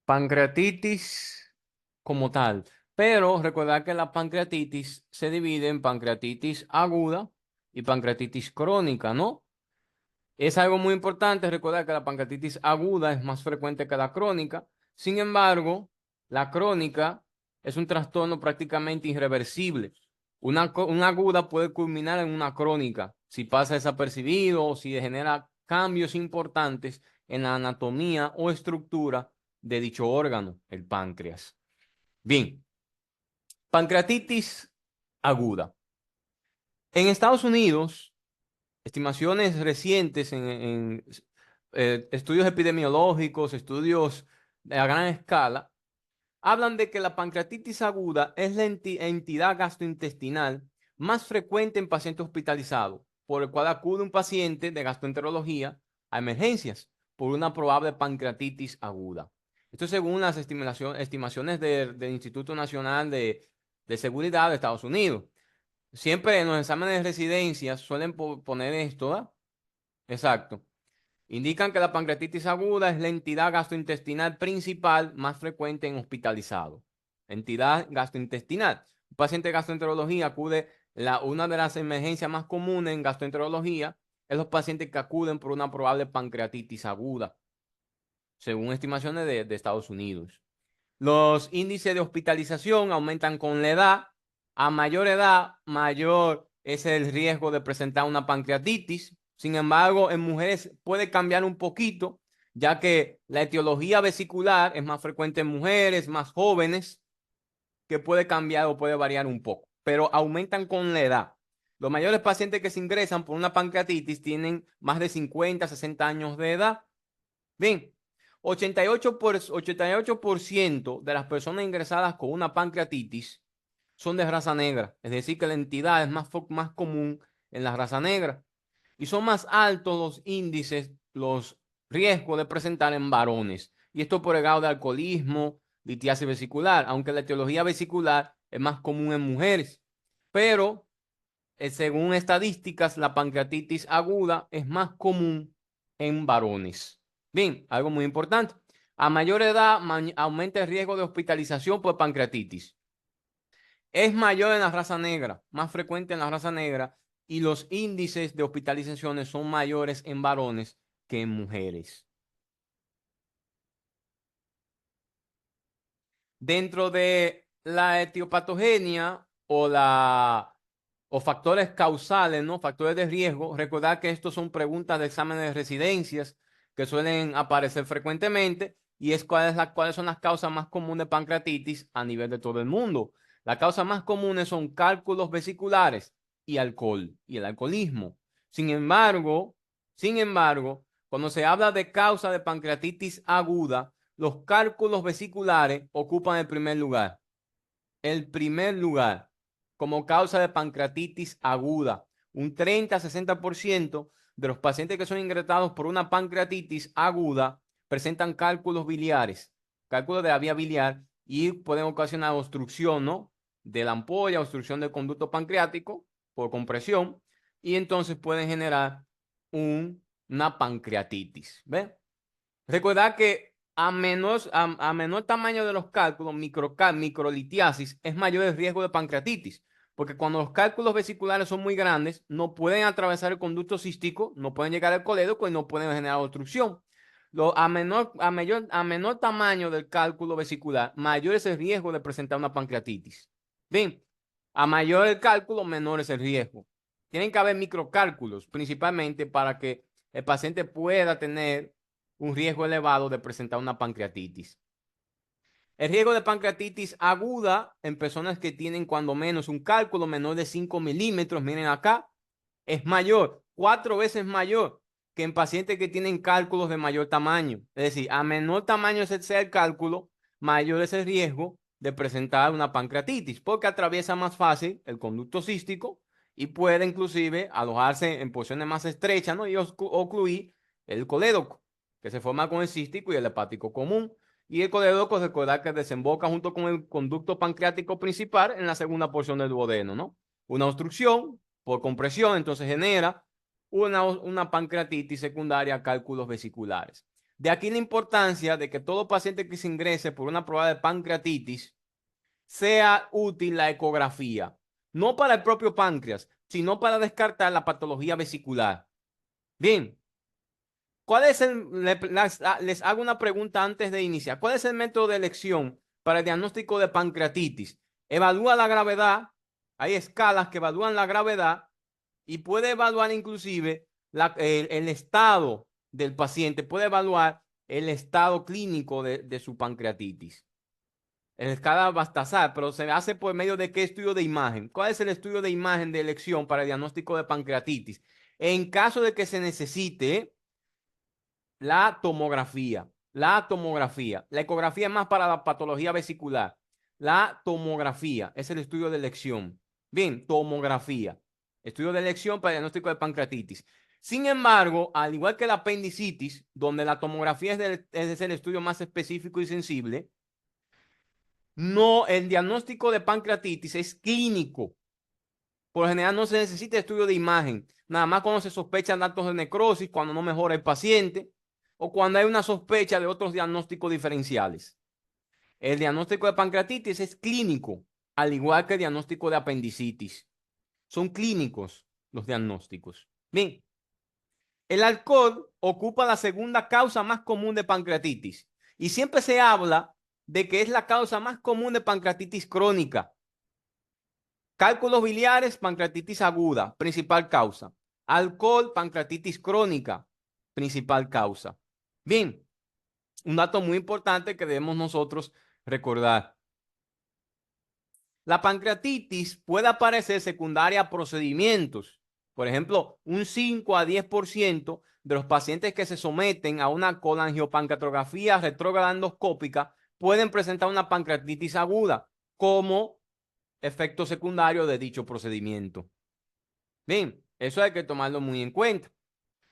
Pancreatitis como tal. Pero recordad que la pancreatitis se divide en pancreatitis aguda y pancreatitis crónica, ¿no? Es algo muy importante recordar que la pancreatitis aguda es más frecuente que la crónica. Sin embargo, la crónica es un trastorno prácticamente irreversible. Una aguda puede culminar en una crónica si pasa desapercibido o si genera cambios importantes en la anatomía o estructura de dicho órgano, el páncreas. Bien, pancreatitis aguda. En Estados Unidos, estimaciones recientes en estudios epidemiológicos, estudios a gran escala, hablan de que la pancreatitis aguda es la entidad gastrointestinal más frecuente en pacientes hospitalizados, por el cual acude un paciente de gastroenterología a emergencias por una probable pancreatitis aguda. Esto es según las estimaciones del Instituto Nacional de Seguridad de Estados Unidos. Siempre en los exámenes de residencia suelen poner esto, ¿verdad? Exacto. Indican que la pancreatitis aguda es la entidad gastrointestinal principal más frecuente en hospitalizados. Entidad gastrointestinal. Un paciente de gastroenterología acude, una de las emergencias más comunes en gastroenterología es los pacientes que acuden por una probable pancreatitis aguda, según estimaciones de Estados Unidos. Los índices de hospitalización aumentan con la edad. A mayor edad, mayor es el riesgo de presentar una pancreatitis. Sin embargo, en mujeres puede cambiar un poquito, ya que la etiología vesicular es más frecuente en mujeres más jóvenes, que puede cambiar o puede variar un poco, pero aumentan con la edad. Los mayores pacientes que se ingresan por una pancreatitis tienen más de 50, 60 años de edad. Bien, 88% de las personas ingresadas con una pancreatitis son de raza negra, es decir, que la entidad es más común en la raza negra y son más altos los índices, los riesgos de presentar en varones. Y esto por el grado de alcoholismo, litiasis vesicular, aunque la etiología vesicular es más común en mujeres. Pero, según estadísticas, la pancreatitis aguda es más común en varones. Bien, algo muy importante. A mayor edad aumenta el riesgo de hospitalización por pancreatitis. Es mayor en la raza negra, más frecuente en la raza negra, y los índices de hospitalizaciones son mayores en varones que en mujeres. Dentro de la etiopatogenia o factores causales, ¿no? Factores de riesgo, recordar que estos son preguntas de exámenes de residencias que suelen aparecer frecuentemente y es cuáles son las causas más comunes de pancreatitis a nivel de todo el mundo. Las causas más comunes son cálculos vesiculares y alcohol y el alcoholismo. Sin embargo, cuando se habla de causa de pancreatitis aguda, los cálculos vesiculares ocupan el primer lugar. El primer lugar como causa de pancreatitis aguda. Un 30-60% de los pacientes que son ingresados por una pancreatitis aguda presentan cálculos biliares, cálculos de la vía biliar y pueden ocasionar obstrucción, ¿no? De la ampolla, obstrucción del conducto pancreático por compresión y entonces pueden generar una pancreatitis. ¿Ve? Recuerda que a menor tamaño de los cálculos, microlitiasis, es mayor el riesgo de pancreatitis, porque cuando los cálculos vesiculares son muy grandes, no pueden atravesar el conducto cístico, no pueden llegar al colédoco y no pueden generar obstrucción. A menor tamaño del cálculo vesicular, mayor es el riesgo de presentar una pancreatitis. Bien, a mayor el cálculo, menor es el riesgo. Tienen que haber microcálculos, principalmente para que el paciente pueda tener un riesgo elevado de presentar una pancreatitis. El riesgo de pancreatitis aguda en personas que tienen cuando menos un cálculo menor de 5 milímetros, miren acá, es mayor, 4 veces mayor que en pacientes que tienen cálculos de mayor tamaño. Es decir, a menor tamaño sea el cálculo, mayor es el riesgo de presentar una pancreatitis, porque atraviesa más fácil el conducto cístico y puede inclusive alojarse en posiciones más estrechas, ¿no? Y ocluir el colédoco, que se forma con el cístico y el hepático común. Y el colédoco, recordar que desemboca junto con el conducto pancreático principal en la segunda porción del duodeno, ¿no? Una obstrucción por compresión, entonces genera una pancreatitis secundaria a cálculos vesiculares. De aquí la importancia de que todo paciente que se ingrese por una prueba de pancreatitis sea útil la ecografía, no para el propio páncreas, sino para descartar la patología vesicular. Bien, ¿cuál es les hago una pregunta antes de iniciar. ¿Cuál es el método de elección para el diagnóstico de pancreatitis? Evalúa la gravedad, hay escalas que evalúan la gravedad y puede evaluar inclusive el estado del paciente, puede evaluar el estado clínico de su pancreatitis. En escala Balthazar, pero se hace por medio de qué estudio de imagen. ¿Cuál es el estudio de imagen de elección para el diagnóstico de pancreatitis? En caso de que se necesite la tomografía, la ecografía es más para la patología vesicular. La tomografía es el estudio de elección. Bien, tomografía, estudio de elección para el diagnóstico de pancreatitis. Sin embargo, al igual que la apendicitis, donde la tomografía es el estudio más específico y sensible, no, el diagnóstico de pancreatitis es clínico. Por lo general no se necesita estudio de imagen, nada más cuando se sospechan datos de necrosis, cuando no mejora el paciente o cuando hay una sospecha de otros diagnósticos diferenciales. El diagnóstico de pancreatitis es clínico, al igual que el diagnóstico de apendicitis. Son clínicos los diagnósticos. Bien, el alcohol ocupa la segunda causa más común de pancreatitis y siempre se habla de que es la causa más común de pancreatitis crónica. Cálculos biliares, pancreatitis aguda, principal causa. Alcohol, pancreatitis crónica, principal causa. Bien, un dato muy importante que debemos nosotros recordar. La pancreatitis puede aparecer secundaria a procedimientos. Por ejemplo, un 5 a 10% de los pacientes que se someten a una colangiopancreatografía retrógrada endoscópica pueden presentar una pancreatitis aguda como efecto secundario de dicho procedimiento. Bien, eso hay que tomarlo muy en cuenta.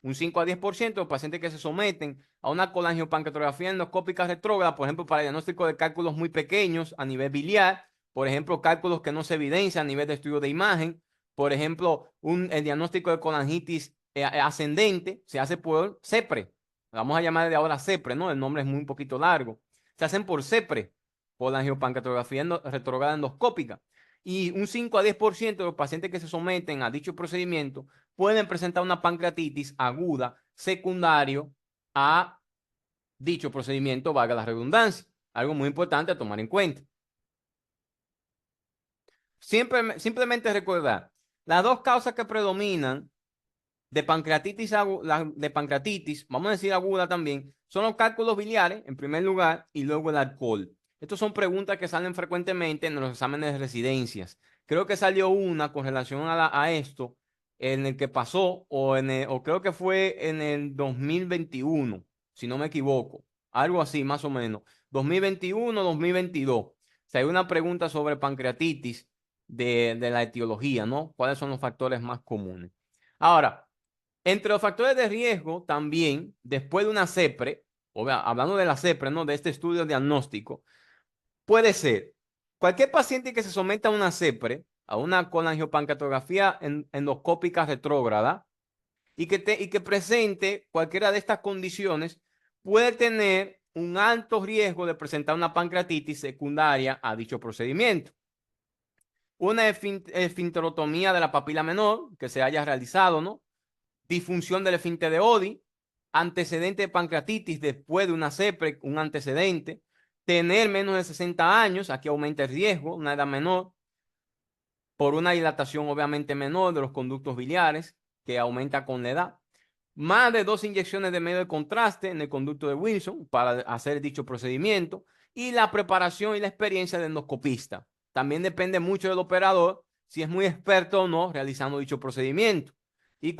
Un 5 a 10% de los pacientes que se someten a una colangiopancreatografía endoscópica retrógrada, por ejemplo, para diagnóstico de cálculos muy pequeños a nivel biliar, por ejemplo, cálculos que no se evidencian a nivel de estudio de imagen, por ejemplo, el diagnóstico de colangitis ascendente se hace por CEPRE. Vamos a llamar de ahora CEPRE, ¿no? El nombre es muy un poquito largo. Se hacen por CEPRE, colangiopancreatografía retrógrada endoscópica. Y un 5 a 10% de los pacientes que se someten a dicho procedimiento pueden presentar una pancreatitis aguda secundario a dicho procedimiento, valga la redundancia. Algo muy importante a tomar en cuenta. Simplemente recordar, las dos causas que predominan de pancreatitis, de pancreatitis, vamos a decir aguda también, son los cálculos biliares, en primer lugar, y luego el alcohol. Estas son preguntas que salen frecuentemente en los exámenes de residencias. Creo que salió una con relación a esto, en el que pasó, o creo que fue en el 2021, si no me equivoco. Algo así, más o menos. 2021, 2022. O sea, hay una pregunta sobre pancreatitis de la etiología, ¿no? ¿Cuáles son los factores más comunes? Ahora, entre los factores de riesgo también, después de una CEPRE, hablando de la CEPRE, ¿no? De este estudio diagnóstico, puede ser cualquier paciente que se someta a una CEPRE, a una colangiopancreatografía endoscópica retrógrada, y que presente cualquiera de estas condiciones, puede tener un alto riesgo de presentar una pancreatitis secundaria a dicho procedimiento. Una esfinterotomía de la papila menor que se haya realizado, ¿no? Disfunción del esfínter de Oddi, antecedente de pancreatitis después de una CEPRE, un antecedente, tener menos de 60 años, aquí aumenta el riesgo, una edad menor, por una dilatación obviamente menor de los conductos biliares, que aumenta con la edad. Más de 2 inyecciones de medio de contraste en el conducto de Wilson para hacer dicho procedimiento y la preparación y la experiencia del endoscopista. También depende mucho del operador si es muy experto o no realizando dicho procedimiento y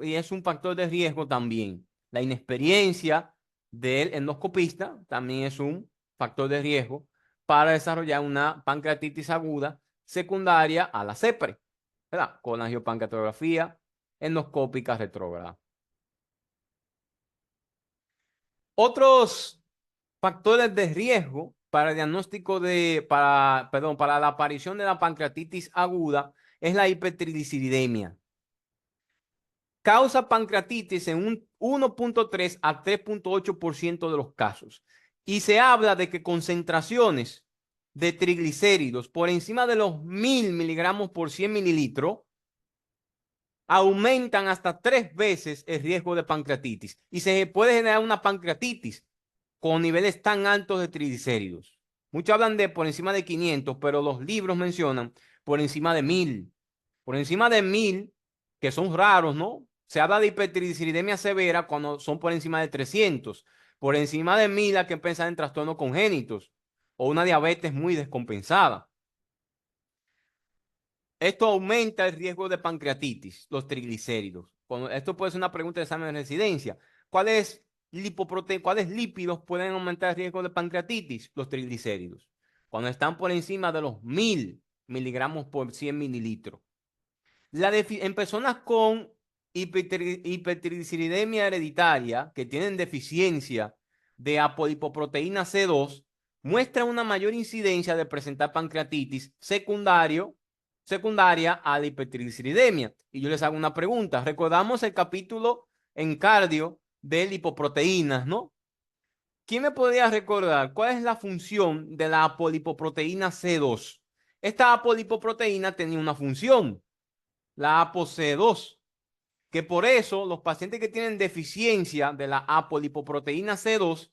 y es un factor de riesgo también. La inexperiencia del endoscopista también es un factor de riesgo para desarrollar una pancreatitis aguda secundaria a la CEPRE, ¿verdad? Con angiopancreatografía endoscópica retrógrada. Otros factores de riesgo para el diagnóstico para la aparición de la pancreatitis aguda es la hipertrigliceridemia. causa pancreatitis en un 1.3 a 3.8% de los casos. Y se habla de que concentraciones de triglicéridos por encima de los 1000 miligramos por 100 mililitros aumentan hasta 3 veces el riesgo de pancreatitis. Y se puede generar una pancreatitis con niveles tan altos de triglicéridos. Muchos hablan de por encima de 500, pero los libros mencionan por encima de 1000. Por encima de 1000, que son raros, ¿no? Se habla de hipertrigliceridemia severa cuando son por encima de 300. Por encima de 1000 hay que pensar en trastornos congénitos o una diabetes muy descompensada. Esto aumenta el riesgo de pancreatitis, los triglicéridos. Esto puede ser una pregunta de examen de residencia. ¿Cuáles lípidos pueden aumentar el riesgo de pancreatitis? Los triglicéridos. Cuando están por encima de los 1000 miligramos por 100 mililitros. En personas con hipertrigliceridemia hereditaria que tienen deficiencia de apolipoproteína C2, muestra una mayor incidencia de presentar pancreatitis secundaria a la hipertrigliceridemia. Y yo les hago una pregunta. Recordamos el capítulo en cardio de lipoproteínas, ¿no? ¿Quién me podría recordar cuál es la función de la apolipoproteína C2? Esta apolipoproteína tenía una función, la ApoC2, que por eso los pacientes que tienen deficiencia de la apolipoproteína C2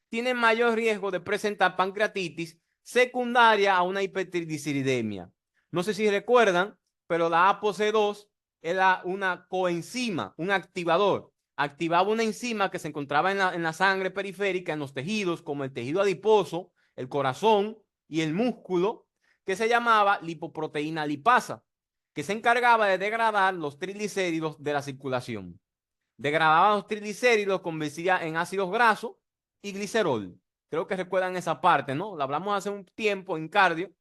tienen mayor riesgo de presentar pancreatitis secundaria a una hipertrigliceridemia. No sé si recuerdan, pero la ApoC2 era una coenzima, un activador. Activaba una enzima que se encontraba en la sangre periférica, en los tejidos, como el tejido adiposo, el corazón y el músculo, que se llamaba lipoproteína lipasa, que se encargaba de degradar los triglicéridos de la circulación. Degradaba los triglicéridos, convertía en ácidos grasos y glicerol. Creo que recuerdan esa parte, ¿no? La hablamos hace un tiempo en cardio,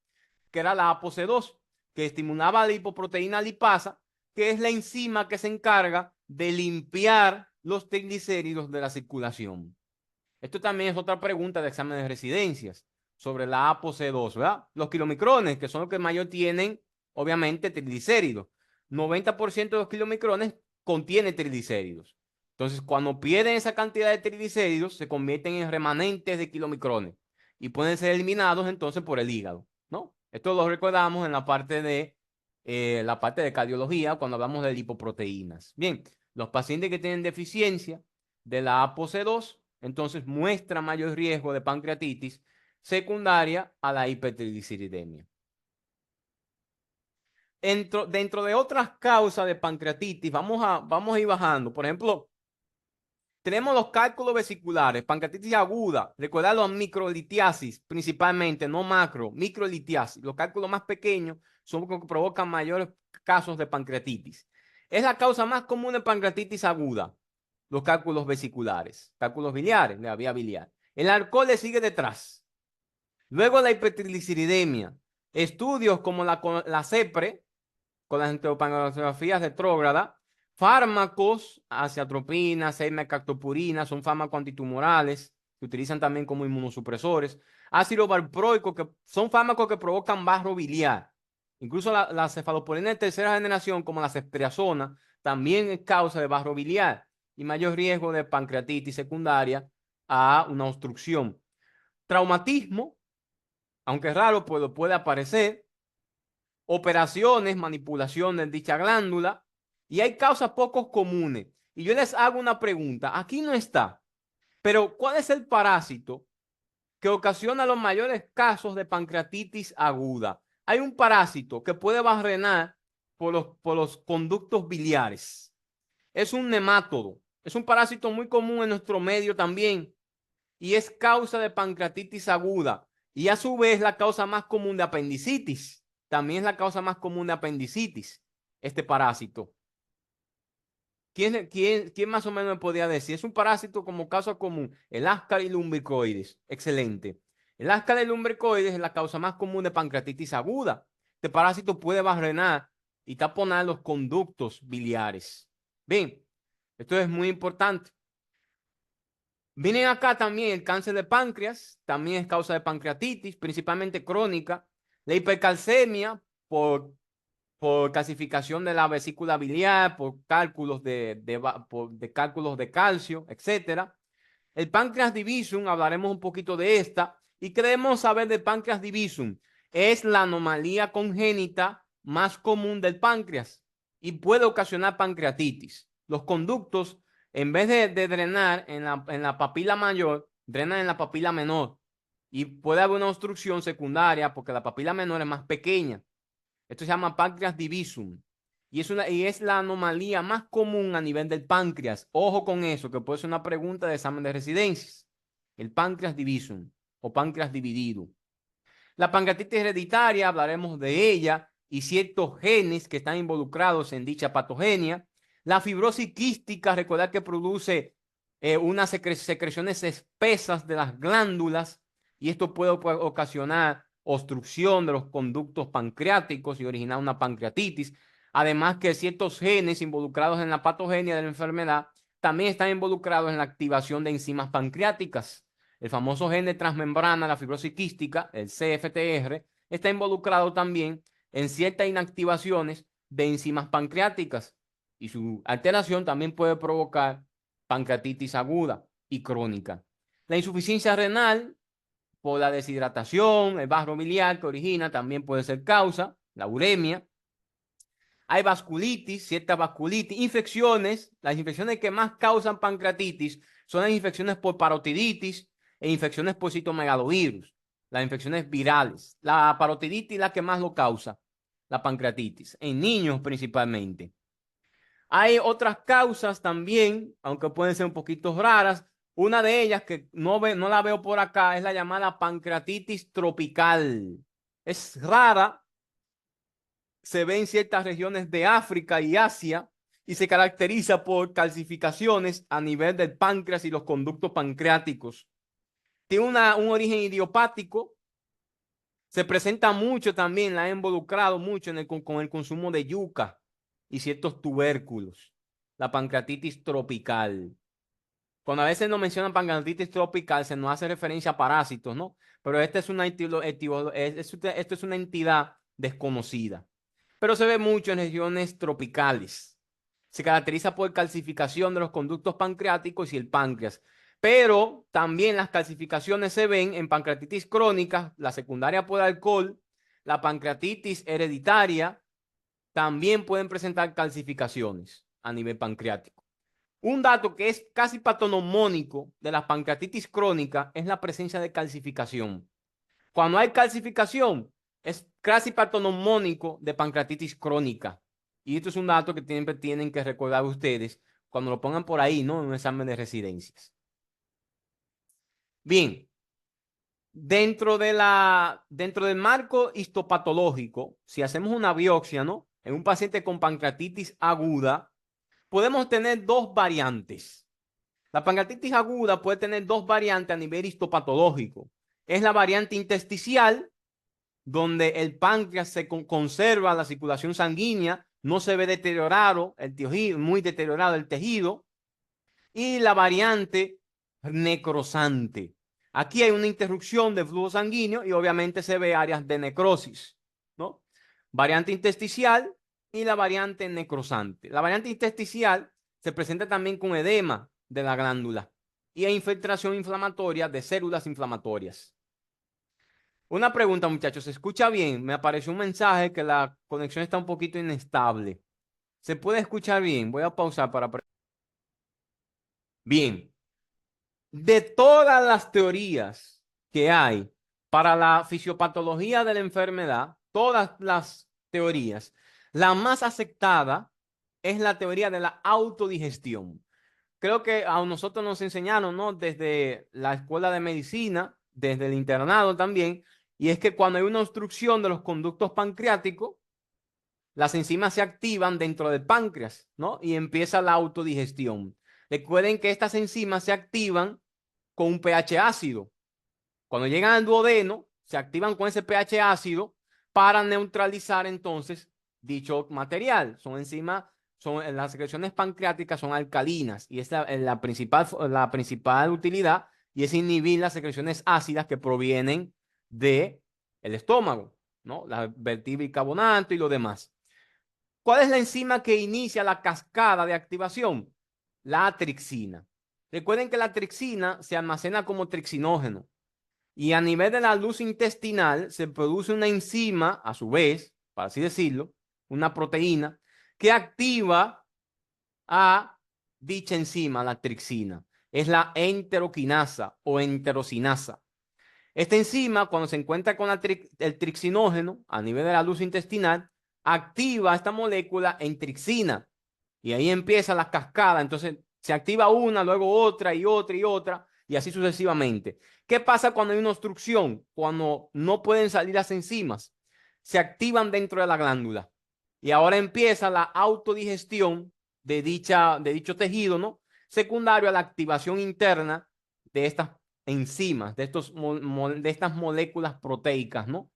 que era la ApoC2, que estimulaba la lipoproteína lipasa, que es la enzima que se encarga de limpiar los triglicéridos de la circulación. Esto también es otra pregunta de examen de residencias sobre la ApoC2, ¿verdad? Los kilomicrones, que son los que mayor tienen, obviamente, triglicéridos. 90% de los kilomicrones contienen triglicéridos. Entonces, cuando pierden esa cantidad de triglicéridos, se convierten en remanentes de kilomicrones y pueden ser eliminados entonces por el hígado, ¿no? Esto lo recordamos en la parte de cardiología cuando hablamos de lipoproteínas. Bien, los pacientes que tienen deficiencia de la ApoC2 entonces muestra mayor riesgo de pancreatitis secundaria a la hipertrigliceridemia. Dentro de otras causas de pancreatitis, vamos a ir bajando. Por ejemplo, tenemos los cálculos vesiculares, pancreatitis aguda, recordad los microlitiasis, principalmente, no macro, microlitiasis. Los cálculos más pequeños son los que provocan mayores casos de pancreatitis. Es la causa más común de pancreatitis aguda, los cálculos vesiculares, cálculos biliares, la vía biliar. El alcohol le sigue detrás. Luego la hipertrigliceridemia. Estudios como la CEPRE, con las enteropancreatografías retrógradas, fármacos, aciatropina, 6-mercaptopurina, son fármacos antitumorales, se utilizan también como inmunosupresores. Ácido valproico, que son fármacos que provocan barro biliar. Incluso la cefalosporina de tercera generación, como la ceftriaxona, también es causa de barro biliar y mayor riesgo de pancreatitis secundaria a una obstrucción. Traumatismo, aunque es raro, pues puede aparecer. Operaciones, manipulación de dicha glándula. Y hay causas poco comunes. Y yo les hago una pregunta. Aquí no está. Pero ¿cuál es el parásito que ocasiona los mayores casos de pancreatitis aguda? Hay un parásito que puede barrenar por los conductos biliares. Es un nemátodo. Es un parásito muy común en nuestro medio también. Y es causa de pancreatitis aguda. Y a su vez la causa más común de apendicitis. También es la causa más común de apendicitis, este parásito. ¿Quién más o menos me podría decir? Es un parásito como causa común, el Ascaris lumbricoides. Excelente. El Ascaris lumbricoides es la causa más común de pancreatitis aguda. Este parásito puede barrenar y taponar los conductos biliares. Bien, esto es muy importante. Vienen acá también el cáncer de páncreas, también es causa de pancreatitis, principalmente crónica. La hipercalcemia por por calcificación de la vesícula biliar, por cálculos de cálculos de calcio, etcétera. El páncreas divisum, hablaremos un poquito de esta. ¿Y qué debemos saber del páncreas divisum? Es la anomalía congénita más común del páncreas y puede ocasionar pancreatitis. Los conductos, en vez de drenar en la papila mayor, drenan en la papila menor. Y puede haber una obstrucción secundaria porque la papila menor es más pequeña. Esto se llama páncreas divisum. Y es la anomalía más común a nivel del páncreas. Ojo con eso, que puede ser una pregunta de examen de residencias. El páncreas divisum o páncreas dividido. La pancreatitis hereditaria, hablaremos de ella y ciertos genes que están involucrados en dicha patogenia. La fibrosis quística, recordar que produce unas secreciones espesas de las glándulas y esto puede ocasionar obstrucción de los conductos pancreáticos y originar una pancreatitis. Además que ciertos genes involucrados en la patogenia de la enfermedad también están involucrados en la activación de enzimas pancreáticas. El famoso gen de transmembrana, la fibrosis quística, el CFTR, está involucrado también en ciertas inactivaciones de enzimas pancreáticas y su alteración también puede provocar pancreatitis aguda y crónica. La insuficiencia renal por la deshidratación, el barro biliar que origina también puede ser causa, la uremia. Hay vasculitis, cierta vasculitis, infecciones. Las infecciones que más causan pancreatitis son las infecciones por parotiditis e infecciones por citomegalovirus, las infecciones virales. La parotiditis es la que más lo causa, la pancreatitis, en niños principalmente. Hay otras causas también, aunque pueden ser un poquito raras. Una de ellas que no la veo por acá es la llamada pancreatitis tropical. Es rara, se ve en ciertas regiones de África y Asia y se caracteriza por calcificaciones a nivel del páncreas y los conductos pancreáticos. Tiene un origen idiopático, se presenta mucho también, la ha involucrado mucho con el consumo de yuca y ciertos tubérculos. La pancreatitis tropical. Cuando a veces nos mencionan pancreatitis tropical, se nos hace referencia a parásitos, ¿no? Pero esta es esto es una entidad desconocida. Pero se ve mucho en regiones tropicales. Se caracteriza por calcificación de los conductos pancreáticos y el páncreas. Pero también las calcificaciones se ven en pancreatitis crónica, la secundaria por alcohol, la pancreatitis hereditaria, también pueden presentar calcificaciones a nivel pancreático. Un dato que es casi patognomónico de la pancreatitis crónica es la presencia de calcificación. Cuando hay calcificación, es casi patognomónico de pancreatitis crónica. Y esto es un dato que siempre tienen que recordar ustedes cuando lo pongan por ahí, ¿no? En un examen de residencias. Bien, dentro del marco histopatológico, si hacemos una biopsia, ¿no? En un paciente con pancreatitis aguda, podemos tener dos variantes. La pancreatitis aguda puede tener dos variantes a nivel histopatológico. Es la variante intersticial, donde el páncreas se conserva la circulación sanguínea, no se ve deteriorado el tejido, muy deteriorado el tejido, y la variante necrosante. Aquí hay una interrupción de flujo sanguíneo y obviamente se ve áreas de necrosis, ¿no? Variante intersticial y la variante necrosante. La variante intersticial se presenta también con edema de la glándula y infiltración inflamatoria de células inflamatorias. Una pregunta, muchachos, ¿se escucha bien? Me apareció un mensaje que la conexión está un poquito inestable. ¿Se puede escuchar bien? Voy a pausar para... Bien. De todas las teorías que hay para la fisiopatología de la enfermedad, todas las teorías, la más aceptada es la teoría de la autodigestión. Creo que a nosotros nos enseñaron, ¿no? Desde la escuela de medicina, desde el internado también, y es que cuando hay una obstrucción de los conductos pancreáticos, las enzimas se activan dentro del páncreas, ¿no? Y empieza la autodigestión. Recuerden que estas enzimas se activan con un pH ácido. Cuando llegan al duodeno, se activan con ese pH ácido para neutralizar entonces dicho material. Son enzimas, las secreciones pancreáticas son alcalinas y esta es la principal utilidad y es inhibir las secreciones ácidas que provienen del estómago, ¿no? La vertibicarbonato y lo demás. ¿Cuál es la enzima que inicia la cascada de activación? La trixina. Recuerden que la trixina se almacena como trixinógeno y a nivel de la luz intestinal se produce una enzima, a su vez, para así decirlo, una proteína, que activa a dicha enzima, la trixina. Es la enteroquinasa o enterocinasa. Esta enzima, cuando se encuentra con el trixinógeno a nivel de la luz intestinal, activa esta molécula en trixina y ahí empieza la cascada. Entonces se activa una, luego otra y otra y otra y así sucesivamente. ¿Qué pasa cuando hay una obstrucción? Cuando no pueden salir las enzimas, se activan dentro de la glándula y ahora empieza la autodigestión de dicho tejido, ¿no? Secundario a la activación interna de estas enzimas, de estas moléculas proteicas, ¿no?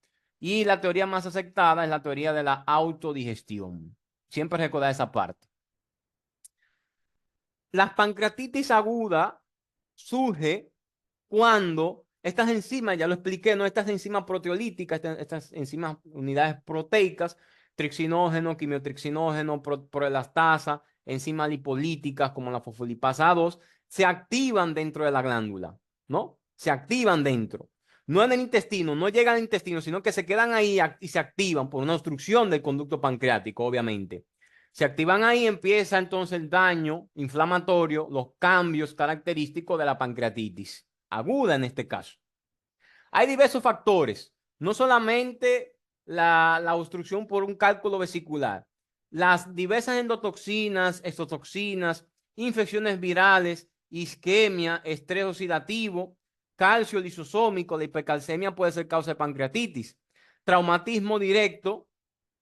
Y la teoría más aceptada es la teoría de la autodigestión. Siempre recordar esa parte. La pancreatitis aguda surge cuando estas enzimas, ya lo expliqué, ¿no? Estas enzimas proteolíticas, estas enzimas, unidades proteicas, trixinógeno, quimiotrixinógeno, proelastasa, enzimas lipolíticas como la fosfolipasa 2, se activan dentro de la glándula, ¿no? Se activan dentro. No en el intestino, no llegan al intestino, sino que se quedan ahí y se activan por una obstrucción del conducto pancreático, obviamente. Se activan ahí, empieza entonces el daño inflamatorio, los cambios característicos de la pancreatitis aguda en este caso. Hay diversos factores, no solamente la obstrucción por un cálculo vesicular, las diversas endotoxinas, exotoxinas, infecciones virales, isquemia, estrés oxidativo, calcio lisosómico, la hipercalcemia puede ser causa de pancreatitis, traumatismo directo,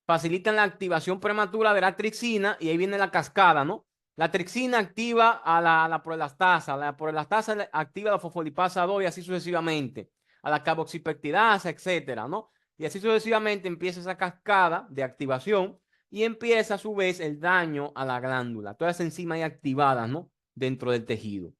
facilitan la activación prematura de la trixina y ahí viene la cascada, ¿no? La trixina activa a la proelastasa, la proelastasa activa la fosfolipasa 2 y así sucesivamente, a la carboxipeptidasa, etcétera, ¿no? Y así sucesivamente empieza esa cascada de activación y empieza a su vez el daño a la glándula, todas esas enzimas ahí activadas, ¿no? Dentro del tejido.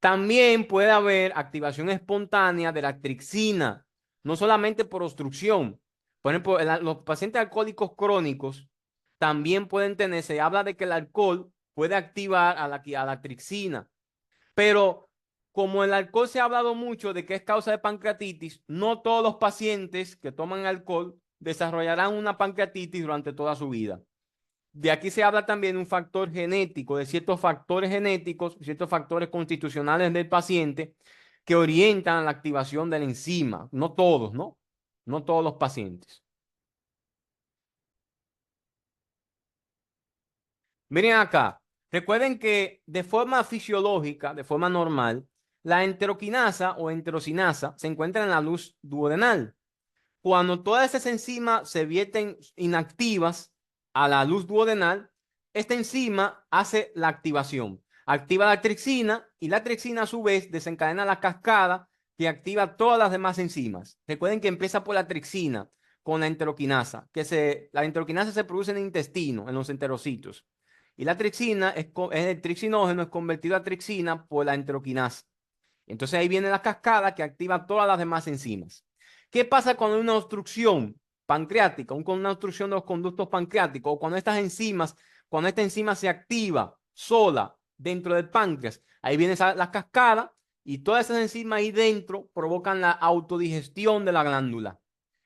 También puede haber activación espontánea de la trixina, no solamente por obstrucción. Por ejemplo, los pacientes alcohólicos crónicos también pueden tener, se habla de que el alcohol puede activar a la trixina, pero como el alcohol se ha hablado mucho de que es causa de pancreatitis, no todos los pacientes que toman alcohol desarrollarán una pancreatitis durante toda su vida. De aquí se habla también de un factor genético, de ciertos factores genéticos, ciertos factores constitucionales del paciente que orientan la activación de la enzima. No todos, ¿no? No todos los pacientes. Miren acá, recuerden que de forma fisiológica, de forma normal, la enteroquinasa o enterocinasa se encuentra en la luz duodenal. Cuando todas esas enzimas se vierten inactivas a la luz duodenal, esta enzima hace la activación. Activa la trixina y la trixina a su vez desencadena la cascada que activa todas las demás enzimas. Recuerden que empieza por la trixina con la enteroquinasa, la enteroquinasa se produce en el intestino, en los enterocitos. Y la trixina es el trixinógeno, es convertido a trixina por la enteroquinasa. Entonces ahí viene la cascada que activa todas las demás enzimas. ¿Qué pasa cuando hay una obstrucción pancreática, una obstrucción de los conductos pancreáticos o cuando cuando esta enzima se activa sola dentro del páncreas? Ahí viene la cascada y todas esas enzimas ahí dentro provocan la autodigestión de la glándula.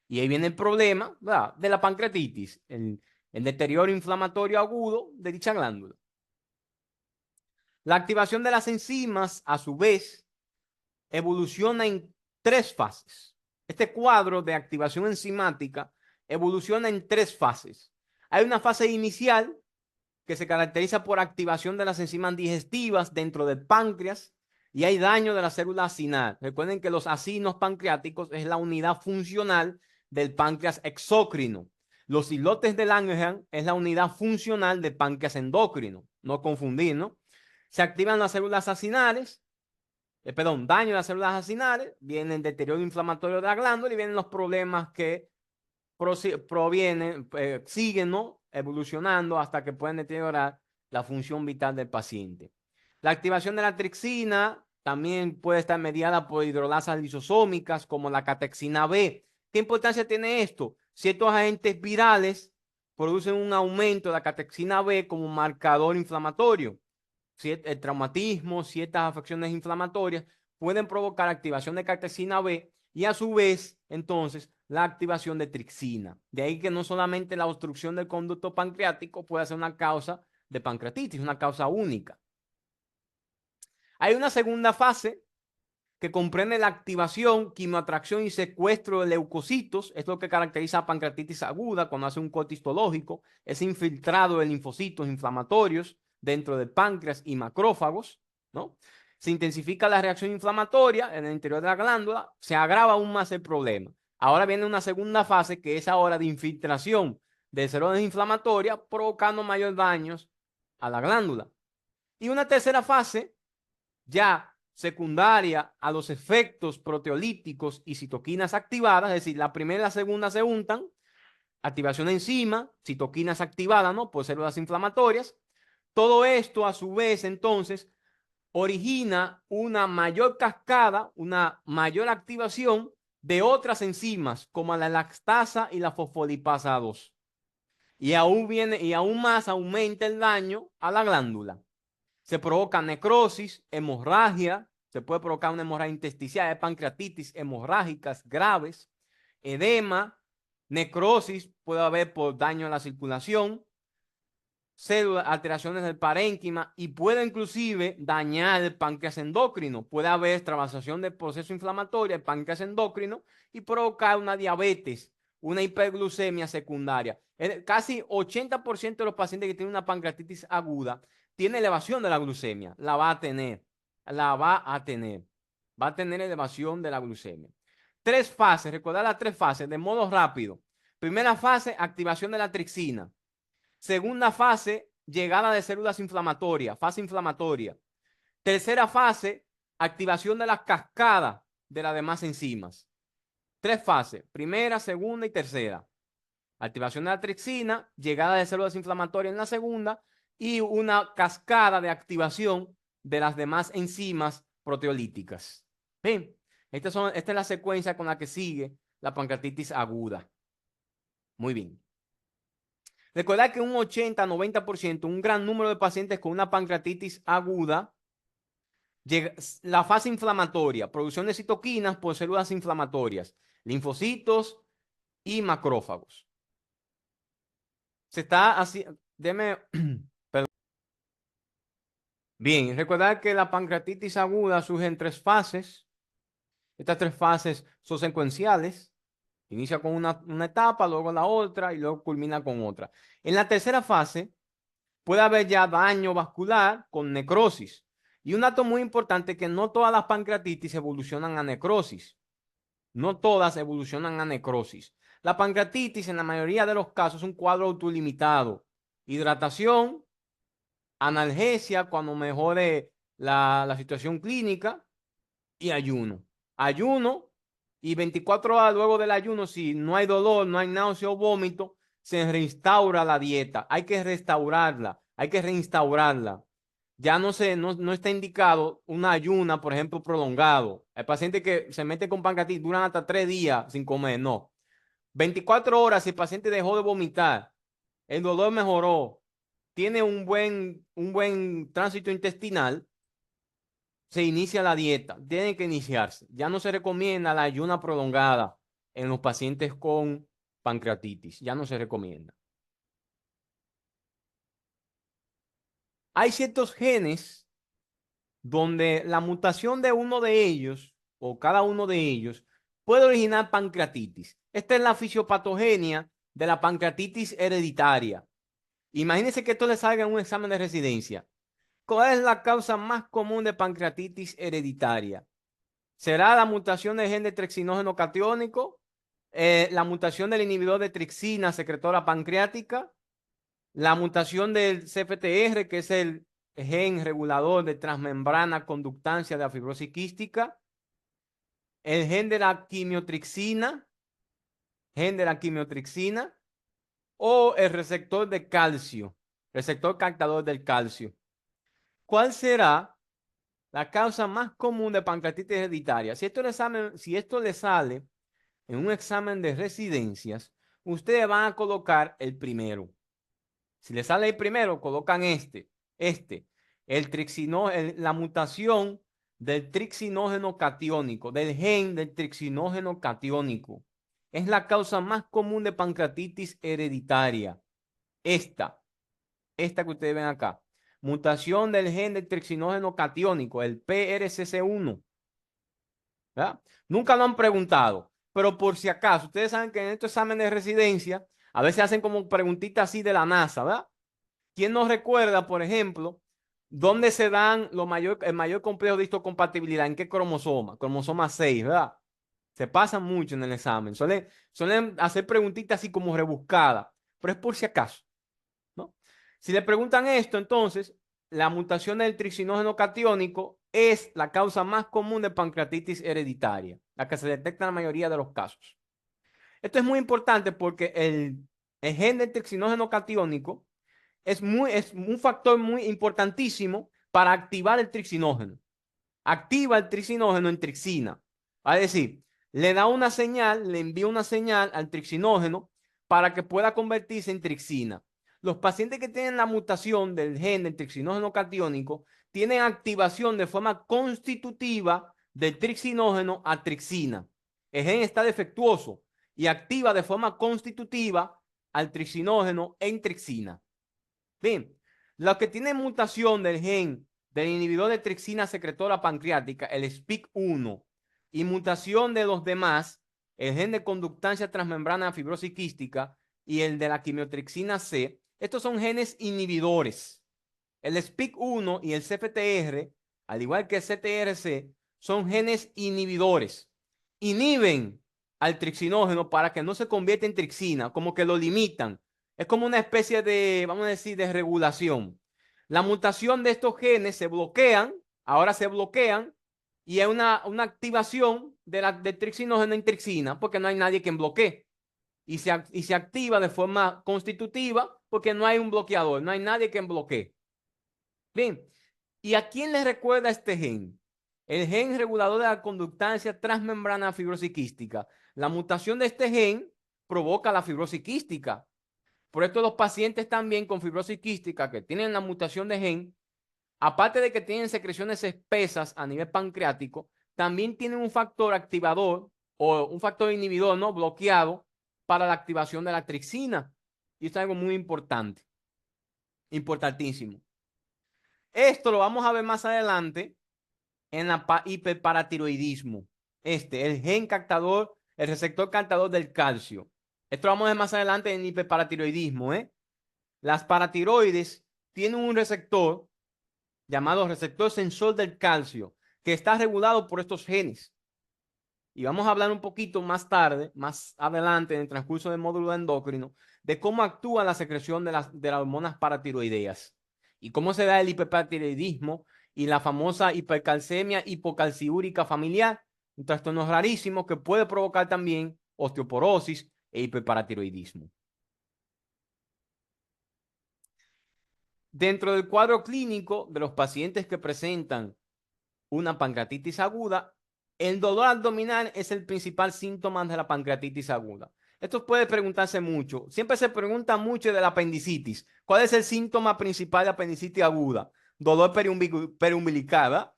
Y ahí viene el problema, ¿verdad?, de la pancreatitis, el deterioro inflamatorio agudo de dicha glándula. La activación de las enzimas, a su vez, evoluciona en tres fases. Este cuadro de activación enzimática evoluciona en tres fases. Hay una fase inicial que se caracteriza por activación de las enzimas digestivas dentro del páncreas y hay daño de la célula acinal. Recuerden que los acinos pancreáticos es la unidad funcional del páncreas exócrino. Los islotes de Langerhans es la unidad funcional del páncreas endocrino. No confundir, ¿no? Se activan las células acinales, daño de las células acinales, viene el deterioro inflamatorio de la glándula y vienen los problemas que siguen, ¿no?, evolucionando hasta que pueden deteriorar la función vital del paciente. La activación de la trixina también puede estar mediada por hidrolasas lisosómicas como la catexina B. ¿Qué importancia tiene esto? Ciertos agentes virales producen un aumento de la catexina B como marcador inflamatorio. El traumatismo, ciertas afecciones inflamatorias pueden provocar activación de catexina B y a su vez, entonces, la activación de tripsina. De ahí que no solamente la obstrucción del conducto pancreático puede ser una causa de pancreatitis, una causa única. Hay una segunda fase que comprende la activación, quimioatracción y secuestro de leucocitos. Es lo que caracteriza a pancreatitis aguda cuando hace un corte histológico. Es infiltrado de linfocitos inflamatorios dentro del páncreas y macrófagos, ¿no? Se intensifica la reacción inflamatoria en el interior de la glándula, se agrava aún más el problema. Ahora viene una segunda fase que es ahora de infiltración de células inflamatorias, provocando mayor daños a la glándula. Y una tercera fase ya secundaria a los efectos proteolíticos y citoquinas activadas, es decir, la primera y la segunda se juntan, activación de enzima, citoquinas activadas, ¿no? Por células inflamatorias. Todo esto, a su vez, entonces, origina una mayor cascada, una mayor activación de otras enzimas, como la lactasa y la fosfolipasa 2. Y aún más aumenta el daño a la glándula. Se provoca necrosis, hemorragia, se puede provocar una hemorragia intersticial, pancreatitis hemorrágicas graves, edema, necrosis, puede haber por daño a la circulación, células, alteraciones del parénquima y puede inclusive dañar el páncreas endocrino. Puede haber extravasación del proceso inflamatorio del páncreas endocrino y provocar una diabetes, una hiperglucemia secundaria. Casi 80% de los pacientes que tienen una pancreatitis aguda tiene elevación de la glucemia. La va a tener. Va a tener elevación de la glucemia. 3 fases, recordar las 3 fases de modo rápido. Primera fase, activación de la tripsina. Segunda fase, llegada de células inflamatorias, fase inflamatoria. Tercera fase, activación de las cascadas de las demás enzimas. 3 fases, primera, segunda y tercera. Activación de la tripsina, llegada de células inflamatorias en la segunda y una cascada de activación de las demás enzimas proteolíticas. Bien, esta es la secuencia con la que sigue la pancreatitis aguda. Muy bien. Recordad que un 80-90%, un gran número de pacientes con una pancreatitis aguda, la fase inflamatoria, producción de citoquinas por células inflamatorias, linfocitos y macrófagos. Se está haciendo, bien, recordad que la pancreatitis aguda surge en 3 fases. Estas 3 fases son secuenciales. Inicia con una etapa, luego la otra y luego culmina con otra. En la tercera fase puede haber ya daño vascular con necrosis. Y un dato muy importante es que no todas las pancreatitis evolucionan a necrosis. No todas evolucionan a necrosis. La pancreatitis en la mayoría de los casos es un cuadro autolimitado. Hidratación, analgesia cuando mejore la situación clínica y ayuno. Ayuno y 24 horas luego del ayuno, si no hay dolor, no hay náusea o vómito, se reinstaura la dieta. Hay que restaurarla, hay que reinstaurarla. Ya no está indicado una ayuna, por ejemplo, prolongado. Hay pacientes que se meten con pancreatitis, duran hasta 3 días sin comer, no. 24 horas, si el paciente dejó de vomitar, el dolor mejoró, tiene un buen tránsito intestinal, se inicia la dieta. Tiene que iniciarse. Ya no se recomienda la ayuna prolongada en los pacientes con pancreatitis. Ya no se recomienda. Hay ciertos genes donde la mutación de uno de ellos o cada uno de ellos puede originar pancreatitis. Esta es la fisiopatogenia de la pancreatitis hereditaria. Imagínense que esto le salga en un examen de residencia. ¿Cuál es la causa más común de pancreatitis hereditaria? ¿Será la mutación del gen de trexinógeno catiónico? ¿La mutación del inhibidor de tripsina secretora pancreática? ¿La mutación del CFTR, que es el gen regulador de transmembrana conductancia de la fibrosis quística? ¿El gen de la quimiotrixina? ¿Gen de la quimiotrixina? ¿O el receptor de calcio? Receptor captador del calcio. ¿Cuál será la causa más común de pancreatitis hereditaria? Si esto le sale en un examen de residencias, ustedes van a colocar el primero. Si le sale el primero, colocan este. La mutación del trixinógeno catiónico, del gen del trixinógeno catiónico. Es la causa más común de pancreatitis hereditaria. Esta que ustedes ven acá. Mutación del gen del trixinógeno catiónico, el PRCC1. ¿Verdad? Nunca lo han preguntado, pero por si acaso, ustedes saben que en estos exámenes de residencia, a veces hacen como preguntitas así de la NASA, ¿verdad? ¿Quién nos recuerda, por ejemplo, dónde se dan el mayor complejo de histocompatibilidad? ¿En qué cromosoma? Cromosoma 6, ¿verdad? Se pasan mucho en el examen. Suelen hacer preguntitas así como rebuscadas, pero es por si acaso, ¿no? Si le preguntan esto, entonces, la mutación del trixinógeno catiónico es la causa más común de pancreatitis hereditaria, la que se detecta en la mayoría de los casos. Esto es muy importante porque el gen del trixinógeno catiónico es un factor muy importantísimo para activar el trixinógeno. Activa el trixinógeno en trixina. Es decir, le da una señal, le envía una señal al trixinógeno para que pueda convertirse en trixina. Los pacientes que tienen la mutación del gen del trixinógeno catiónico tienen activación de forma constitutiva del trixinógeno a trixina. El gen está defectuoso y activa de forma constitutiva al trixinógeno en trixina. Bien, los que tienen mutación del gen del inhibidor de trixina secretora pancreática, el SPIC1, y mutación de los demás, el gen de conductancia transmembrana fibrosis quística y el de la quimiotrixina C, estos son genes inhibidores. El SPIC1 y el CFTR, al igual que el CTRC, son genes inhibidores. Inhiben al trixinógeno para que no se convierta en trixina, como que lo limitan. Es como una especie de, vamos a decir, de regulación. La mutación de estos genes se bloquean, ahora se bloquean, y hay una activación del trixinógeno en trixina, porque no hay nadie que bloquee. Y se activa de forma constitutiva, porque no hay un bloqueador, no hay nadie que bloquee. Bien, ¿y a quién le recuerda este gen? El gen regulador de la conductancia transmembrana fibrosis quística. La mutación de este gen provoca la fibrosis quística. Por esto los pacientes también con fibrosis quística que tienen la mutación de gen, aparte de que tienen secreciones espesas a nivel pancreático, también tienen un factor activador o un factor inhibidor, ¿no? Bloqueado para la activación de la trixina. Y esto es algo muy importante, importantísimo. Esto lo vamos a ver más adelante en la hiperparatiroidismo. El gen captador, el receptor captador del calcio. Esto lo vamos a ver más adelante en hiperparatiroidismo, ¿eh? Las paratiroides tienen un receptor llamado receptor sensor del calcio, que está regulado por estos genes. Y vamos a hablar un poquito más tarde, más adelante en el transcurso del módulo endocrino, de cómo actúa la secreción de las hormonas paratiroideas y cómo se da el hiperparatiroidismo y la famosa hipercalcemia hipocalciúrica familiar, un trastorno rarísimo que puede provocar también osteoporosis e hiperparatiroidismo. Dentro del cuadro clínico de los pacientes que presentan una pancreatitis aguda, el dolor abdominal es el principal síntoma de la pancreatitis aguda. Esto puede preguntarse mucho. Siempre se pregunta mucho de la apendicitis. ¿Cuál es el síntoma principal de apendicitis aguda? Dolor periumbilical, ¿verdad?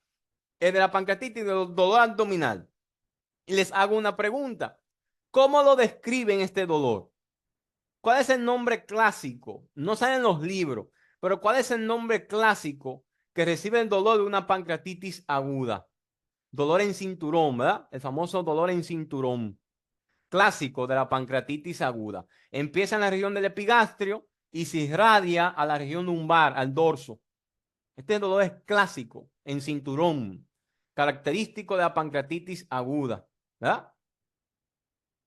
El de la pancreatitis, dolor abdominal. Y les hago una pregunta. ¿Cómo lo describen este dolor? ¿Cuál es el nombre clásico? No salen los libros, pero ¿cuál es el nombre clásico que recibe el dolor de una pancreatitis aguda? Dolor en cinturón, ¿verdad? El famoso dolor en cinturón, clásico de la pancreatitis aguda. Empieza en la región del epigastrio y se irradia a la región lumbar, al dorso. Este dolor es clásico en cinturón, característico de la pancreatitis aguda, ¿verdad?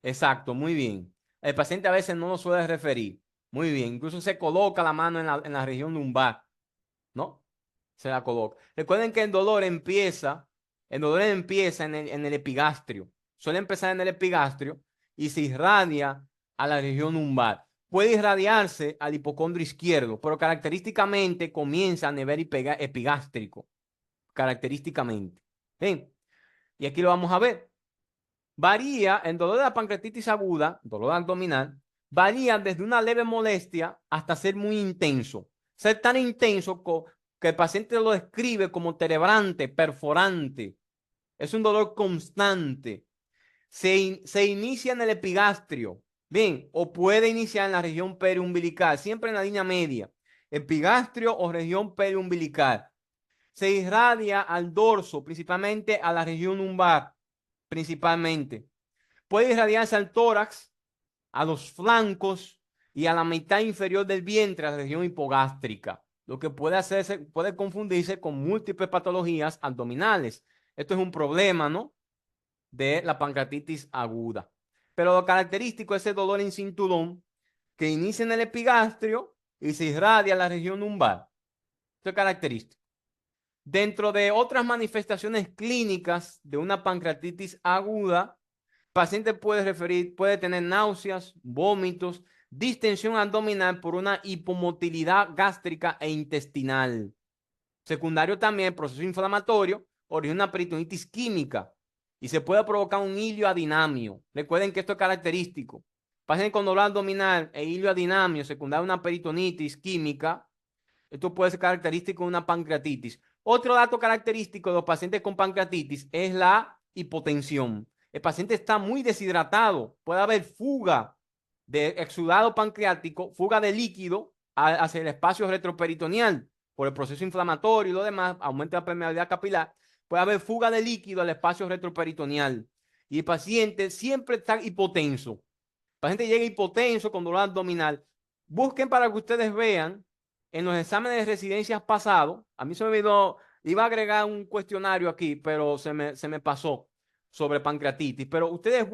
Exacto, muy bien. El paciente a veces no lo suele referir. Muy bien, incluso se coloca la mano en la región lumbar, ¿no? Se la coloca. Recuerden que el dolor empieza en el epigastrio. Suele empezar en el epigastrio y se irradia a la región lumbar. Puede irradiarse al hipocondrio izquierdo, pero característicamente comienza a nivel epigástrico. Característicamente. Bien, y aquí lo vamos a ver. Varía, el dolor de la pancreatitis aguda, dolor abdominal, varía desde una leve molestia hasta ser muy intenso. Ser tan intenso que el paciente lo describe como terebrante, perforante. Es un dolor constante. Se inicia en el epigastrio, bien, o puede iniciar en la región periumbilical, siempre en la línea media, epigastrio o región periumbilical. Se irradia al dorso, principalmente a la región lumbar, principalmente. Puede irradiarse al tórax, a los flancos y a la mitad inferior del vientre, a la región hipogástrica, lo que puede hacerse, puede confundirse con múltiples patologías abdominales. Esto es un problema, ¿no?, de la pancreatitis aguda. Pero lo característico es el dolor en cinturón que inicia en el epigastrio y se irradia a la región lumbar. Esto es característico. Dentro de otras manifestaciones clínicas de una pancreatitis aguda, el paciente puede tener náuseas, vómitos, distensión abdominal por una hipomotilidad gástrica e intestinal. Secundario también, el proceso inflamatorio origina una peritonitis química y se puede provocar un hilio adinamio. Recuerden que esto es característico. Paciente con dolor abdominal e hilio adinamio secundario a una peritonitis química, esto puede ser característico de una pancreatitis. Otro dato característico de los pacientes con pancreatitis es la hipotensión. El paciente está muy deshidratado. Puede haber fuga de exudado pancreático, fuga de líquido hacia el espacio retroperitoneal por el proceso inflamatorio y lo demás, aumenta la permeabilidad capilar. Puede haber fuga de líquido al espacio retroperitoneal. Y el paciente siempre está hipotenso. El paciente llega hipotenso con dolor abdominal. Busquen para que ustedes vean en los exámenes de residencias pasados, a mí se me olvidó, iba a agregar un cuestionario aquí, pero se me pasó sobre pancreatitis. Pero ustedes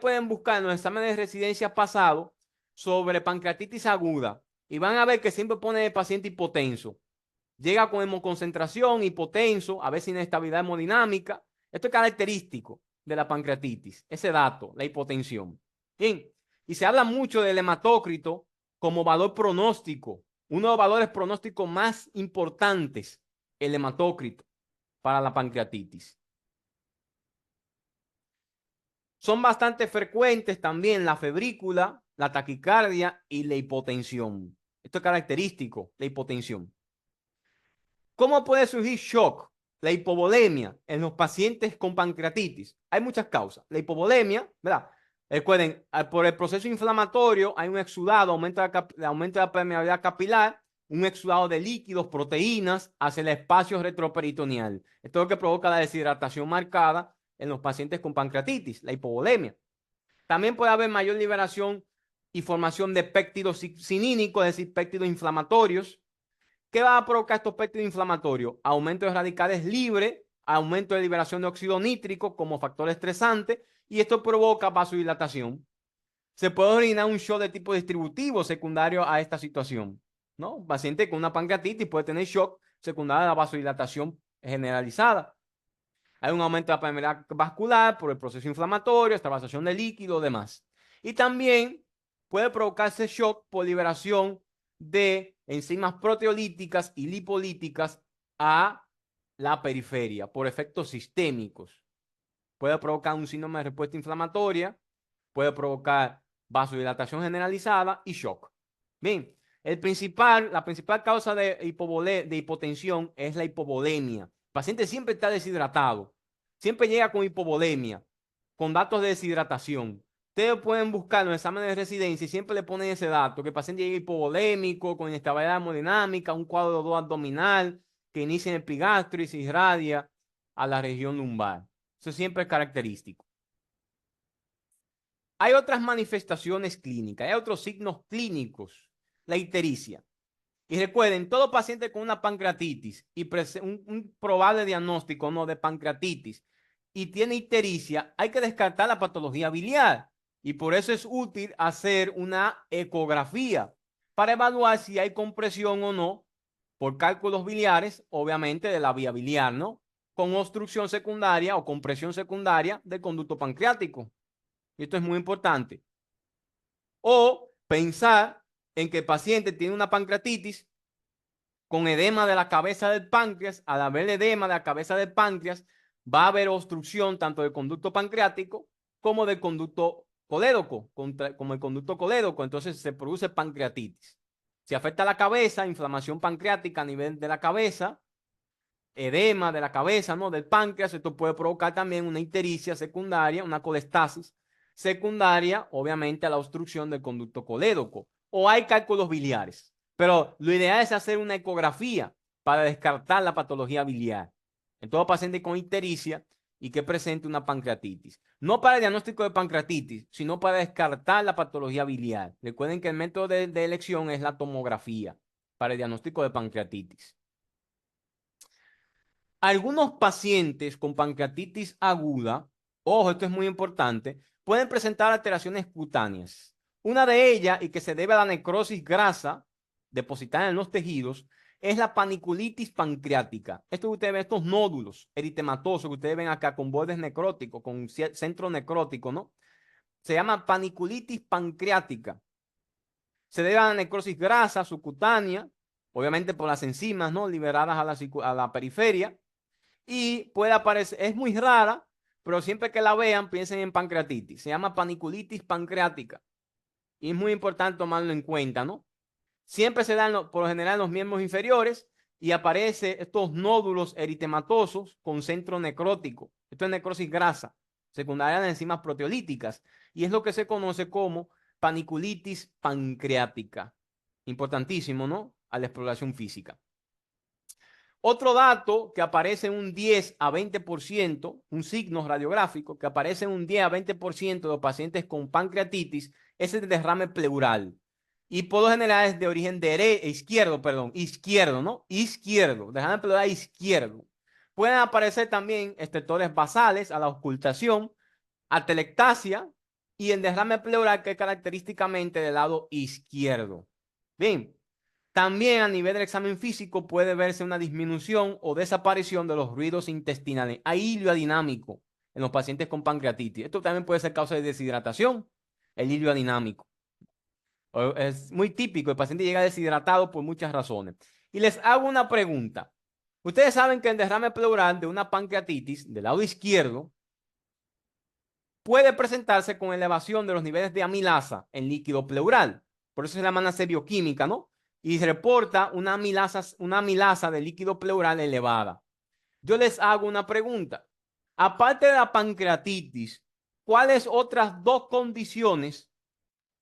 pueden buscar en los exámenes de residencias pasados sobre pancreatitis aguda y van a ver que siempre pone el paciente hipotenso. Llega con hemoconcentración, hipotenso, a veces inestabilidad hemodinámica. Esto es característico de la pancreatitis, ese dato, la hipotensión. Bien, y se habla mucho del hematócrito como valor pronóstico, uno de los valores pronósticos más importantes, el hematócrito para la pancreatitis. Son bastante frecuentes también la febrícula, la taquicardia y la hipotensión. Esto es característico, la hipotensión. ¿Cómo puede surgir shock? La hipovolemia en los pacientes con pancreatitis. Hay muchas causas. La hipovolemia, ¿verdad? Recuerden, por el proceso inflamatorio hay un exudado, aumento de la permeabilidad capilar, un exudado de líquidos, proteínas hacia el espacio retroperitoneal. Esto es lo que provoca la deshidratación marcada en los pacientes con pancreatitis, la hipovolemia. También puede haber mayor liberación y formación de péptidos cinínicos, es decir, péptidos inflamatorios. ¿Qué va a provocar estos péptidos inflamatorios? Aumento de radicales libres, aumento de liberación de óxido nítrico como factor estresante, y esto provoca vasodilatación. Se puede originar un shock de tipo distributivo secundario a esta situación, ¿no? Un paciente con una pancreatitis puede tener shock secundario a la vasodilatación generalizada. Hay un aumento de la permeabilidad vascular por el proceso inflamatorio, extravasación de líquido, demás. Y también puede provocarse shock por liberación de enzimas proteolíticas y lipolíticas a la periferia por efectos sistémicos. Puede provocar un síndrome de respuesta inflamatoria, puede provocar vasodilatación generalizada y shock. Bien, la principal causa de hipotensión es la hipovolemia. El paciente siempre está deshidratado, siempre llega con hipovolemia, con datos de deshidratación. Ustedes pueden buscar en los exámenes de residencia y siempre le ponen ese dato, que el paciente llega hipovolémico, con inestabilidad hemodinámica, un cuadro de dolor abdominal, que inicia en el epigastrio y se irradia a la región lumbar. Eso siempre es característico. Hay otras manifestaciones clínicas, hay otros signos clínicos, la ictericia. Y recuerden, todo paciente con una pancreatitis y un probable diagnóstico no de pancreatitis y tiene ictericia, hay que descartar la patología biliar. Y por eso es útil hacer una ecografía para evaluar si hay compresión o no por cálculos biliares, obviamente de la vía biliar, ¿no? Con obstrucción secundaria o compresión secundaria del conducto pancreático. Y esto es muy importante. O pensar en que el paciente tiene una pancreatitis con edema de la cabeza del páncreas. Al haber edema de la cabeza del páncreas, va a haber obstrucción tanto del conducto pancreático como del conducto colédoco, como el conducto colédoco, entonces se produce pancreatitis. Si afecta la cabeza, inflamación pancreática a nivel de la cabeza, edema de la cabeza, ¿no? Del páncreas, esto puede provocar también una ictericia secundaria, una colestasis secundaria, obviamente, a la obstrucción del conducto colédoco. O hay cálculos biliares. Pero lo ideal es hacer una ecografía para descartar la patología biliar en todo paciente con ictericia y que presente una pancreatitis. No para el diagnóstico de pancreatitis, sino para descartar la patología biliar. Recuerden que el método de elección es la tomografía para el diagnóstico de pancreatitis. Algunos pacientes con pancreatitis aguda, ojo, esto es muy importante, pueden presentar alteraciones cutáneas. Una de ellas, y que se debe a la necrosis grasa depositada en los tejidos, es la paniculitis pancreática. Esto que ustedes ven, estos nódulos eritematosos que ustedes ven acá con bordes necróticos, con un centro necrótico, ¿no? Se llama paniculitis pancreática. Se debe a la necrosis grasa subcutánea, obviamente por las enzimas, ¿no? Liberadas a la periferia. Y puede aparecer, es muy rara, pero siempre que la vean, piensen en pancreatitis. Se llama paniculitis pancreática. Y es muy importante tomarlo en cuenta, ¿no? Siempre se dan, por lo general, en los miembros inferiores y aparece estos nódulos eritematosos con centro necrótico. Esto es necrosis grasa, secundaria de enzimas proteolíticas. Y es lo que se conoce como paniculitis pancreática. Importantísimo, ¿no? A la exploración física. Otro dato que aparece en un 10 a 20%, un signo radiográfico que aparece en un 10 a 20% de los pacientes con pancreatitis, es el derrame pleural. Y por lo general es de origen izquierdo, ¿no? Izquierdo, derrame pleural izquierdo. Pueden aparecer también estertores basales a la auscultación, atelectasia y el derrame pleural que es característicamente del lado izquierdo. Bien. También a nivel del examen físico puede verse una disminución o desaparición de los ruidos intestinales. Hay hilio adinámico en los pacientes con pancreatitis. Esto también puede ser causa de deshidratación, el hilio adinámico. Es muy típico, el paciente llega deshidratado por muchas razones. Y les hago una pregunta. Ustedes saben que el derrame pleural de una pancreatitis del lado izquierdo puede presentarse con elevación de los niveles de amilasa en líquido pleural. Por eso se llama una bioquímica, ¿no? Y se reporta una amilasa de líquido pleural elevada. Yo les hago una pregunta. Aparte de la pancreatitis, ¿cuáles otras dos condiciones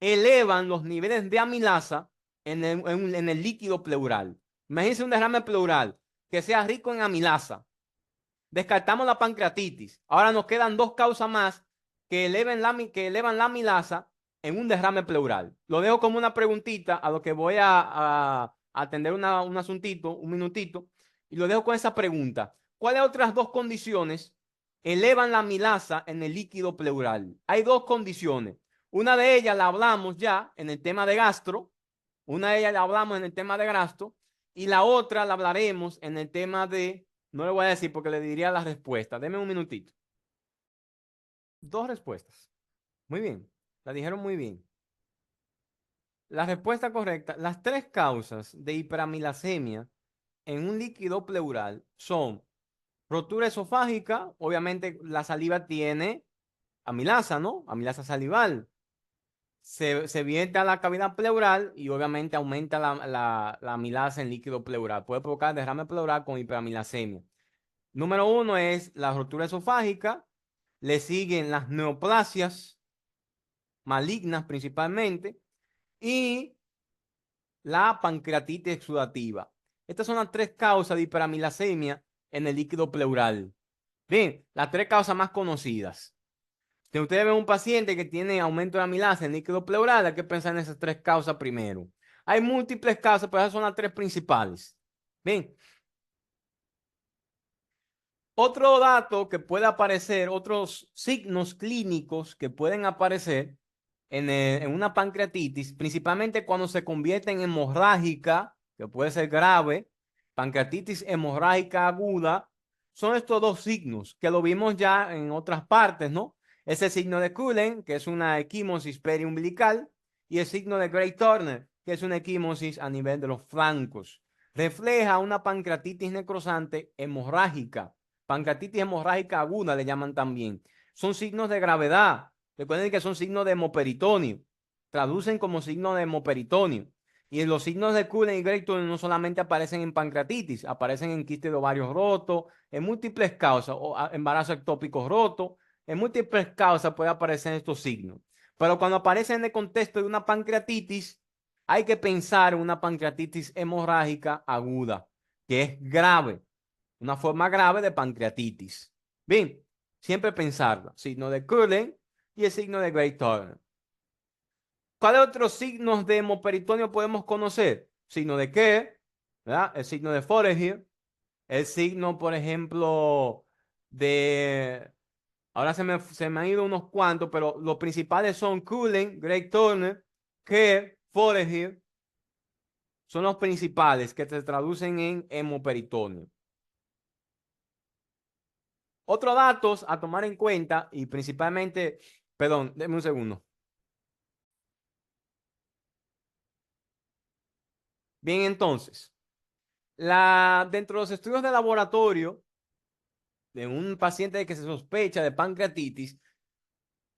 elevan los niveles de amilasa en el líquido pleural? Imagínense un derrame pleural que sea rico en amilasa. Descartamos la pancreatitis. Ahora nos quedan dos causas más que elevan la amilasa en un derrame pleural. Lo dejo como una preguntita a lo que voy a atender un asuntito, un minutito, y lo dejo con esa pregunta. ¿Cuáles otras dos condiciones elevan la amilasa en el líquido pleural? Hay dos condiciones. Una de ellas la hablamos ya en el tema de gastro, una de ellas la hablamos en el tema de gastro, y la otra la hablaremos en el tema de, no le voy a decir porque le diría la respuesta. Deme un minutito. Dos respuestas. Muy bien. La dijeron muy bien. La respuesta correcta, las tres causas de hiperamilasemia en un líquido pleural son rotura esofágica, obviamente la saliva tiene amilasa, ¿no? Amilasa salival. Se vierte a la cavidad pleural y obviamente aumenta la amilasa en líquido pleural. Puede provocar derrame pleural con hiperamilasemia. Número uno es la rotura esofágica. Le siguen las neoplasias malignas principalmente y la pancreatitis exudativa. Estas son las tres causas de hiperamilasemia en el líquido pleural. Bien, las tres causas más conocidas. Si ustedes ven un paciente que tiene aumento de amilasa en el líquido pleural, hay que pensar en esas tres causas primero. Hay múltiples causas, pero esas son las tres principales. Bien. Otro dato que puede aparecer, otros signos clínicos que pueden aparecer en una pancreatitis, principalmente cuando se convierte en hemorrágica, que puede ser grave, pancreatitis hemorrágica aguda, son estos dos signos que lo vimos ya en otras partes, ¿no? Ese signo de Cullen, que es una equimosis periumbilical, y el signo de Gray Turner, que es una equimosis a nivel de los flancos. Refleja una pancreatitis necrosante hemorrágica. Pancreatitis hemorrágica aguda le llaman también. Son signos de gravedad. Recuerden que son signos de hemoperitoneo. Traducen como signos de hemoperitoneo. Y los signos de Cullen y Gray Turner no solamente aparecen en pancreatitis, aparecen en quiste de ovarios rotos, en múltiples causas, o embarazo ectópico roto, en múltiples causas puede aparecer estos signos. Pero cuando aparecen en el contexto de una pancreatitis, hay que pensar en una pancreatitis hemorrágica aguda, que es grave, una forma grave de pancreatitis. Bien, siempre pensarlo. Signo de Cullen y el signo de Gray Turner. ¿Cuáles otros signos de hemoperitoneo podemos conocer? Signo de qué, ¿verdad? El signo de Forehead, el signo, por ejemplo, de... Ahora se me han ido unos cuantos, pero los principales son Cullen, Gray Turner, Kerr, Forehead. Son los principales que se traducen en hemoperitoneo. Otros datos a tomar en cuenta y principalmente, perdón, denme un segundo. Bien, entonces, dentro de los estudios de laboratorio de un paciente que se sospecha de pancreatitis,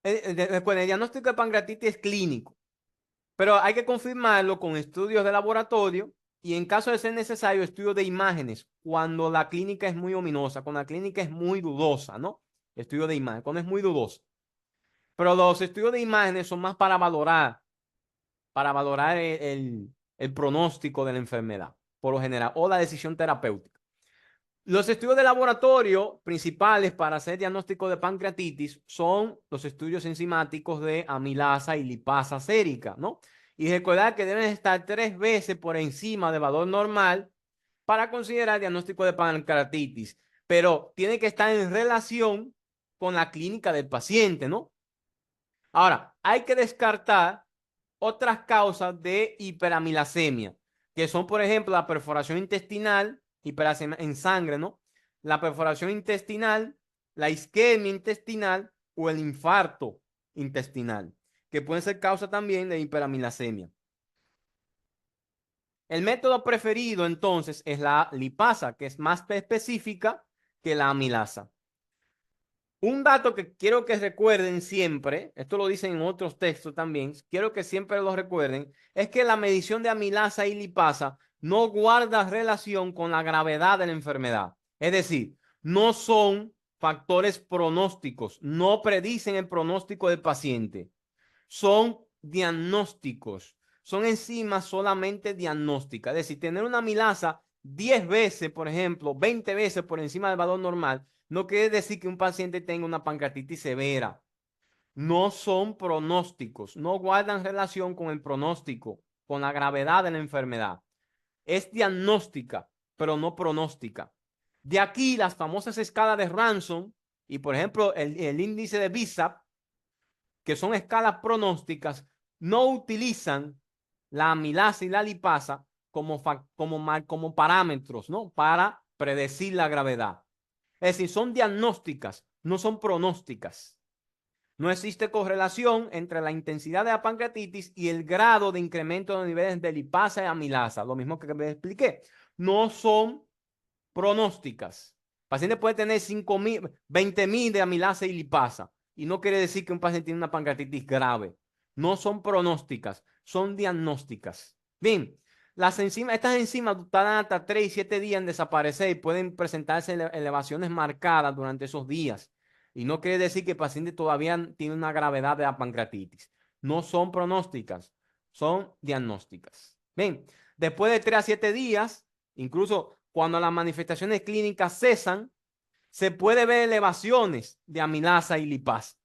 recuerden, el diagnóstico de pancreatitis es clínico, pero hay que confirmarlo con estudios de laboratorio y en caso de ser necesario, estudios de imágenes, cuando la clínica es muy ominosa, cuando la clínica es muy dudosa, ¿no? Estudio de imagen, cuando es muy dudosa. Pero los estudios de imágenes son más para valorar el pronóstico de la enfermedad, por lo general, o la decisión terapéutica. Los estudios de laboratorio principales para hacer diagnóstico de pancreatitis son los estudios enzimáticos de amilasa y lipasa sérica, ¿no? Y recordar que deben estar 3 veces por encima del valor normal para considerar diagnóstico de pancreatitis, pero tiene que estar en relación con la clínica del paciente, ¿no? Ahora, hay que descartar otras causas de hiperamilasemia, que son, por ejemplo, la perforación intestinal, hiperasemia en sangre, ¿no? La perforación intestinal, la isquemia intestinal o el infarto intestinal, que pueden ser causa también de hiperamilasemia. El método preferido, entonces, es la lipasa, que es más específica que la amilasa. Un dato que quiero que recuerden siempre, esto lo dicen en otros textos también, quiero que siempre lo recuerden, es que la medición de amilasa y lipasa no guarda relación con la gravedad de la enfermedad. Es decir, no son factores pronósticos, no predicen el pronóstico del paciente. Son diagnósticos, son enzimas solamente diagnósticas. Es decir, tener una amilasa 10 veces, por ejemplo, 20 veces por encima del valor normal, no quiere decir que un paciente tenga una pancreatitis severa. No son pronósticos, no guardan relación con el pronóstico, con la gravedad de la enfermedad. Es diagnóstica, pero no pronóstica. De aquí las famosas escalas de Ransom y, por ejemplo, el índice de BISAP, que son escalas pronósticas, no utilizan la amilasa y la lipasa como parámetros, ¿no? Para predecir la gravedad. Es decir, son diagnósticas, no son pronósticas. No existe correlación entre la intensidad de la pancreatitis y el grado de incremento de los niveles de lipasa y amilasa. Lo mismo que me expliqué. No son pronósticas. El paciente puede tener 5.000, 20.000 de amilasa y lipasa. Y no quiere decir que un paciente tiene una pancreatitis grave. No son pronósticas, son diagnósticas. Bien, estas enzimas tardan hasta 3 y 7 días en desaparecer y pueden presentarse elevaciones marcadas durante esos días. Y no quiere decir que el paciente todavía tiene una gravedad de la pancreatitis. No son pronósticas, son diagnósticas. Bien, después de 3 a 7 días, incluso cuando las manifestaciones clínicas cesan, se puede ver elevaciones de amilasa y lipasa.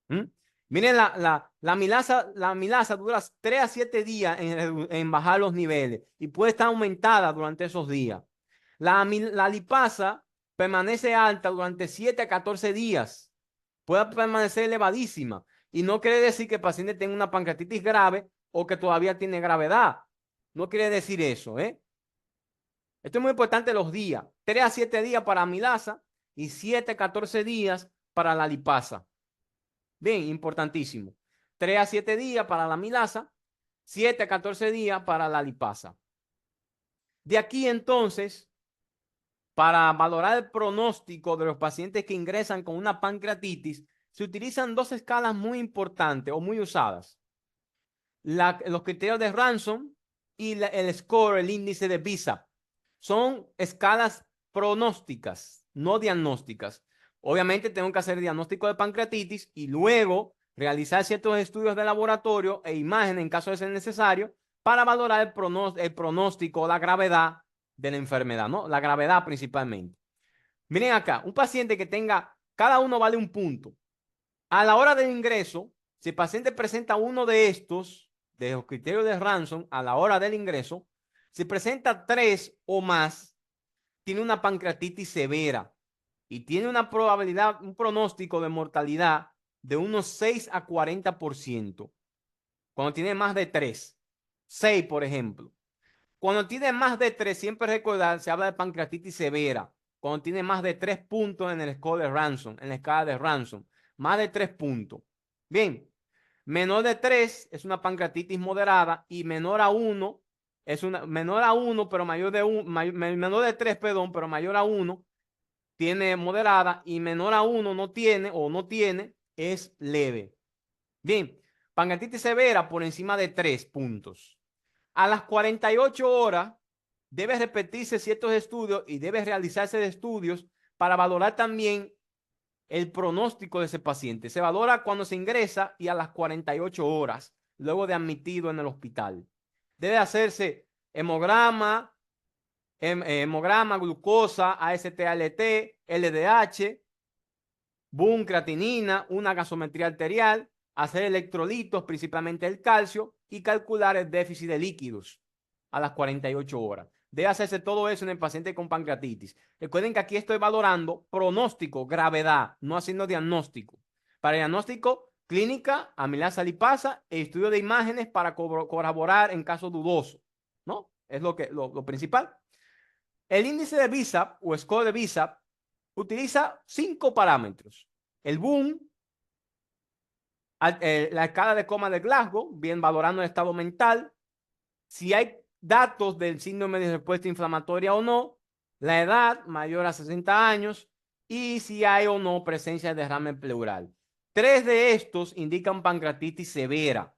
¿Mm? Miren, la amilasa dura 3 a 7 días en bajar los niveles y puede estar aumentada durante esos días. La lipasa permanece alta durante 7 a 14 días. Puede permanecer elevadísima. Y no quiere decir que el paciente tenga una pancreatitis grave o que todavía tiene gravedad. No quiere decir eso, ¿eh? Esto es muy importante los días. 3 a 7 días para amilasa y 7 a 14 días para la lipasa. Bien, importantísimo. 3 a 7 días para la amilasa, 7 a 14 días para la lipasa. De aquí entonces, para valorar el pronóstico de los pacientes que ingresan con una pancreatitis, se utilizan dos escalas muy importantes o muy usadas. Los criterios de Ransom y el score, el índice de BISAP. Son escalas pronósticas, no diagnósticas. Obviamente tengo que hacer diagnóstico de pancreatitis y luego realizar ciertos estudios de laboratorio e imágenes en caso de ser necesario para valorar el pronóstico, la gravedad de la enfermedad, ¿no? La gravedad principalmente. Miren acá, un paciente que tenga, cada uno vale un punto. A la hora del ingreso, si el paciente presenta uno de estos, de los criterios de Ransom, a la hora del ingreso, si presenta 3 o más, tiene una pancreatitis severa y tiene una probabilidad, un pronóstico de mortalidad de unos 6 a 40%. Cuando tiene más de 3, 6 por ejemplo. Cuando tiene más de 3, siempre recordar, se habla de pancreatitis severa. Cuando tiene más de 3 puntos en el score de Ransom, en la escala de Ransom. Más de 3 puntos. Bien, menor de 3 es una pancreatitis moderada y menor a 1 es una menor a 1, pero mayor de 1, menor de 3, perdón, pero mayor a 1 tiene moderada y menor a 1 no tiene o no tiene es leve. Bien, pancreatitis severa por encima de 3 puntos. A las 48 horas debe repetirse ciertos estudios y debe realizarse estudios para valorar también el pronóstico de ese paciente. Se valora cuando se ingresa y a las 48 horas, luego de admitido en el hospital. Debe hacerse hemograma, hemograma, glucosa, AST-ALT, LDH, BUN, creatinina, una gasometría arterial, hacer electrolitos, principalmente el calcio, y calcular el déficit de líquidos a las 48 horas. Debe hacerse todo eso en el paciente con pancreatitis. Recuerden que aquí estoy valorando pronóstico, gravedad, no haciendo diagnóstico. Para el diagnóstico, clínica, amilasa lipasa e estudio de imágenes para corroborar en caso dudoso, ¿no? Es lo principal. El índice de BISAP o score de BISAP utiliza 5 parámetros. El BOOM, la escala de coma de Glasgow, bien valorando el estado mental, si hay datos del síndrome de respuesta inflamatoria o no, la edad mayor a 60 años y si hay o no presencia de derrame pleural. 3 de estos indican pancreatitis severa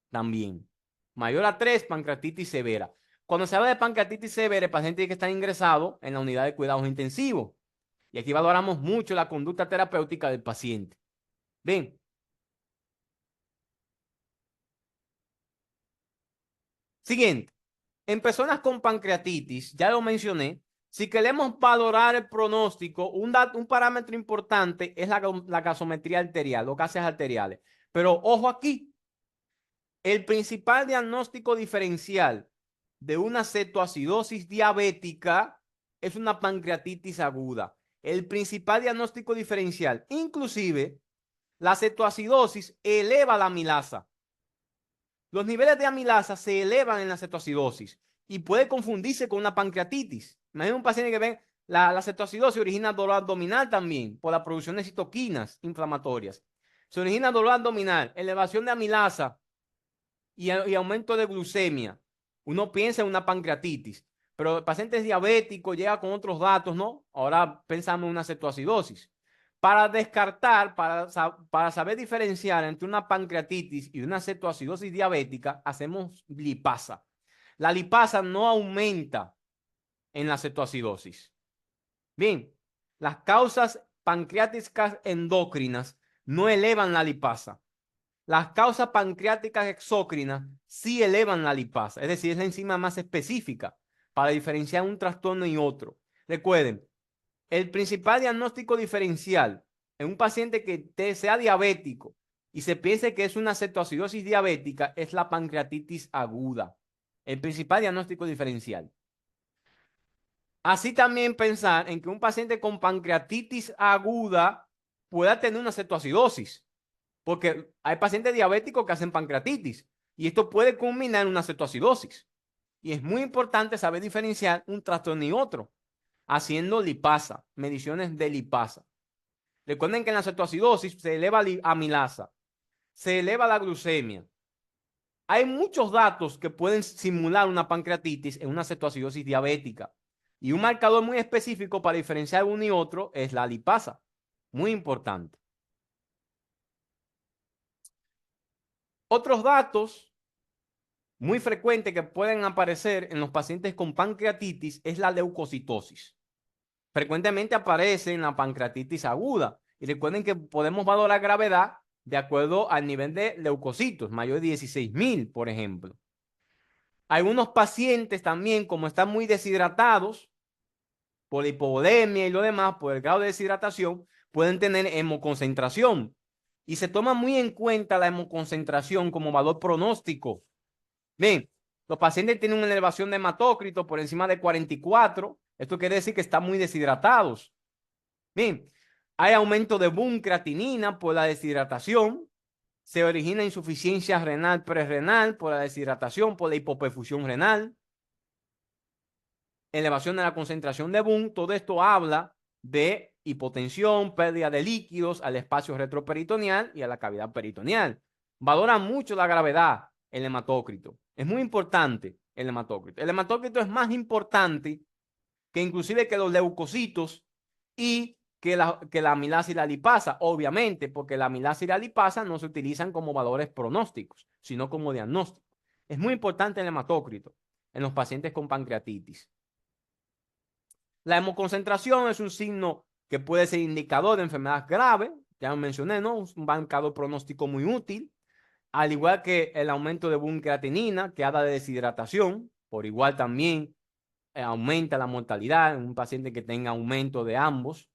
también. Mayor a 3, pancreatitis severa. Cuando se habla de pancreatitis severa, el paciente tiene que estar ingresado en la unidad de cuidados intensivos. Y aquí valoramos mucho la conducta terapéutica del paciente. Bien. Siguiente. En personas con pancreatitis, ya lo mencioné, si queremos valorar el pronóstico, un parámetro importante es la gasometría arterial, los gases arteriales. Pero ojo aquí, el principal diagnóstico diferencial de una cetoacidosis diabética es una pancreatitis aguda. El principal diagnóstico diferencial, inclusive la cetoacidosis eleva la amilasa. Los niveles de amilasa se elevan en la cetoacidosis y puede confundirse con una pancreatitis. Imagina un paciente que ve la cetoacidosis origina dolor abdominal también por la producción de citoquinas inflamatorias. Se origina dolor abdominal, elevación de amilasa y aumento de glucemia. Uno piensa en una pancreatitis, pero el paciente es diabético, llega con otros datos, ¿no? Ahora pensamos en una cetoacidosis. Para descartar, para saber diferenciar entre una pancreatitis y una cetoacidosis diabética, hacemos lipasa. La lipasa no aumenta en la cetoacidosis. Bien, las causas pancreáticas endócrinas no elevan la lipasa. Las causas pancreáticas exócrinas sí elevan la lipasa, es decir, es la enzima más específica para diferenciar un trastorno y otro. Recuerden, el principal diagnóstico diferencial en un paciente que sea diabético y se piense que es una cetoacidosis diabética es la pancreatitis aguda. El principal diagnóstico diferencial. Así también pensar en que un paciente con pancreatitis aguda pueda tener una cetoacidosis, porque hay pacientes diabéticos que hacen pancreatitis y esto puede culminar en una cetoacidosis. Y es muy importante saber diferenciar un trastorno y otro, haciendo lipasa, mediciones de lipasa. Recuerden que en la cetoacidosis se eleva la amilasa, se eleva la glucemia. Hay muchos datos que pueden simular una pancreatitis en una cetoacidosis diabética. Y un marcador muy específico para diferenciar uno y otro es la lipasa. Muy importante. Otros datos muy frecuentes que pueden aparecer en los pacientes con pancreatitis es la leucocitosis. Frecuentemente aparece en la pancreatitis aguda. Y recuerden que podemos valorar gravedad de acuerdo al nivel de leucocitos, mayor de 16.000, por ejemplo. Algunos pacientes también, como están muy deshidratados por la hipovolemia y lo demás, por el grado de deshidratación, pueden tener hemoconcentración. Y se toma muy en cuenta la hemoconcentración como valor pronóstico. Bien, los pacientes tienen una elevación de hematócrito por encima de 44. Esto quiere decir que están muy deshidratados. Bien, hay aumento de boom creatinina por la deshidratación. Se origina insuficiencia renal prerrenal por la deshidratación, por la hipoperfusión renal. Elevación de la concentración de boom. Todo esto habla de hipotensión, pérdida de líquidos al espacio retroperitoneal y a la cavidad peritoneal. Valora mucho la gravedad el hematócrito. Es muy importante el hematócrito. El hematócrito es más importante que inclusive que los leucocitos y que la amilasa y la lipasa, obviamente, porque la amilasa y la lipasa no se utilizan como valores pronósticos, sino como diagnóstico. Es muy importante el hematócrito en los pacientes con pancreatitis. La hemoconcentración es un signo que puede ser indicador de enfermedad grave, ya lo mencioné, ¿no? Un marcador pronóstico muy útil, al igual que el aumento de boom creatinina, que habla de deshidratación, por igual también aumenta la mortalidad en un paciente que tenga aumento de ambos.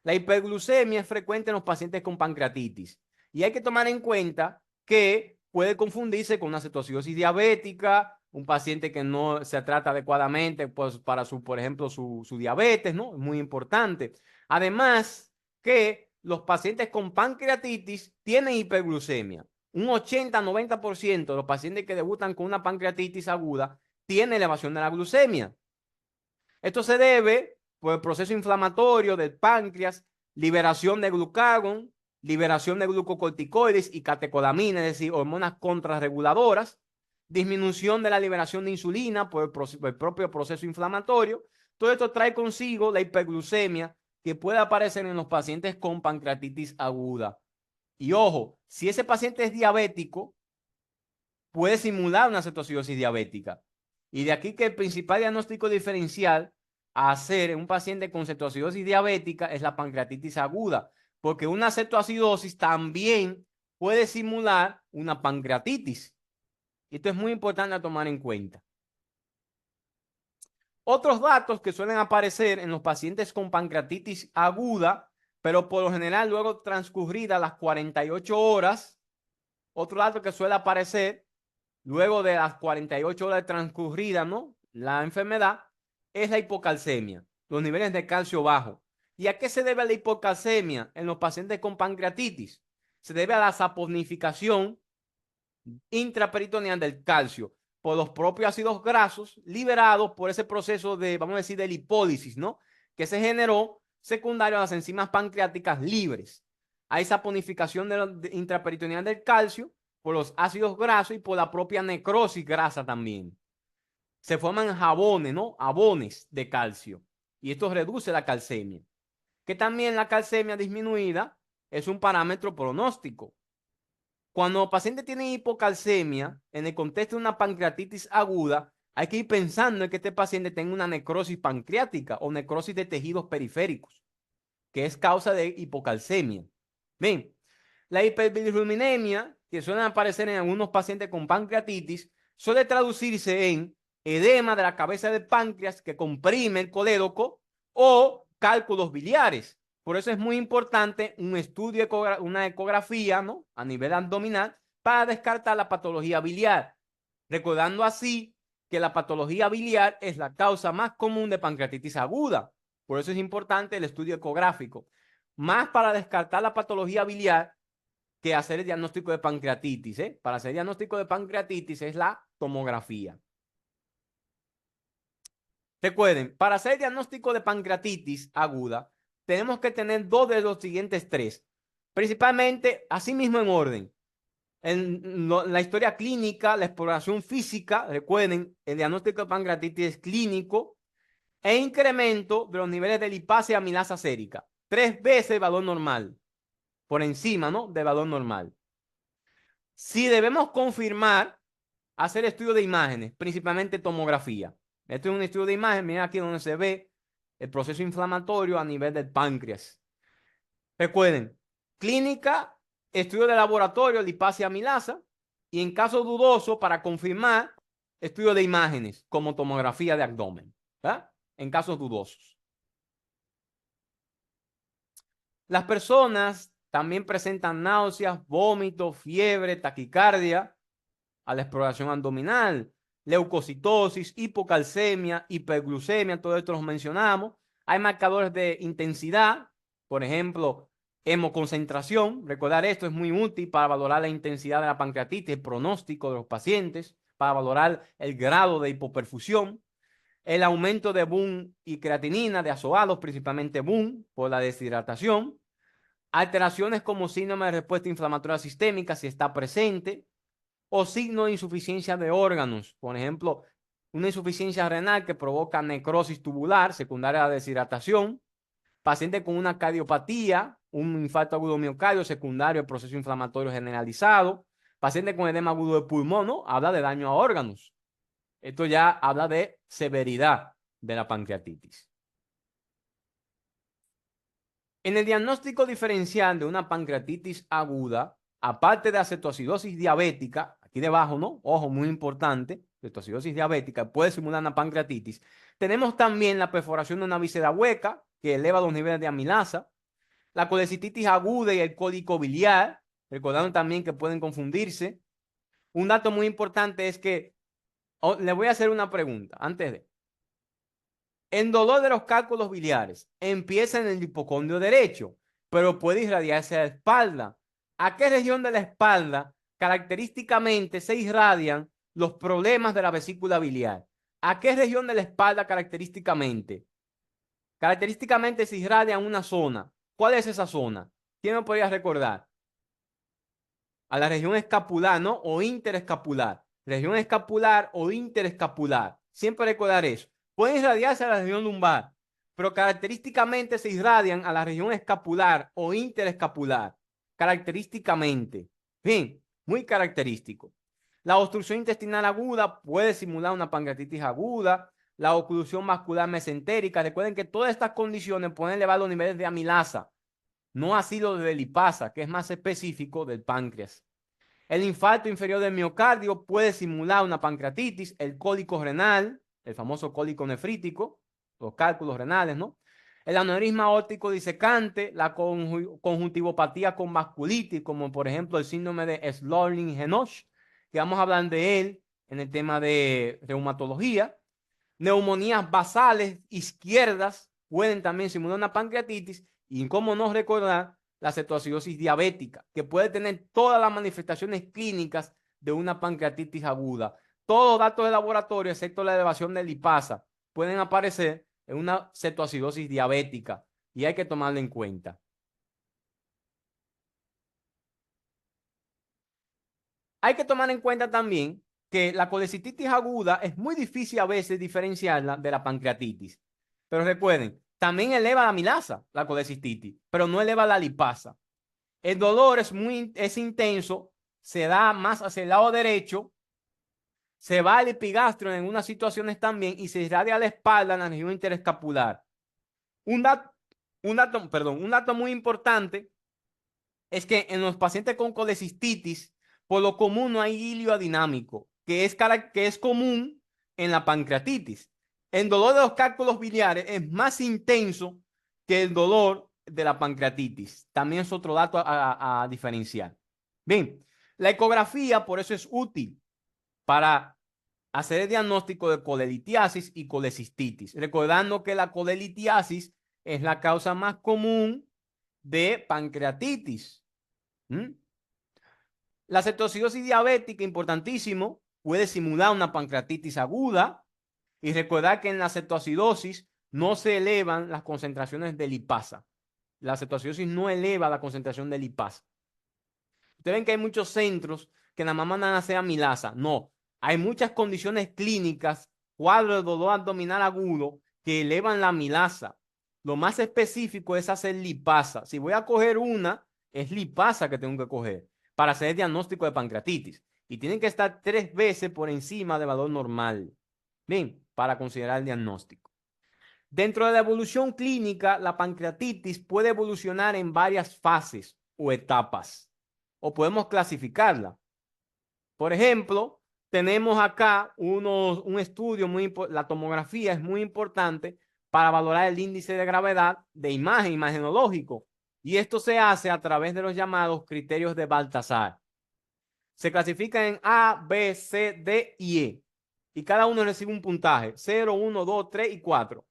La hiperglucemia es frecuente en los pacientes con pancreatitis y hay que tomar en cuenta que puede confundirse con una cetoacidosis diabética, un paciente que no se trata adecuadamente pues, para por ejemplo, su diabetes, ¿no? Es muy importante. Además que los pacientes con pancreatitis tienen hiperglucemia. Un 80-90% de los pacientes que debutan con una pancreatitis aguda tienen elevación de la glucemia. Esto se debe por el proceso inflamatorio del páncreas, liberación de glucagón, liberación de glucocorticoides y catecolamina, es decir, hormonas contrarreguladoras, disminución de la liberación de insulina por el propio proceso inflamatorio. Todo esto trae consigo la hiperglucemia que puede aparecer en los pacientes con pancreatitis aguda. Y ojo, si ese paciente es diabético, puede simular una cetoacidosis diabética. Y de aquí que el principal diagnóstico diferencial a hacer en un paciente con cetoacidosis diabética es la pancreatitis aguda, porque una cetoacidosis también puede simular una pancreatitis. Esto es muy importante a tomar en cuenta. Otros datos que suelen aparecer en los pacientes con pancreatitis aguda, pero por lo general luego transcurridas las 48 horas, otro dato que suele aparecer luego de las 48 horas transcurridas, ¿no? La enfermedad es la hipocalcemia, los niveles de calcio bajo. ¿Y a qué se debe la hipocalcemia en los pacientes con pancreatitis? Se debe a la saponificación intraperitoneal del calcio por los propios ácidos grasos liberados por ese proceso de, vamos a decir, de lipólisis, ¿no? Que se generó secundario a las enzimas pancreáticas libres. Hay saponificación intraperitoneal del calcio por los ácidos grasos y por la propia necrosis grasa también. Se forman jabones, ¿no? Abones de calcio. Y esto reduce la calcemia. Que también la calcemia disminuida es un parámetro pronóstico. Cuando el paciente tiene hipocalcemia, en el contexto de una pancreatitis aguda, hay que ir pensando en que este paciente tenga una necrosis pancreática o necrosis de tejidos periféricos, que es causa de hipocalcemia. Bien, la hiperbilirrubinemia, que suele aparecer en algunos pacientes con pancreatitis, suele traducirse en edema de la cabeza del páncreas que comprime el colédoco o cálculos biliares. Por eso es muy importante un estudio, una ecografía, ¿no? A nivel abdominal para descartar la patología biliar, recordando así que la patología biliar es la causa más común de pancreatitis aguda. Por eso es importante el estudio ecográfico. Más para descartar la patología biliar que hacer el diagnóstico de pancreatitis. Para hacer el diagnóstico de pancreatitis es la tomografía. Recuerden, para hacer el diagnóstico de pancreatitis aguda, tenemos que tener dos de los siguientes tres. Principalmente, así mismo en orden. En la historia clínica, la exploración física, recuerden, el diagnóstico de pancreatitis es clínico, e incremento de los niveles de lipasa y amilasa sérica. 3 veces el valor normal, por encima, ¿no? Del valor normal. Si debemos confirmar, hacer estudio de imágenes, principalmente tomografía. Esto es un estudio de imagen, miren aquí donde se ve el proceso inflamatorio a nivel del páncreas. Recuerden, clínica, estudio de laboratorio, lipasa y amilasa, y en caso dudoso, para confirmar, estudio de imágenes, como tomografía de abdomen, ¿verdad? En casos dudosos. Las personas también presentan náuseas, vómitos, fiebre, taquicardia a la exploración abdominal, leucocitosis, hipocalcemia, hiperglucemia, todo esto los mencionamos. Hay marcadores de intensidad, por ejemplo, hemoconcentración. Recordar esto es muy útil para valorar la intensidad de la pancreatitis, el pronóstico de los pacientes, para valorar el grado de hipoperfusión. El aumento de BUN y creatinina de azoados, principalmente BUN, por la deshidratación. Alteraciones como síndrome de respuesta inflamatoria sistémica, si está presente, o signo de insuficiencia de órganos, por ejemplo, una insuficiencia renal que provoca necrosis tubular secundaria a la deshidratación, paciente con una cardiopatía, un infarto agudo de miocardio secundario al proceso inflamatorio generalizado, paciente con edema agudo de pulmón, ¿no? Habla de daño a órganos. Esto ya habla de severidad de la pancreatitis. En el diagnóstico diferencial de una pancreatitis aguda, aparte de acetoacidosis diabética, aquí debajo, ¿no? Ojo, muy importante, acetoacidosis diabética puede simular una pancreatitis. Tenemos también la perforación de una víscera hueca, que eleva los niveles de amilasa, la colecititis aguda y el cólico biliar, recordando también que pueden confundirse. Un dato muy importante es que, le voy a hacer una pregunta antes de. El dolor de los cálculos biliares empieza en el hipocondrio derecho, pero puede irradiarse a la espalda. ¿A qué región de la espalda característicamente se irradian los problemas de la vesícula biliar? ¿A qué región de la espalda característicamente? Característicamente se irradia en una zona. ¿Cuál es esa zona? ¿Quién me podría recordar? A la región escapular, ¿no? O interescapular. Región escapular o interescapular. Siempre recordar eso. Pueden irradiarse a la región lumbar, pero característicamente se irradian a la región escapular o interescapular. Característicamente. Bien, muy característico. La obstrucción intestinal aguda puede simular una pancreatitis aguda. La oclusión vascular mesentérica. Recuerden que todas estas condiciones pueden elevar los niveles de amilasa, no así lo de lipasa, que es más específico del páncreas. El infarto inferior del miocardio puede simular una pancreatitis, el cólico renal, el famoso cólico nefrítico, los cálculos renales, ¿no? El aneurisma aórtico disecante, la conjuntivopatía con vasculitis, como por ejemplo el síndrome de Sjögren-Henoch, que vamos a hablar de él en el tema de reumatología. Neumonías basales izquierdas pueden también simular una pancreatitis, y cómo no recordar la cetoacidosis diabética, que puede tener todas las manifestaciones clínicas de una pancreatitis aguda. Todos los datos de laboratorio, excepto la elevación de lipasa, pueden aparecer en una cetoacidosis diabética y hay que tomarlo en cuenta. Hay que tomar en cuenta también que la colecititis aguda es muy difícil a veces diferenciarla de la pancreatitis. Pero recuerden, también eleva la amilasa, la colecistitis, pero no eleva la lipasa. El dolor es intenso, se da más hacia el lado derecho, se va al epigastrio en unas situaciones también y se irradia a la espalda en la región interescapular. Un dato muy importante es que en los pacientes con colecistitis, por lo común no hay hilio adinámico, que es común en la pancreatitis. El dolor de los cálculos biliares es más intenso que el dolor de la pancreatitis. También es otro dato a diferenciar. Bien, la ecografía por eso es útil para hacer el diagnóstico de colelitiasis y colecistitis, recordando que la colelitiasis es la causa más común de pancreatitis. La cetoacidosis diabética, importantísimo, puede simular una pancreatitis aguda, y recordar que en la cetoacidosis no se elevan las concentraciones de lipasa. La cetoacidosis no eleva la concentración de lipasa. Ustedes ven que hay muchos centros que nada más mandan a hacer amilasa. No, hay muchas condiciones clínicas, cuadro de dolor abdominal agudo, que elevan la amilasa. Lo más específico es hacer lipasa. Si voy a coger una, es lipasa que tengo que coger. para hacer el diagnóstico de pancreatitis. Y tienen que estar 3 veces por encima del valor normal. Bien, para considerar el diagnóstico. Dentro de la evolución clínica, la pancreatitis puede evolucionar en varias fases o etapas, o podemos clasificarla. Por ejemplo, tenemos acá un estudio la tomografía es muy importante para valorar el índice de gravedad de imagenológico. Y esto se hace a través de los llamados criterios de Baltasar. Se clasifican en A, B, C, D y E. Y cada uno recibe un puntaje, 0, 1, 2, 3 y 4.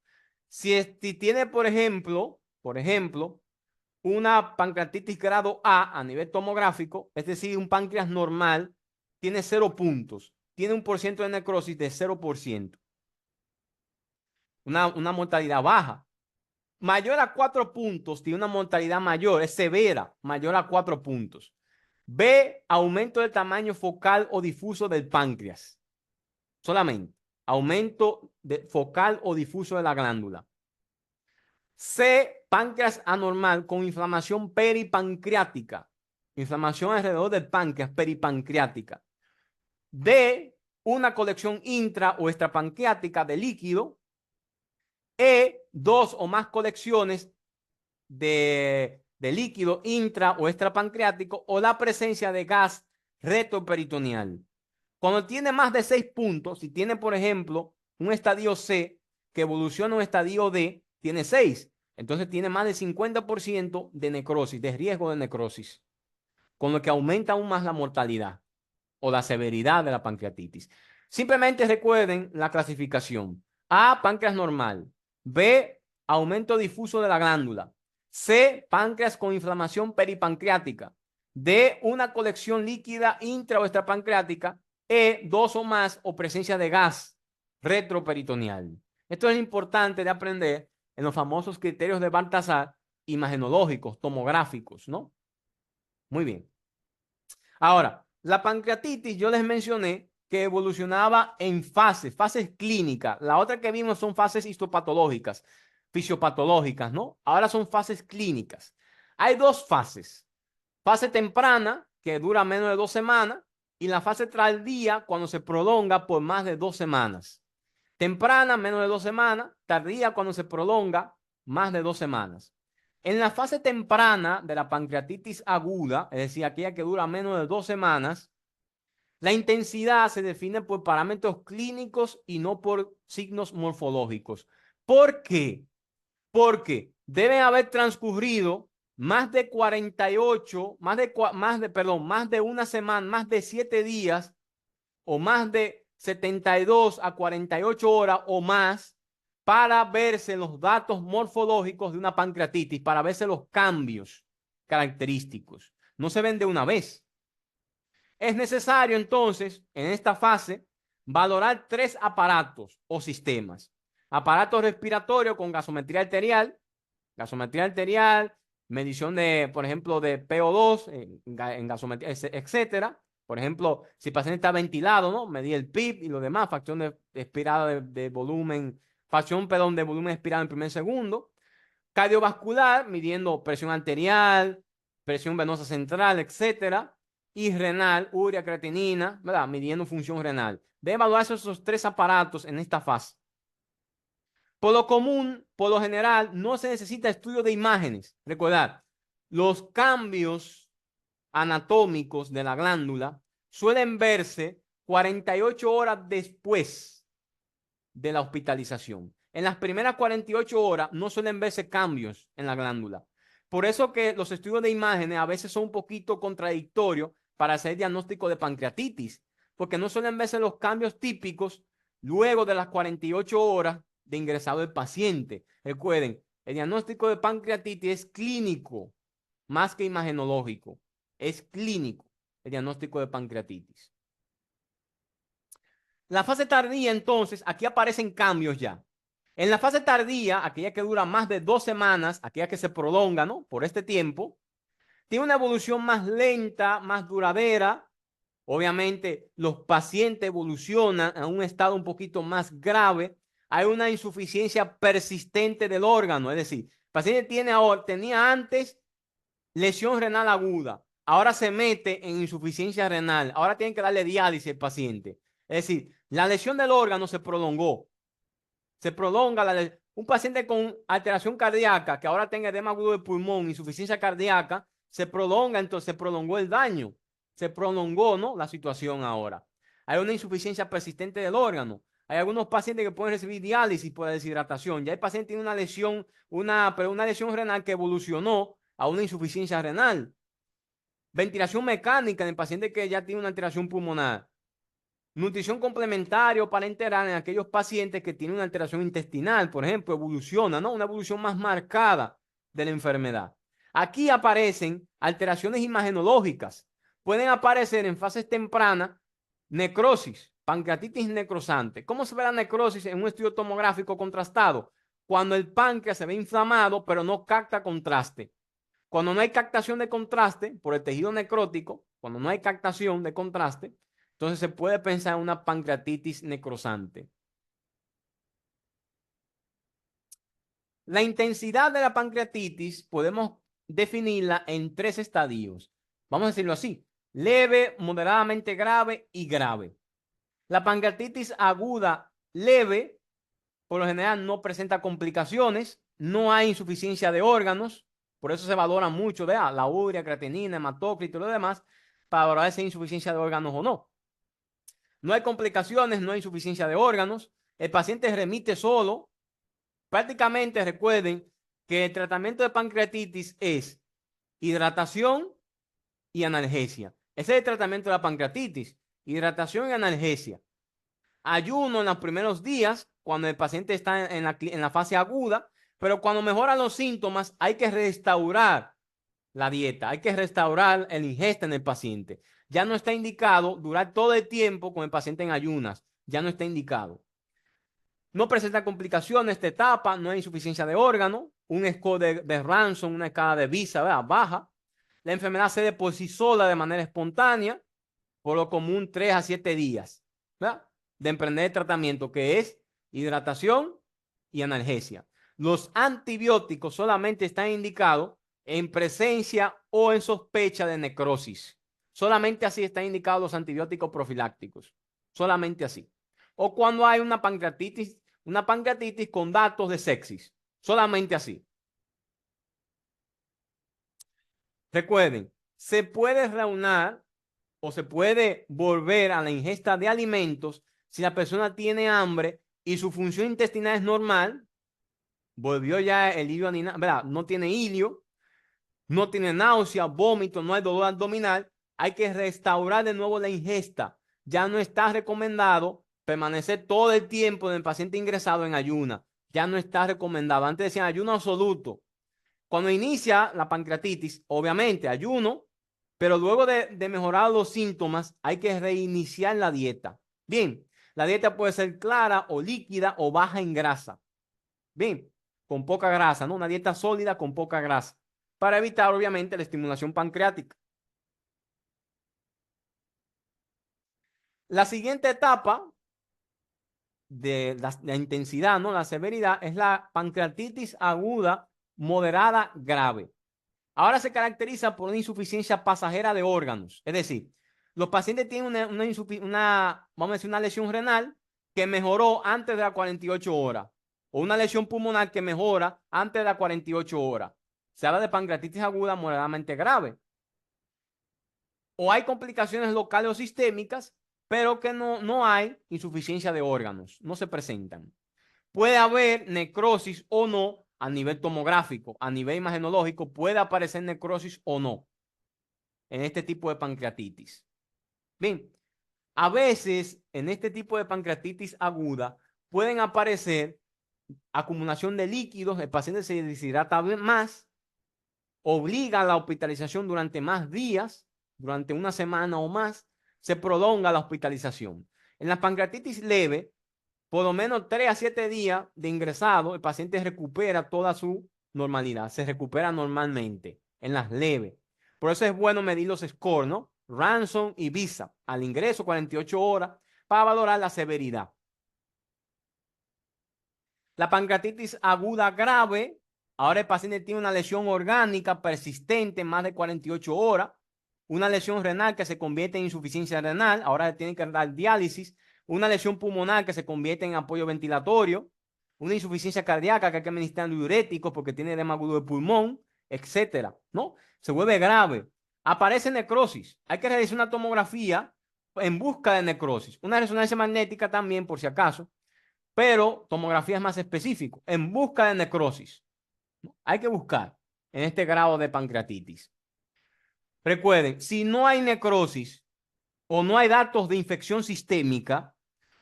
Si tiene, por ejemplo, una pancreatitis grado A nivel tomográfico, es decir, un páncreas normal, tiene 0 puntos. Tiene un porcentaje de necrosis de 0%. Una mortalidad baja. Mayor a 4 puntos, tiene una mortalidad mayor, es severa, mayor a 4 puntos. B, aumento del tamaño focal o difuso del páncreas. Solamente. Aumento focal o difuso de la glándula. C, páncreas anormal con inflamación peripancreática. Inflamación alrededor del páncreas peripancreática. D, una colección intra o extrapancreática de líquido. E, 2 o más colecciones de líquido intra o extrapancreático o la presencia de gas retroperitoneal. Cuando tiene más de 6 puntos, si tiene, por ejemplo, un estadio C que evoluciona a un estadio D, tiene 6. Entonces tiene más del 50% de necrosis, de riesgo de necrosis, con lo que aumenta aún más la mortalidad o la severidad de la pancreatitis. Simplemente recuerden la clasificación. A, páncreas normal. B, aumento difuso de la glándula. C, páncreas con inflamación peripancreática. D, una colección líquida intra o extrapancreática. E, 2 o más o presencia de gas retroperitoneal. Esto es importante de aprender en los famosos criterios de Baltasar, imagenológicos, tomográficos, ¿no? Muy bien. Ahora, la pancreatitis yo les mencioné que evolucionaba en fases clínicas. La otra que vimos son fases histopatológicas, fisiopatológicas, ¿no? Ahora son fases clínicas. Hay 2 fases. Fase temprana, que dura menos de 2 semanas, y la fase tardía, cuando se prolonga por más de 2 semanas. Temprana, menos de 2 semanas. Tardía, cuando se prolonga más de 2 semanas. En la fase temprana de la pancreatitis aguda, es decir, aquella que dura menos de 2 semanas, la intensidad se define por parámetros clínicos y no por signos morfológicos. ¿Por qué? Porque deben haber transcurrido más de 48, más de una semana, más de 7 días o más de 72 a 48 horas o más para verse los datos morfológicos de una pancreatitis, para verse los cambios característicos. No se ven de una vez. Es necesario entonces, en esta fase, valorar 3 aparatos o sistemas. Aparato respiratorio con gasometría arterial, medición de, por ejemplo, de PO2 en gasometría, etcétera. Por ejemplo, si el paciente está ventilado, ¿no? Medir el PIB y lo demás, fracción de expirada de volumen, fracción, perdón, de volumen expirado en primer segundo. Cardiovascular, midiendo presión arterial, presión venosa central, etcétera. Y renal, urea, creatinina, ¿verdad? Midiendo función renal. Debe evaluarse esos 3 aparatos en esta fase. Por lo común, por lo general, no se necesita estudio de imágenes. Recordad, los cambios anatómicos de la glándula suelen verse 48 horas después de la hospitalización. En las primeras 48 horas no suelen verse cambios en la glándula. Por eso que los estudios de imágenes a veces son un poquito contradictorios para hacer diagnóstico de pancreatitis, porque no suelen verse los cambios típicos luego de las 48 horas de ingresado el paciente. Recuerden, el diagnóstico de pancreatitis es clínico, más que imagenológico. Es clínico el diagnóstico de pancreatitis. La fase tardía, entonces, aquí aparecen cambios ya. En la fase tardía, aquella que dura más de 2 semanas, aquella que se prolonga, ¿no? Por este tiempo, tiene una evolución más lenta, más duradera. Obviamente, los pacientes evolucionan a un estado un poquito más grave. Hay una insuficiencia persistente del órgano, es decir, el paciente tenía antes lesión renal aguda. ahora se mete en insuficiencia renal. Ahora tienen que darle diálisis al paciente. Es decir, la lesión del órgano se prolongó. Se prolonga un paciente con alteración cardíaca que ahora tenga edema agudo de pulmón, insuficiencia cardíaca, se prolonga, entonces se prolongó el daño. Se prolongó, ¿no?, la situación ahora. Hay una insuficiencia persistente del órgano. Hay algunos pacientes que pueden recibir diálisis por deshidratación. Ya el paciente tiene una lesión, pero una lesión renal que evolucionó a una insuficiencia renal. Ventilación mecánica en el paciente que ya tiene una alteración pulmonar. Nutrición complementaria o parenteral en aquellos pacientes que tienen una alteración intestinal, por ejemplo, evoluciona, ¿no? Una evolución más marcada de la enfermedad. Aquí aparecen alteraciones imagenológicas. Pueden aparecer en fases tempranas necrosis, pancreatitis necrosante. ¿Cómo se ve la necrosis en un estudio tomográfico contrastado? Cuando el páncreas se ve inflamado, pero no capta contraste. Cuando no hay captación de contraste por el tejido necrótico, cuando no hay captación de contraste, entonces se puede pensar en una pancreatitis necrosante. La intensidad de la pancreatitis podemos definirla en 3 estadios. Vamos a decirlo así: leve, moderadamente grave y grave. La pancreatitis aguda leve, por lo general, no presenta complicaciones, no hay insuficiencia de órganos, por eso se valora mucho la urea, creatinina, hematócrito y lo demás, para valorar si hay insuficiencia de órganos o no. No hay complicaciones, no hay insuficiencia de órganos, el paciente remite solo. Prácticamente recuerden que el tratamiento de pancreatitis es hidratación y analgesia. Ese es el tratamiento de la pancreatitis: hidratación y analgesia. Ayuno en los primeros días, cuando el paciente está en la fase aguda, pero cuando mejoran los síntomas hay que restaurar la dieta, hay que restaurar el ingesta en el paciente. Ya no está indicado durar todo el tiempo con el paciente en ayunas, ya no está indicado. No presenta complicaciones esta etapa, no hay insuficiencia de órgano, un score de Ransom, una escala de Visa, ¿verdad?, baja. La enfermedad cede por sí sola de manera espontánea, por lo común 3 a 7 días, ¿verdad?, de emprender el tratamiento, que es hidratación y analgesia. Los antibióticos solamente están indicados en presencia o en sospecha de necrosis. Solamente así están indicados los antibióticos profilácticos. Solamente así. O cuando hay una pancreatitis con datos de sepsis. Solamente así. Recuerden, se puede reaunar o se puede volver a la ingesta de alimentos si la persona tiene hambre y su función intestinal es normal. Volvió ya el ilio aninal, ¿verdad? No tiene ilio, no tiene náusea, vómito, no hay dolor abdominal. Hay que restaurar de nuevo la ingesta. Ya no está recomendado permanecer todo el tiempo del paciente ingresado en ayuna. Ya no está recomendado. Antes decían ayuno absoluto. Cuando inicia la pancreatitis, obviamente ayuno, pero luego de mejorar los síntomas, hay que reiniciar la dieta. Bien, la dieta puede ser clara o líquida o baja en grasa. Bien, con poca grasa, ¿no? Una dieta sólida con poca grasa, para evitar, obviamente, la estimulación pancreática. La siguiente etapa de la intensidad, ¿no?, la severidad, es la pancreatitis aguda moderada grave. Ahora se caracteriza por una insuficiencia pasajera de órganos. Es decir, los pacientes tienen vamos a decir, una lesión renal que mejoró antes de las 48 horas, o una lesión pulmonar que mejora antes de las 48 horas. Se habla de pancreatitis aguda moderadamente grave. O hay complicaciones locales o sistémicas, pero que no hay insuficiencia de órganos, no se presentan. Puede haber necrosis o no a nivel tomográfico, a nivel imagenológico, puede aparecer necrosis o no en este tipo de pancreatitis. Bien, a veces en este tipo de pancreatitis aguda pueden aparecer acumulación de líquidos, el paciente se deshidrata más, obliga a la hospitalización durante más días, durante una semana o más, se prolonga la hospitalización. En la pancreatitis leve, por lo menos 3 a 7 días de ingresado, el paciente recupera toda su normalidad, se recupera normalmente en las leves. Por eso es bueno medir los scores, ¿no? Ransom y Visa al ingreso, 48 horas, para valorar la severidad. La pancreatitis aguda grave, ahora el paciente tiene una lesión orgánica persistente en más de 48 horas. una lesión renal que se convierte en insuficiencia renal, ahora tienen que dar diálisis, una lesión pulmonar que se convierte en apoyo ventilatorio, una insuficiencia cardíaca que hay que administrar diuréticos porque tiene edema agudo de pulmón, etcétera, ¿no? Se vuelve grave. Aparece necrosis. Hay que realizar una tomografía en busca de necrosis. Una resonancia magnética también, por si acaso, pero tomografía es más específico, en busca de necrosis. Hay que buscar en este grado de pancreatitis. Recuerden, si no hay necrosis o no hay datos de infección sistémica,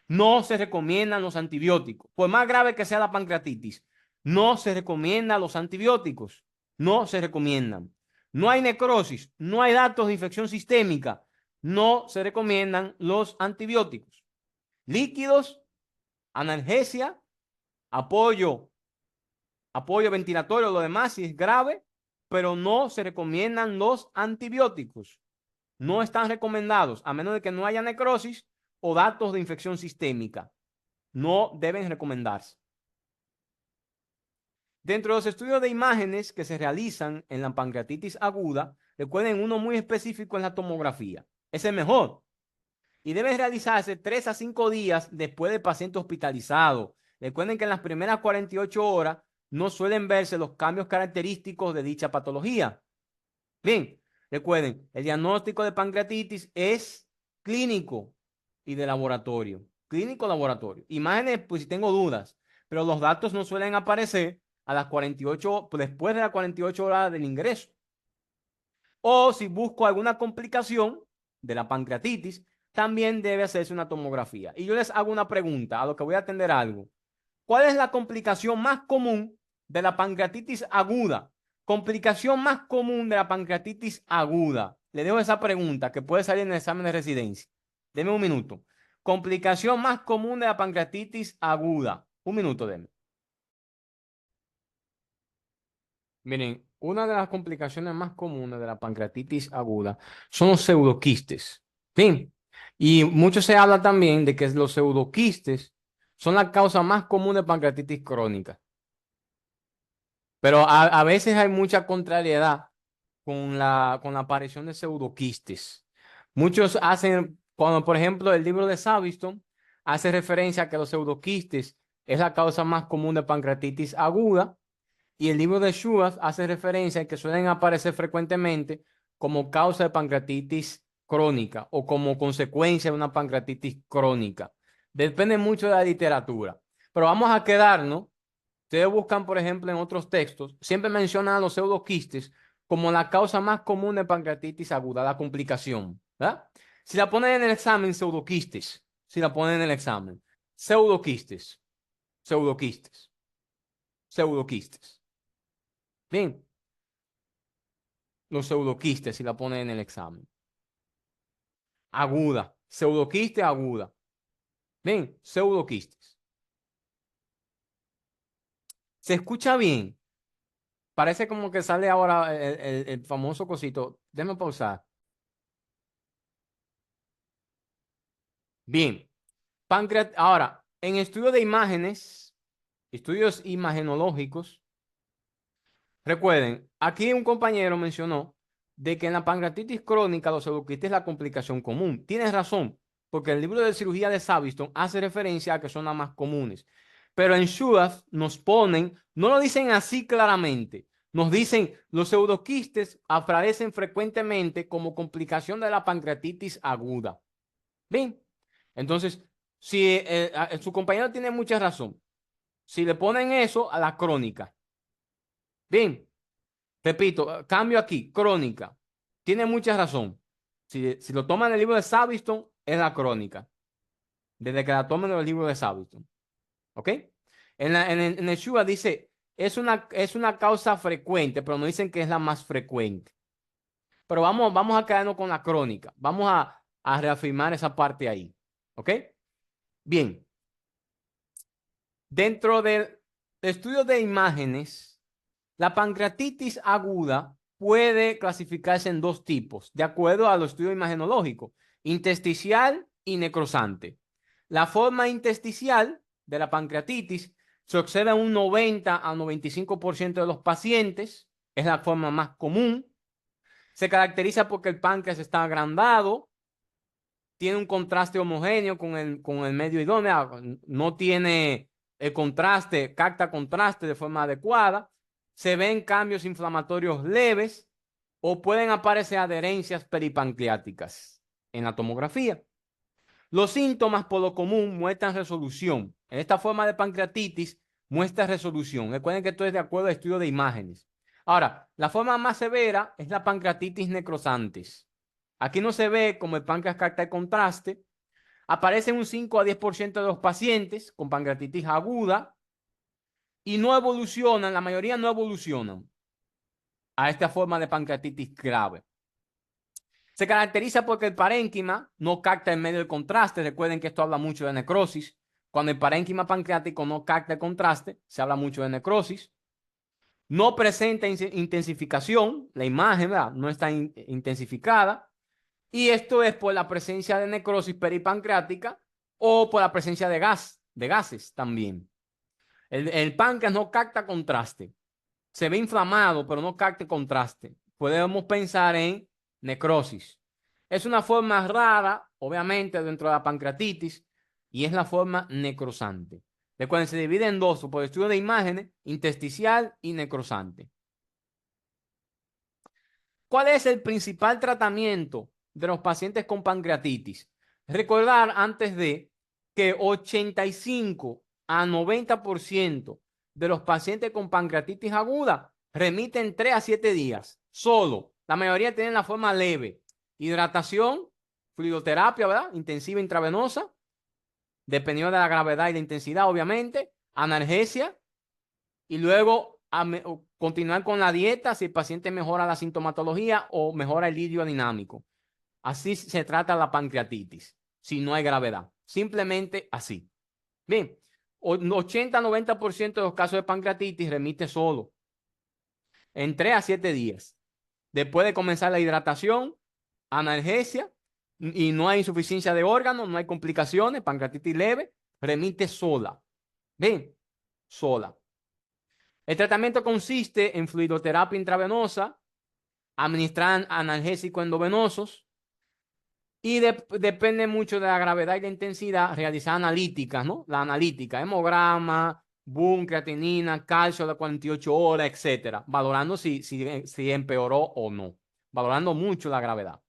no se recomiendan los antibióticos. Por más grave que sea la pancreatitis, no se recomiendan los antibióticos. No se recomiendan. No hay necrosis, no hay datos de infección sistémica, no se recomiendan los antibióticos. Líquidos, analgesia, apoyo ventilatorio, lo demás si es grave, pero no se recomiendan los antibióticos. No están recomendados, a menos de que no haya necrosis o datos de infección sistémica. No deben recomendarse. Dentro de los estudios de imágenes que se realizan en la pancreatitis aguda, recuerden uno muy específico en la tomografía. Es el mejor. Y debe realizarse 3 a 5 días después del paciente hospitalizado. Recuerden que en las primeras 48 horas no suelen verse los cambios característicos de dicha patología. Bien, recuerden, el diagnóstico de pancreatitis es clínico y de laboratorio. Clínico-laboratorio. Imágenes, pues si tengo dudas, pero los datos no suelen aparecer a las 48, después de las 48 horas del ingreso. O si busco alguna complicación de la pancreatitis, también debe hacerse una tomografía. Y yo les hago una pregunta, a lo que voy a atender algo. ¿Cuál es la complicación más común de la pancreatitis aguda? Complicación más común de la pancreatitis aguda. Le dejo esa pregunta que puede salir en el examen de residencia. Deme un minuto. Complicación más común de la pancreatitis aguda. Un minuto, deme. Miren, una de las complicaciones más comunes de la pancreatitis aguda son los pseudoquistes. Bien, y mucho se habla también de que los pseudoquistes son la causa más común de pancreatitis crónica. Pero a veces hay mucha contrariedad con la aparición de pseudoquistes. Muchos hacen, cuando por ejemplo el libro de Saviston hace referencia a que los pseudoquistes es la causa más común de pancreatitis aguda, y el libro de Schwartz hace referencia a que suelen aparecer frecuentemente como causa de pancreatitis crónica o como consecuencia de una pancreatitis crónica. Depende mucho de la literatura. Pero vamos a quedarnos. Ustedes buscan, por ejemplo, en otros textos, siempre mencionan a los pseudoquistes como la causa más común de pancreatitis aguda, la complicación, ¿verdad? Si la ponen en el examen, pseudoquistes. Si la ponen en el examen, pseudoquistes, pseudoquistes, pseudoquistes. Bien, los pseudoquistes, si la ponen en el examen. Aguda, pseudoquiste aguda. Bien, pseudoquistes. ¿Se escucha bien? Parece como que sale ahora el famoso cosito. Déjame pausar. Bien. Ahora, en estudio de imágenes, estudios imagenológicos, recuerden, aquí un compañero mencionó de que en la pancreatitis crónica los pseudoquistes es la complicación común. Tienes razón, porque el libro de cirugía de Saviston hace referencia a que son las más comunes. Pero en Schwartz nos ponen, no lo dicen así claramente, nos dicen los pseudoquistes aparecen frecuentemente como complicación de la pancreatitis aguda. Bien, entonces, si su compañero tiene mucha razón, si le ponen eso a la crónica, bien, repito, cambio aquí, crónica, tiene mucha razón. Si lo toman en el libro de Saviston, es la crónica, desde que la tomen en el libro de Saviston, ¿ok? En el Shua dice, es una causa frecuente, pero no dicen que es la más frecuente. Pero vamos a quedarnos con la crónica, vamos a reafirmar esa parte ahí, ¿ok? Bien, dentro del estudio de imágenes, la pancreatitis aguda puede clasificarse en dos tipos, de acuerdo al estudio imagenológico, intersticial y necrosante. La forma intersticial de la pancreatitis se observa en un 90 a 95% de los pacientes, es la forma más común. Se caracteriza porque el páncreas está agrandado, tiene un contraste homogéneo con el medio idóneo, no tiene el contraste, capta contraste de forma adecuada, se ven cambios inflamatorios leves o pueden aparecer adherencias peripancreáticas en la tomografía. Los síntomas por lo común muestran resolución. En esta forma de pancreatitis muestra resolución. Recuerden que esto es de acuerdo al estudio de imágenes. Ahora, la forma más severa es la pancreatitis necrosantes. Aquí no se ve como el páncreas capta el contraste. Aparece un 5 a 10% de los pacientes con pancreatitis aguda y no evolucionan, la mayoría no evolucionan a esta forma de pancreatitis grave. Se caracteriza porque el parénquima no capta en medio del contraste. Recuerden que esto habla mucho de necrosis. Cuando el parénquima pancreático no capta el contraste, se habla mucho de necrosis. No presenta intensificación, la imagen, ¿verdad?, no está intensificada. Y esto es por la presencia de necrosis peripancreática o por la presencia de gases también. El páncreas no capta contraste. Se ve inflamado, pero no capta contraste. Podemos pensar en necrosis. Es una forma rara, obviamente, dentro de la pancreatitis, y es la forma necrosante. Recuerden, se divide en dos, por estudio de imágenes, intersticial y necrosante. ¿Cuál es el principal tratamiento de los pacientes con pancreatitis? Recordar antes de que 85 a 90% de los pacientes con pancreatitis aguda remiten 3 a 7 días, solo. La mayoría tienen la forma leve. Hidratación, fluidoterapia, ¿verdad?, intensiva intravenosa, dependiendo de la gravedad y la intensidad, obviamente, analgesia, y luego continuar con la dieta si el paciente mejora la sintomatología o mejora el hidrodinámico. Así se trata la pancreatitis, si no hay gravedad. Simplemente así. Bien, 80-90% de los casos de pancreatitis remite solo en 3 a 7 días. Después de comenzar la hidratación, analgesia, y no hay insuficiencia de órganos, no hay complicaciones, pancreatitis leve, remite sola. Bien, sola. El tratamiento consiste en fluidoterapia intravenosa, administrar analgésicos endovenosos y depende mucho de la gravedad y la intensidad, realizar analíticas, ¿no? La analítica, hemograma, boom, creatinina, calcio de 48 horas, etcétera, valorando si empeoró o no, valorando mucho la gravedad.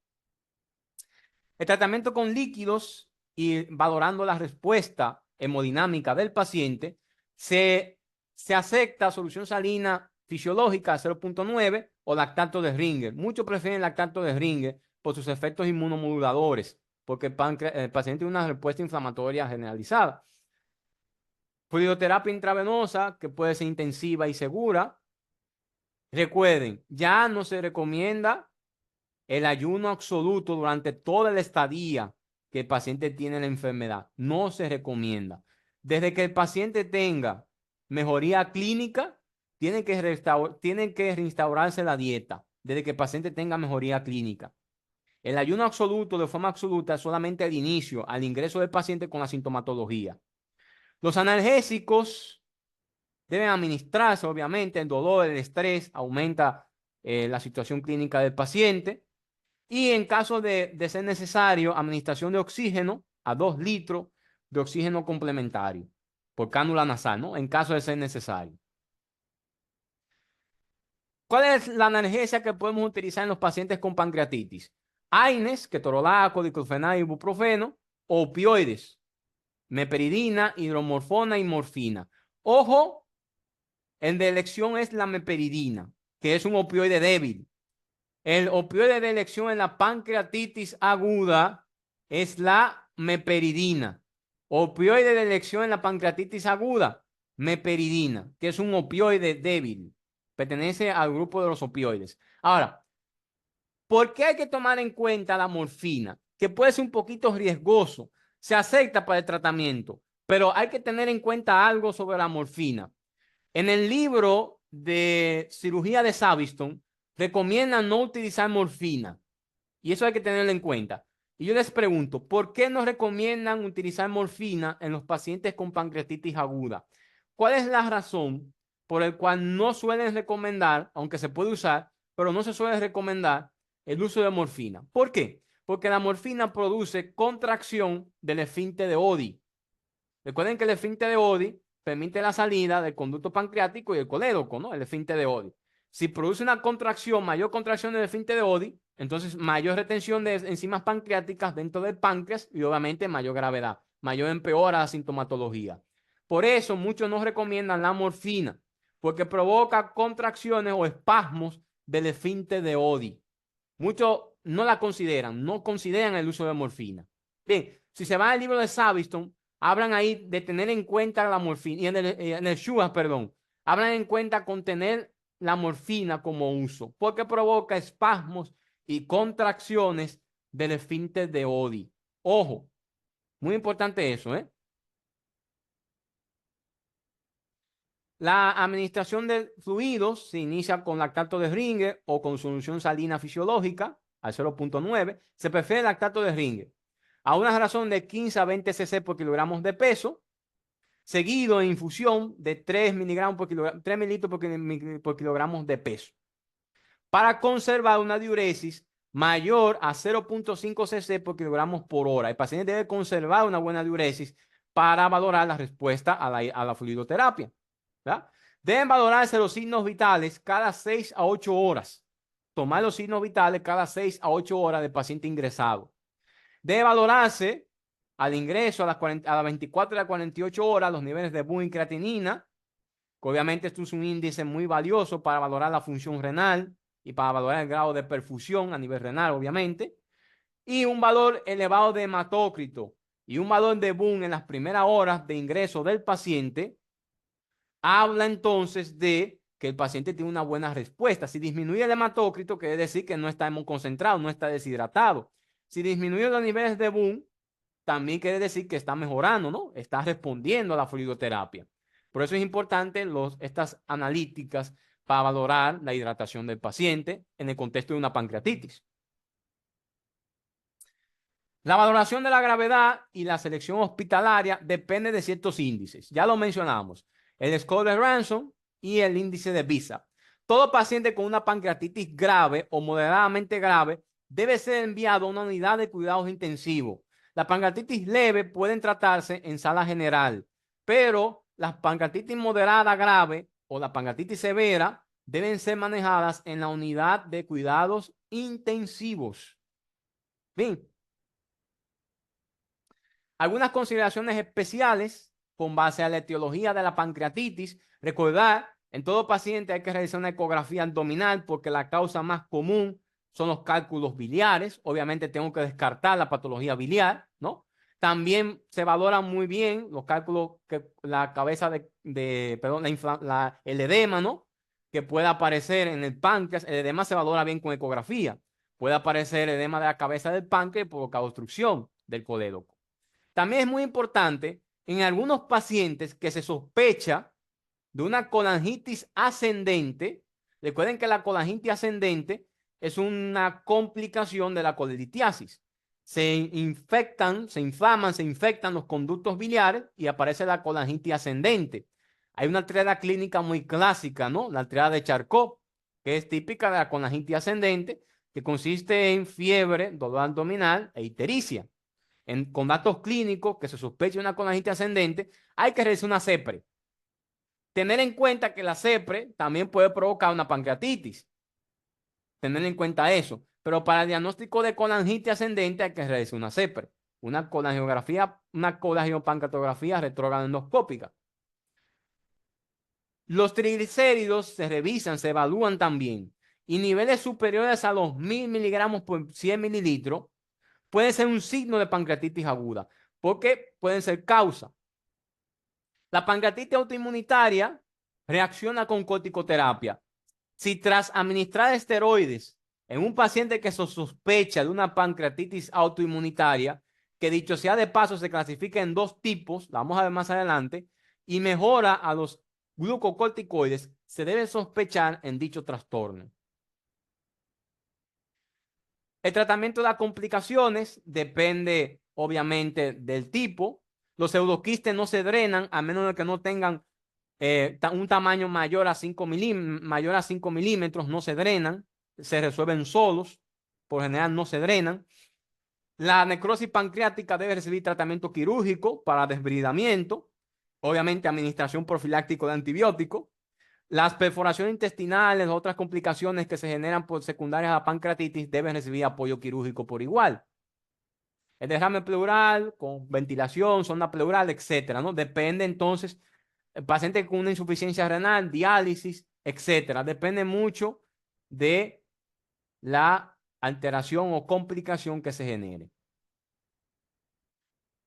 El tratamiento con líquidos y valorando la respuesta hemodinámica del paciente, se acepta solución salina fisiológica 0.9 o lactato de Ringer. Muchos prefieren lactato de Ringer por sus efectos inmunomoduladores, porque el paciente tiene una respuesta inflamatoria generalizada. Fluidoterapia intravenosa, que puede ser intensiva y segura. Recuerden, ya no se recomienda el ayuno absoluto durante toda la estadía que el paciente tiene la enfermedad. No se recomienda. Desde que el paciente tenga mejoría clínica, tiene que reinstaurarse la dieta. Desde que el paciente tenga mejoría clínica. El ayuno absoluto, de forma absoluta, es solamente al inicio, al ingreso del paciente con la sintomatología. Los analgésicos deben administrarse, obviamente, el dolor, el estrés, aumenta la situación clínica del paciente. Y en caso de ser necesario, administración de oxígeno a 2 litros de oxígeno complementario por cánula nasal, ¿no?, en caso de ser necesario. ¿Cuál es la analgesia que podemos utilizar en los pacientes con pancreatitis? AINES, ketorolaco, diclofenac, ibuprofeno, opioides, meperidina, hidromorfona y morfina. Ojo, el de elección es la meperidina, que es un opioide débil. El opioide de elección en la pancreatitis aguda es la meperidina. Opioide de elección en la pancreatitis aguda, meperidina, que es un opioide débil. Pertenece al grupo de los opioides. Ahora, ¿por qué hay que tomar en cuenta la morfina? Que puede ser un poquito riesgoso. Se acepta para el tratamiento, pero hay que tener en cuenta algo sobre la morfina. En el libro de cirugía de Savistton, recomiendan no utilizar morfina. Y eso hay que tenerlo en cuenta. Y yo les pregunto, ¿por qué no recomiendan utilizar morfina en los pacientes con pancreatitis aguda? ¿Cuál es la razón por la cual no suelen recomendar, aunque se puede usar, pero no se suele recomendar el uso de morfina. ¿Por qué? Porque la morfina produce contracción del esfínter de Oddi. Recuerden que el esfínter de Oddi permite la salida del conducto pancreático y el colédoco, ¿no? El esfínter de Oddi. Si produce una contracción, mayor contracción del esfínter de Oddi, entonces mayor retención de enzimas pancreáticas dentro del páncreas y obviamente mayor gravedad, mayor empeora la sintomatología. Por eso muchos nos recomiendan la morfina, porque provoca contracciones o espasmos del esfínter de Oddi. Muchos no la consideran, no consideran el uso de morfina. Bien, si se va al libro de Savistone, hablan ahí de tener en cuenta la morfina, y en el Shuas, perdón, hablan en cuenta con tener la morfina como uso, porque provoca espasmos y contracciones del esfínter de Oddi. Ojo, muy importante eso, ¿eh? La administración de fluidos se inicia con lactato de Ringer o con solución salina fisiológica al 0,9. Se prefiere el lactato de Ringer a una razón de 15 a 20 cc por kilogramos de peso, seguido en infusión de 3 miligramos por kilogramo, 3 mililitros por kilogramos de peso, para conservar una diuresis mayor a 0,5 cc por kilogramos por hora. El paciente debe conservar una buena diuresis para valorar la respuesta a la fluidoterapia. ¿Verdad? Deben valorarse los signos vitales cada 6 a 8 horas. Tomar los signos vitales cada 6 a 8 horas del paciente ingresado. Debe valorarse al ingreso a las 24 y a las 48 horas los niveles de Boone y creatinina, que obviamente esto es un índice muy valioso para valorar la función renal y para valorar el grado de perfusión a nivel renal, obviamente. Y un valor elevado de hematócrito y un valor de Boone en las primeras horas de ingreso del paciente habla entonces de que el paciente tiene una buena respuesta. Si disminuye el hematócrito, quiere decir que no está concentrado, no está deshidratado. Si disminuye los niveles de Boone, también quiere decir que está mejorando, ¿no? Está respondiendo a la fluidoterapia. Por eso es importante estas analíticas para valorar la hidratación del paciente en el contexto de una pancreatitis. La valoración de la gravedad y la selección hospitalaria depende de ciertos índices. Ya lo mencionamos. El score de Ransom y el índice de Visa. Todo paciente con una pancreatitis grave o moderadamente grave debe ser enviado a una unidad de cuidados intensivos. La pancreatitis leve pueden tratarse en sala general, pero las pancreatitis moderada grave o la pancreatitis severa deben ser manejadas en la unidad de cuidados intensivos. Bien. Algunas consideraciones especiales con base a la etiología de la pancreatitis. Recordar, en todo paciente hay que realizar una ecografía abdominal porque la causa más común son los cálculos biliares. Obviamente tengo que descartar la patología biliar, ¿no? También se valoran muy bien los cálculos que la cabeza perdón, el edema, ¿no? Que pueda aparecer en el páncreas. El edema se valora bien con ecografía. Puede aparecer edema de la cabeza del páncreas por obstrucción del colédoco. También es muy importante en algunos pacientes que se sospecha de una colangitis ascendente. Recuerden que la colangitis ascendente es una complicación de la colelitiasis. Se infectan los conductos biliares y aparece la colangitis ascendente. Hay una triada clínica muy clásica, ¿no? La triada de Charcot, que es típica de la colangitis ascendente, que consiste en fiebre, dolor abdominal e ictericia. Con datos clínicos que se sospecha una colangitis ascendente, hay que realizar una CEPRE. Tener en cuenta que la CEPRE también puede provocar una pancreatitis. Tener en cuenta eso. Pero para el diagnóstico de colangitis ascendente hay que realizar una CEPRE, una colangiopancreatografía retrógrada endoscópica. Los triglicéridos se revisan, se evalúan también. Y niveles superiores a los 1000 miligramos por 100 mililitros puede ser un signo de pancreatitis aguda, porque pueden ser causa. La pancreatitis autoinmunitaria reacciona con corticoterapia. Si tras administrar esteroides en un paciente que se sospecha de una pancreatitis autoinmunitaria, que dicho sea de paso se clasifica en dos tipos, la vamos a ver más adelante, y mejora a los glucocorticoides, se debe sospechar en dicho trastorno. El tratamiento de las complicaciones depende obviamente del tipo. Los pseudoquistes no se drenan a menos de que no tengan un tamaño mayor a 5 milímetros, no se drenan, se resuelven solos. por general no se drenan. La necrosis pancreática debe recibir tratamiento quirúrgico para desbridamiento, obviamente administración profiláctica de antibióticos. Las perforaciones intestinales, otras complicaciones que se generan por secundarias a la pancreatitis deben recibir apoyo quirúrgico por igual. El derrame pleural con ventilación, sonda pleural, etcétera, ¿no? Depende entonces, el paciente con una insuficiencia renal, diálisis, etcétera. Depende mucho de la alteración o complicación que se genere.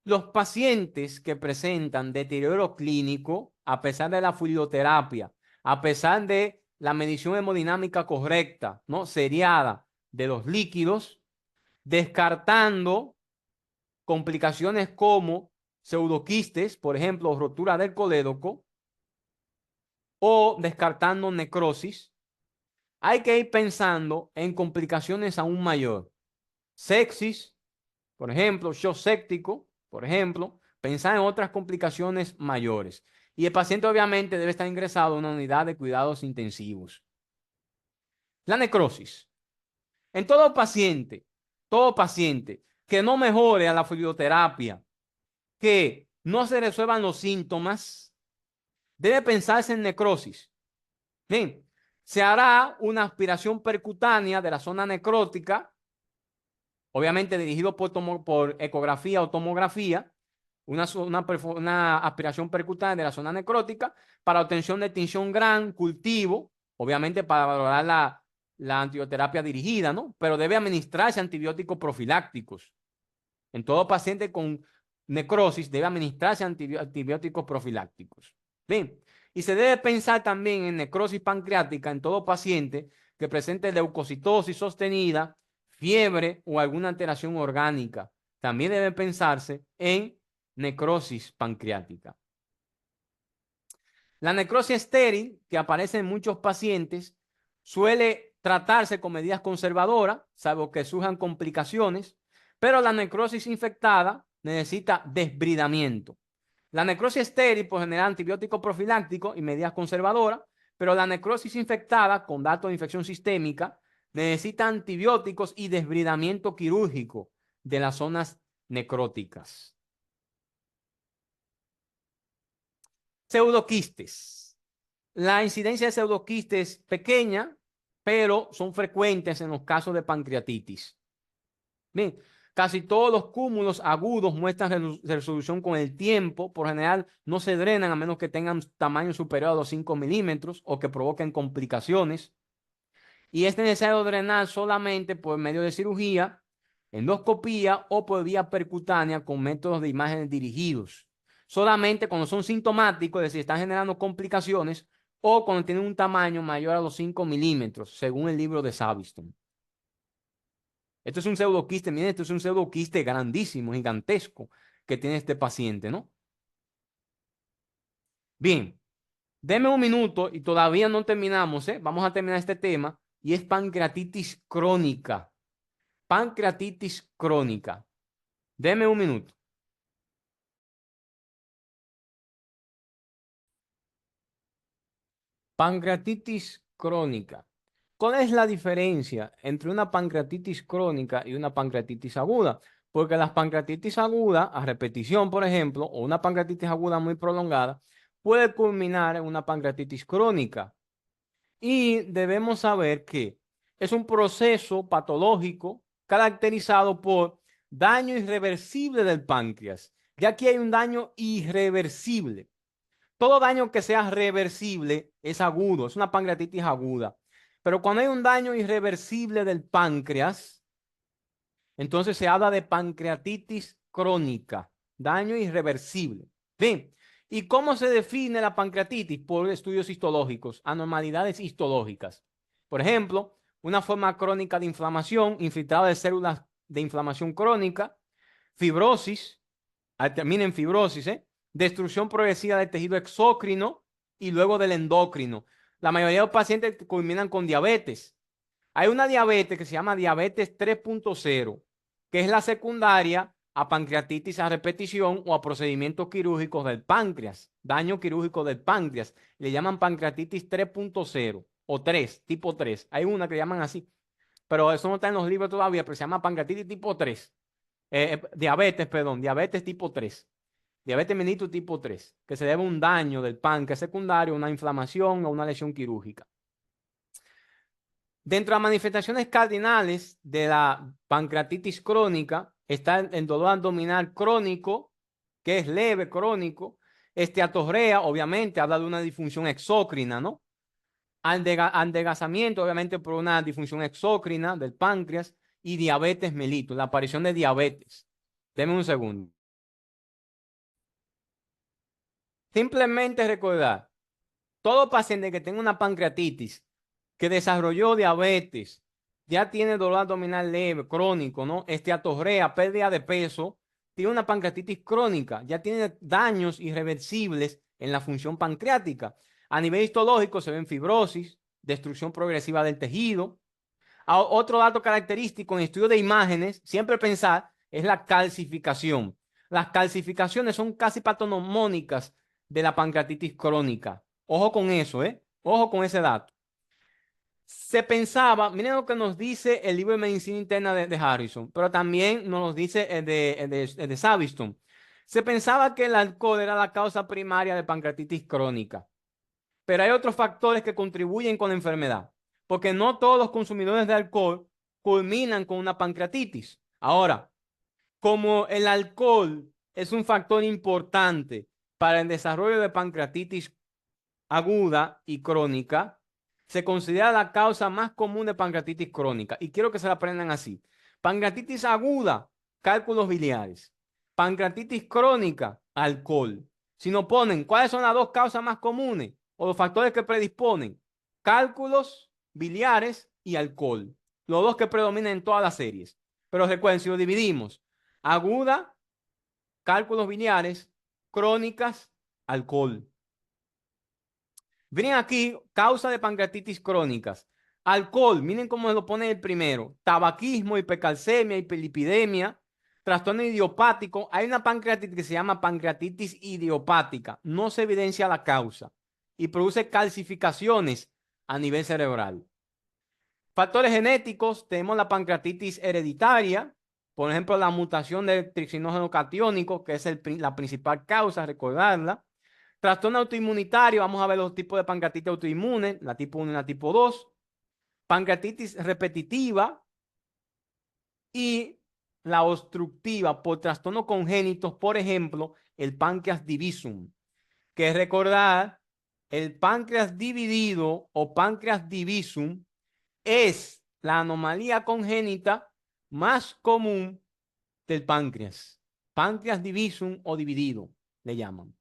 Los pacientes que presentan deterioro clínico, a pesar de la fluidoterapia, a pesar de la medición hemodinámica correcta, ¿no? Seriada de los líquidos, descartando complicaciones como pseudoquistes, por ejemplo, rotura del colédoco, o descartando necrosis, hay que ir pensando en complicaciones aún mayor. Sepsis, por ejemplo, shock séptico, por ejemplo, pensar en otras complicaciones mayores. Y el paciente obviamente debe estar ingresado a una unidad de cuidados intensivos. La necrosis. En todo paciente que no mejore a la fluidoterapia, que no se resuelvan los síntomas, debe pensarse en necrosis. Bien, se hará una aspiración percutánea de la zona necrótica, obviamente dirigido por ecografía o tomografía, una aspiración percutánea de la zona necrótica para obtención de tinción gran, cultivo, obviamente para valorar la antibioterapia dirigida, ¿no? Pero debe administrarse antibióticos profilácticos. En todo paciente con necrosis debe administrarse antibióticos profilácticos. Bien, y se debe pensar también en necrosis pancreática en todo paciente que presente leucocitosis sostenida, fiebre o alguna alteración orgánica. También debe pensarse en necrosis pancreática. La necrosis estéril, que aparece en muchos pacientes, suele tratarse con medidas conservadoras, salvo que surjan complicaciones, pero la necrosis infectada necesita desbridamiento. La necrosis estéril, por general, antibiótico profiláctico y medidas conservadoras, pero la necrosis infectada, con datos de infección sistémica, necesita antibióticos y desbridamiento quirúrgico de las zonas necróticas. Pseudoquistes. La incidencia de pseudoquistes es pequeña, pero son frecuentes en los casos de pancreatitis. Bien, casi todos los cúmulos agudos muestran resolución con el tiempo. Por general, no se drenan a menos que tengan tamaño superior a los 5 milímetros o que provoquen complicaciones. Y es necesario drenar solamente por medio de cirugía, endoscopía o por vía percutánea con métodos de imágenes dirigidos. Solamente cuando son sintomáticos, es decir, están generando complicaciones o cuando tienen un tamaño mayor a los 5 milímetros, según el libro de Saviston. Esto es un pseudoquiste, miren, esto es un pseudoquiste grandísimo, gigantesco que tiene este paciente, ¿no? Bien, deme un minuto y todavía no terminamos, ¿eh? Vamos a terminar este tema y es pancreatitis crónica. Pancreatitis crónica. Deme un minuto. Pancreatitis crónica. ¿Cuál es la diferencia entre una pancreatitis crónica y una pancreatitis aguda? Porque las pancreatitis agudas, a repetición, por ejemplo, o una pancreatitis aguda muy prolongada, puede culminar en una pancreatitis crónica. Y debemos saber que es un proceso patológico caracterizado por daño irreversible del páncreas. Ya aquí hay un daño irreversible. Todo daño que sea reversible es agudo, es una pancreatitis aguda. Pero cuando hay un daño irreversible del páncreas, entonces se habla de pancreatitis crónica, daño irreversible. Bien, ¿y cómo se define la pancreatitis? Por estudios histológicos, anormalidades histológicas. Por ejemplo, una forma crónica de inflamación, infiltrado de células de inflamación crónica, fibrosis, termina en fibrosis, destrucción progresiva del tejido exócrino y luego del endocrino. La mayoría de los pacientes culminan con diabetes. Hay una diabetes que se llama diabetes 3.0, que es la secundaria a pancreatitis a repetición o a procedimientos quirúrgicos del páncreas, daño quirúrgico del páncreas. Le llaman pancreatitis 3.0 o 3, tipo 3. Hay una que llaman así. pero eso no está en los libros todavía, pero se llama pancreatitis tipo 3. Diabetes, perdón, diabetes tipo 3. Diabetes mellitus tipo 3, que se debe a un daño del páncreas secundario, una inflamación o una lesión quirúrgica. Dentro de las manifestaciones cardinales de la pancreatitis crónica está el dolor abdominal crónico, que es leve, crónico. Esteatorrea, obviamente, habla de una disfunción exócrina, ¿no? Adelgazamiento, obviamente, por una disfunción exócrina del páncreas. Y diabetes mellitus, la aparición de diabetes. Deme un segundo. Simplemente recordar, todo paciente que tenga una pancreatitis, que desarrolló diabetes, ya tiene dolor abdominal leve, crónico, ¿no? Esteatorrea, pérdida de peso, tiene una pancreatitis crónica, ya tiene daños irreversibles en la función pancreática. A nivel histológico se ven fibrosis, destrucción progresiva del tejido. Otro dato característico en estudio de imágenes, siempre pensar, es la calcificación. Las calcificaciones son casi patognomónicas de la pancreatitis crónica. Ojo con eso, ¿eh? Ojo con ese dato. Se pensaba, miren lo que nos dice el libro de medicina interna de Harrison, pero también nos dice el de Saviston. Se pensaba que el alcohol era la causa primaria de pancreatitis crónica, pero hay otros factores que contribuyen con la enfermedad, porque no todos los consumidores de alcohol culminan con una pancreatitis. Ahora, como el alcohol es un factor importante para el desarrollo de pancreatitis aguda y crónica, se considera la causa más común de pancreatitis crónica. Y quiero que se la aprendan así. Pancreatitis aguda, cálculos biliares. Pancreatitis crónica, alcohol. Si nos ponen, ¿cuáles son las dos causas más comunes o los factores que predisponen? Cálculos biliares y alcohol. Los dos que predominan en todas las series. Pero recuerden, si lo dividimos, aguda, cálculos biliares, crónicas, alcohol. Miren aquí, causa de pancreatitis crónicas. Alcohol, miren cómo lo pone el primero. Tabaquismo, hipercalcemia, hiperlipidemia, trastorno idiopático. Hay una pancreatitis que se llama pancreatitis idiopática. No se evidencia la causa y produce calcificaciones a nivel cerebral. Factores genéticos, tenemos la pancreatitis hereditaria, por ejemplo, la mutación del trixinógeno catiónico, que es la principal causa, recordarla. Trastorno autoinmunitario, vamos a ver los tipos de pancreatitis autoinmune, la tipo 1 y la tipo 2. Pancreatitis repetitiva y la obstructiva por trastornos congénitos, por ejemplo, el páncreas divisum, que es recordar, el páncreas dividido o páncreas divisum es la anomalía congénita más común del páncreas. Páncreas divisum o dividido, le llaman.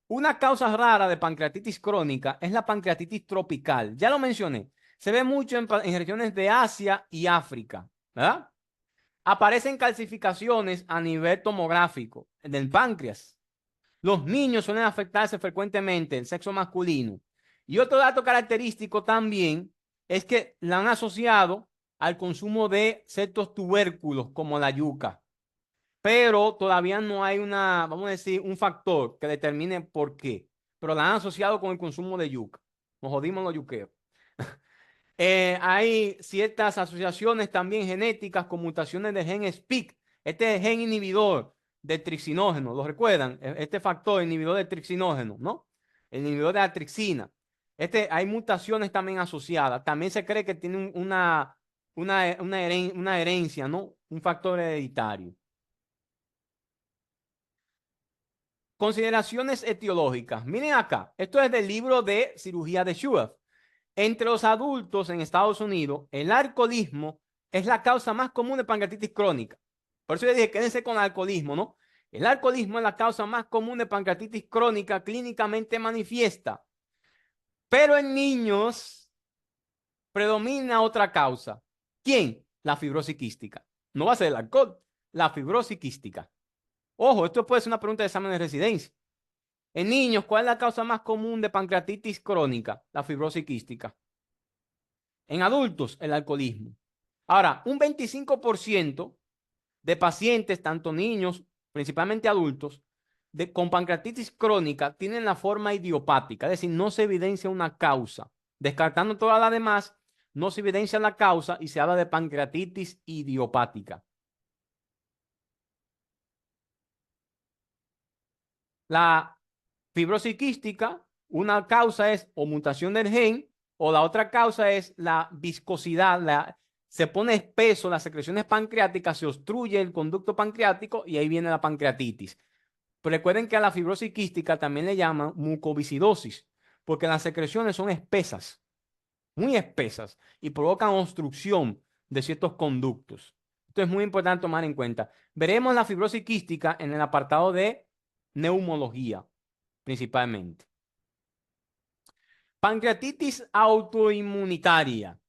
Una causa rara de pancreatitis crónica es la pancreatitis tropical. Ya lo mencioné. Se ve mucho en regiones de Asia y África, ¿verdad? Aparecen calcificaciones a nivel tomográfico del páncreas. Los niños suelen afectarse frecuentemente, el sexo masculino. Y otro dato característico también es que la han asociado al consumo de ciertos tubérculos como la yuca, pero todavía no hay vamos a decir, un factor que determine por qué. Pero la han asociado con el consumo de yuca. Nos jodimos los yuqueros. Hay ciertas asociaciones también genéticas con mutaciones del gen SPIC. Este gen inhibidor del trixinógeno, ¿lo recuerdan? Este factor inhibidor del trixinógeno, ¿no? El inhibidor de la trixina. Hay mutaciones también asociadas. También se cree que tiene una herencia, ¿no? Un factor hereditario. Consideraciones etiológicas. Miren acá, esto es del libro de cirugía de Schwartz. Entre los adultos en Estados Unidos, el alcoholismo es la causa más común de pancreatitis crónica. Por eso yo dije, quédense con el alcoholismo, ¿no? El alcoholismo es la causa más común de pancreatitis crónica clínicamente manifiesta. Pero en niños predomina otra causa. ¿Quién? La fibrosis quística. No va a ser el alcohol, la fibrosis quística. Ojo, esto puede ser una pregunta de examen de residencia. En niños, ¿cuál es la causa más común de pancreatitis crónica? La fibrosis quística. En adultos, el alcoholismo. Ahora, un 25% de pacientes, tanto niños, principalmente adultos, con pancreatitis crónica tienen la forma idiopática, es decir, no se evidencia una causa. Descartando todas las demás, no se evidencia la causa y se habla de pancreatitis idiopática. La fibrosis quística, una causa es o mutación del gen, o la otra causa es la viscosidad, se pone espeso, las secreciones pancreáticas, se obstruye el conducto pancreático y ahí viene la pancreatitis. Pero recuerden que a la fibrosis quística también le llaman mucoviscidosis, porque las secreciones son espesas, muy espesas, y provocan obstrucción de ciertos conductos. Esto es muy importante tomar en cuenta. Veremos la fibrosis quística en el apartado de neumología, principalmente. Pancreatitis autoinmunitaria.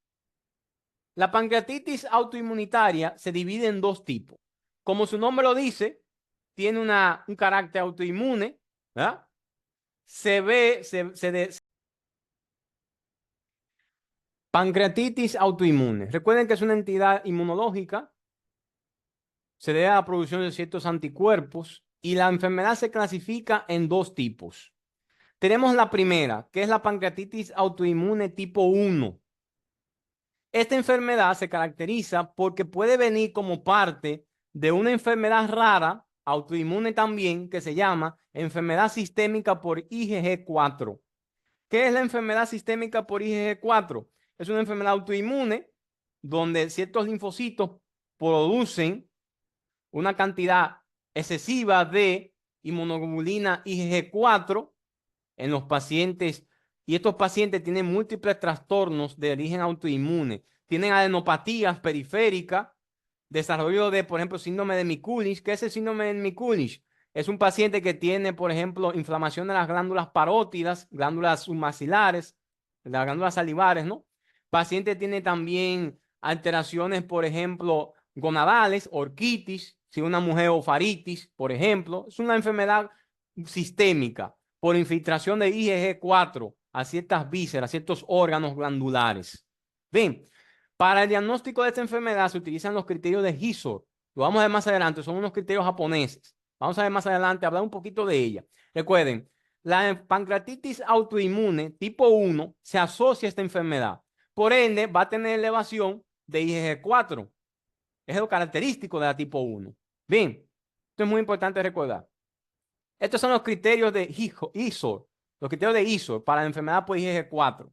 La pancreatitis autoinmunitaria se divide en dos tipos. Como su nombre lo dice, tiene un carácter autoinmune, ¿verdad? Pancreatitis autoinmune. Recuerden que es una entidad inmunológica, se debe a la producción de ciertos anticuerpos y la enfermedad se clasifica en dos tipos. Tenemos la primera, que es la pancreatitis autoinmune tipo 1. Esta enfermedad se caracteriza porque puede venir como parte de una enfermedad rara, autoinmune también, que se llama enfermedad sistémica por IgG4. ¿Qué es la enfermedad sistémica por IgG4? Es una enfermedad autoinmune donde ciertos linfocitos producen una cantidad excesiva de inmunoglobulina IgG4 en los pacientes, y estos pacientes tienen múltiples trastornos de origen autoinmune. Tienen adenopatías periféricas, desarrollo de, por ejemplo, síndrome de Mikulicz. ¿Qué es el síndrome de Mikulicz? Es un paciente que tiene, por ejemplo, inflamación de las glándulas parótidas, glándulas submaxilares, las glándulas salivares, ¿no? Paciente tiene también alteraciones, por ejemplo, gonadales, orquitis, si una mujer ofaritis, por ejemplo. Es una enfermedad sistémica por infiltración de IgG4 a ciertas vísceras, a ciertos órganos glandulares. Bien, para el diagnóstico de esta enfermedad se utilizan los criterios de Hisor. Lo vamos a ver más adelante, son unos criterios japoneses. Vamos a ver más adelante, hablar un poquito de ella. Recuerden, la pancreatitis autoinmune tipo 1 se asocia a esta enfermedad. Por ende, va a tener elevación de IgG4. Es lo característico de la tipo 1. Bien, esto es muy importante recordar. Estos son los criterios de Hisor, los criterios de Hisor para la enfermedad por IgG4.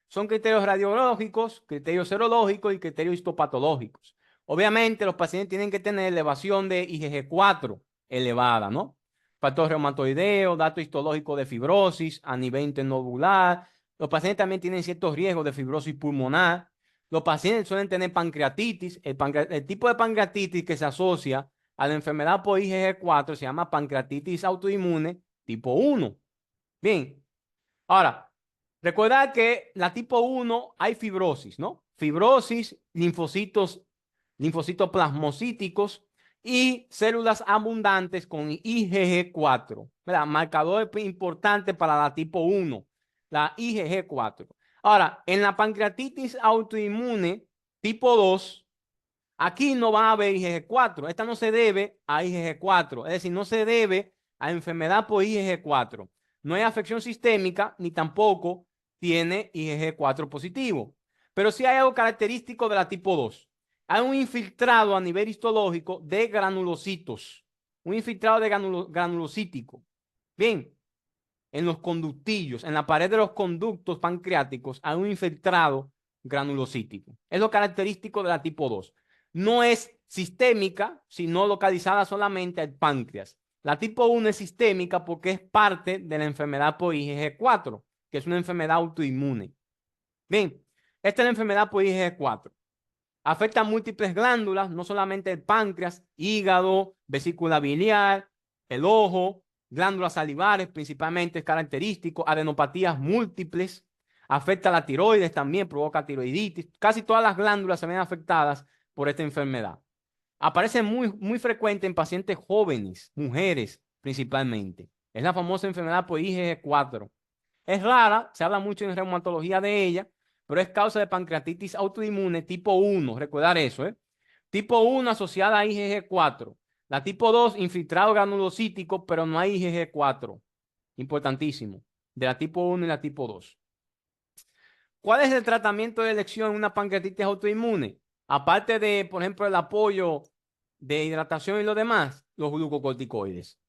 Son criterios radiológicos, criterios serológicos y criterios histopatológicos. Obviamente, los pacientes tienen que tener elevación de IgG4 elevada, ¿no? Factor reumatoideo, dato histológico de fibrosis a nivel internodular. Los pacientes también tienen ciertos riesgos de fibrosis pulmonar. Los pacientes suelen tener pancreatitis. El tipo de pancreatitis que se asocia a la enfermedad por IgG4 se llama pancreatitis autoinmune tipo 1. Bien, ahora, recordad que la tipo 1 hay fibrosis, ¿no? Fibrosis, linfocitos plasmocíticos y células abundantes con IgG4, ¿verdad? Marcador importante para la tipo 1, la IgG4. Ahora, en la pancreatitis autoinmune tipo 2, aquí no va a haber IgG4. Esta no se debe a IgG4, es decir, no se debe a enfermedad por IgG4. No hay afección sistémica ni tampoco tiene IgG4 positivo. Pero sí hay algo característico de la tipo 2. Hay un infiltrado a nivel histológico de granulocitos. Un infiltrado de granulocítico. Bien, en los conductillos, en la pared de los conductos pancreáticos, hay un infiltrado granulocítico. Es lo característico de la tipo 2. No es sistémica, sino localizada solamente al páncreas. La tipo 1 es sistémica porque es parte de la enfermedad por IgG4, que es una enfermedad autoinmune. Bien, esta es la enfermedad por IgG4. Afecta a múltiples glándulas, no solamente el páncreas, hígado, vesícula biliar, el ojo, glándulas salivares principalmente es característico, adenopatías múltiples, afecta a la tiroides también, provoca tiroiditis. Casi todas las glándulas se ven afectadas por esta enfermedad. Aparece muy frecuente en pacientes jóvenes, mujeres principalmente. Es la famosa enfermedad por IgG4. Es rara, se habla mucho en reumatología de ella, pero es causa de pancreatitis autoinmune tipo 1. Recordar eso, ¿eh? Tipo 1 asociada a IgG4. La tipo 2, infiltrado granulocítico, pero no hay IgG4. Importantísimo. De la tipo 1 y la tipo 2. ¿Cuál es el tratamiento de elección en una pancreatitis autoinmune? Aparte de, por ejemplo, el apoyo de hidratación y lo demás, los glucocorticoides.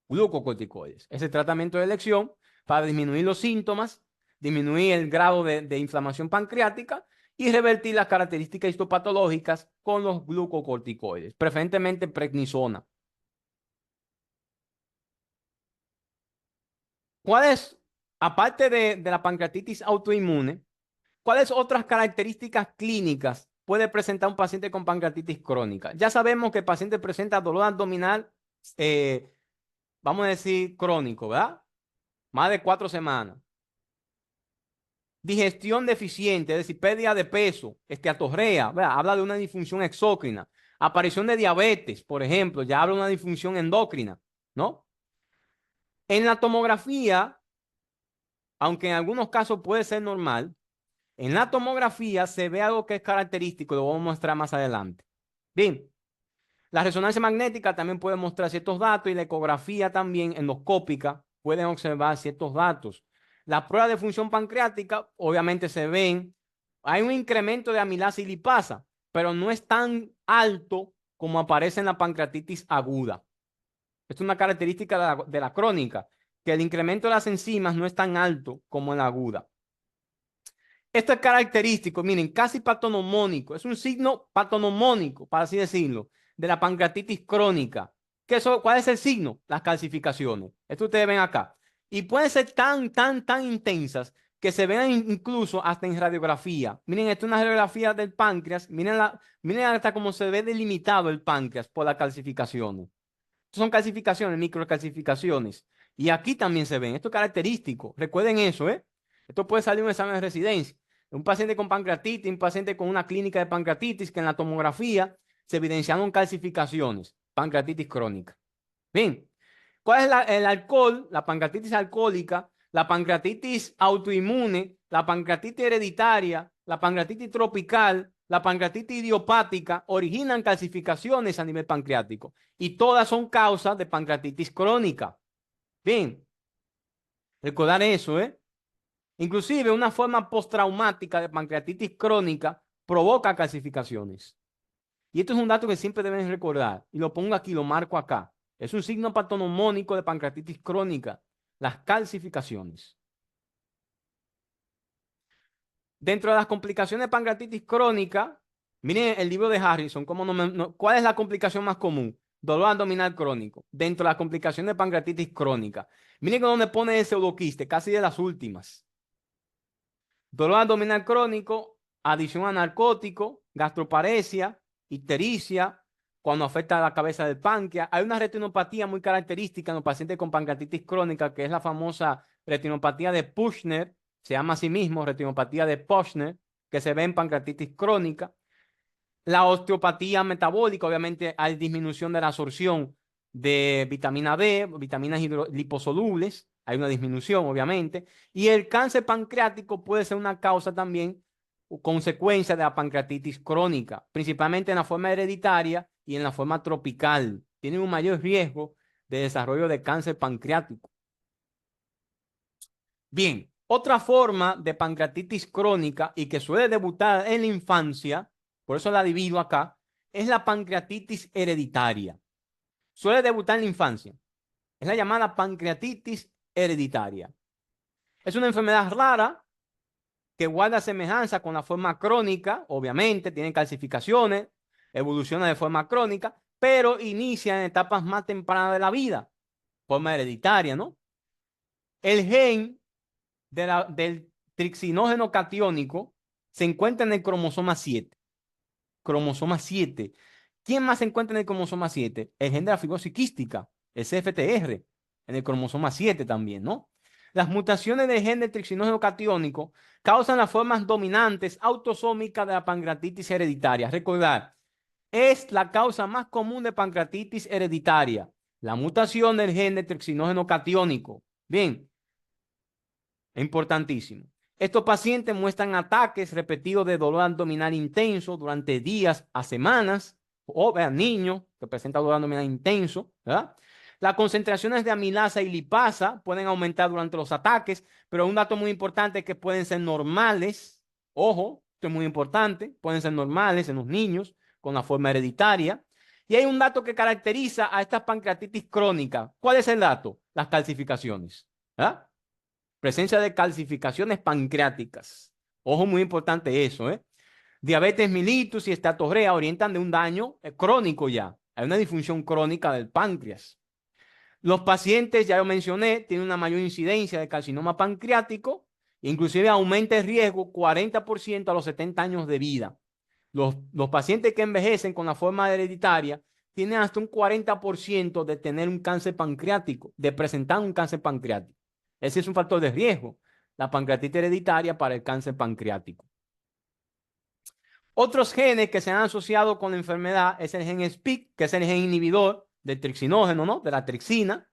Glucocorticoides. Es el tratamiento de elección para disminuir los síntomas, disminuir el grado de inflamación pancreática y revertir las características histopatológicas con los glucocorticoides, preferentemente prednisona. ¿Cuál es, aparte de la pancreatitis autoinmune, cuáles otras características clínicas puede presentar un paciente con pancreatitis crónica? Ya sabemos que el paciente presenta dolor abdominal, eh, vamos a decir, crónico, ¿verdad? Más de 4 semanas. Digestión deficiente, es decir, pérdida de peso, esteatorrea, ¿verdad? Habla de una disfunción exócrina. Aparición de diabetes, por ejemplo, ya habla de una disfunción endocrina, ¿no? En la tomografía, aunque en algunos casos puede ser normal, en la tomografía se ve algo que es característico, lo vamos a mostrar más adelante. Bien, la resonancia magnética también puede mostrar ciertos datos y la ecografía también endoscópica pueden observar ciertos datos. Las pruebas de función pancreática obviamente se ven, hay un incremento de amilasa y lipasa, pero no es tan alto como aparece en la pancreatitis aguda. Esto es una característica de la crónica, que el incremento de las enzimas no es tan alto como en la aguda. Esto es característico, miren, casi patonomónico, es un signo patonomónico, para así decirlo, de la pancreatitis crónica. ¿Cuál es el signo? Las calcificaciones. Esto ustedes ven acá. Y pueden ser tan intensas que se vean incluso hasta en radiografía. Miren, esto es una radiografía del páncreas. Miren hasta cómo se ve delimitado el páncreas por las calcificaciones. Son calcificaciones, microcalcificaciones. Y aquí también se ven. Esto es característico. Recuerden eso, ¿eh? Esto puede salir en un examen de residencia. Un paciente con pancreatitis, un paciente con una clínica de pancreatitis que en la tomografía se evidenciaron calcificaciones. Pancreatitis crónica. Bien, ¿cuál es el alcohol? La pancreatitis alcohólica, la pancreatitis autoinmune, la pancreatitis hereditaria, la pancreatitis tropical, la pancreatitis idiopática, originan calcificaciones a nivel pancreático. Y todas son causas de pancreatitis crónica. Bien, recordar eso, ¿eh? Inclusive una forma postraumática de pancreatitis crónica provoca calcificaciones. Y esto es un dato que siempre deben recordar. Y lo pongo aquí, lo marco acá. Es un signo patonomónico de pancreatitis crónica, las calcificaciones. Dentro de las complicaciones de pancreatitis crónica, miren el libro de Harrison, ¿cuál es la complicación más común? Dolor abdominal crónico. Dentro de las complicaciones de pancreatitis crónica. Miren dónde pone el pseudoquiste, casi de las últimas. Dolor abdominal crónico, adición a narcótico, gastroparesia, ictericia, cuando afecta a la cabeza del páncreas. Hay una retinopatía muy característica en los pacientes con pancreatitis crónica, que es la famosa retinopatía de Puschner, se llama así mismo retinopatía de Puschner, que se ve en pancreatitis crónica. La osteopatía metabólica, obviamente hay disminución de la absorción de vitamina D, vitaminas liposolubles, hay una disminución, obviamente. Y el cáncer pancreático puede ser una causa también o consecuencia de la pancreatitis crónica, principalmente en la forma hereditaria y en la forma tropical. Tienen un mayor riesgo de desarrollo de cáncer pancreático. Bien, otra forma de pancreatitis crónica y que suele debutar en la infancia, por eso la divido acá, es la pancreatitis hereditaria. Suele debutar en la infancia. Es la llamada pancreatitis hereditaria. Es una enfermedad rara que guarda semejanza con la forma crónica, obviamente, tiene calcificaciones, evoluciona de forma crónica, pero inicia en etapas más tempranas de la vida, forma hereditaria, ¿no? El gen del trixinógeno catiónico se encuentra en el cromosoma 7. Cromosoma 7. ¿Quién más se encuentra en el cromosoma 7? El gen de la fibrosis quística, el CFTR, en el cromosoma 7 también, ¿no? Las mutaciones del gen del trixinógeno catiónico causan las formas dominantes autosómicas de la pancreatitis hereditaria. Recordar, es la causa más común de pancreatitis hereditaria, la mutación del gen del trixinógeno catiónico. Bien, importantísimo. Estos pacientes muestran ataques repetidos de dolor abdominal intenso durante días a semanas, o vean, niños que presentan dolor abdominal intenso, ¿verdad? Las concentraciones de amilasa y lipasa pueden aumentar durante los ataques, pero un dato muy importante es que pueden ser normales Ojo, esto es muy importante. Pueden ser normales en los niños con la forma hereditaria. Y hay un dato que caracteriza a estas pancreatitis crónicas. ¿Cuál es el dato? Las calcificaciones. ¿Ah? Presencia de calcificaciones pancreáticas. Ojo, muy importante eso, ¿eh? Diabetes mellitus y estatorrea orientan de un daño crónico ya. Hay una disfunción crónica del páncreas. Los pacientes, ya lo mencioné, tienen una mayor incidencia de carcinoma pancreático, inclusive aumenta el riesgo 40% a los 70 años de vida. Los pacientes que envejecen con la forma hereditaria tienen hasta un 40% de tener un cáncer pancreático, de presentar un cáncer pancreático. Ese es un factor de riesgo, la pancreatitis hereditaria para el cáncer pancreático. Otros genes que se han asociado con la enfermedad es el gen SPIC, que es el gen inhibidor del trixinógeno, ¿no? De la trixina.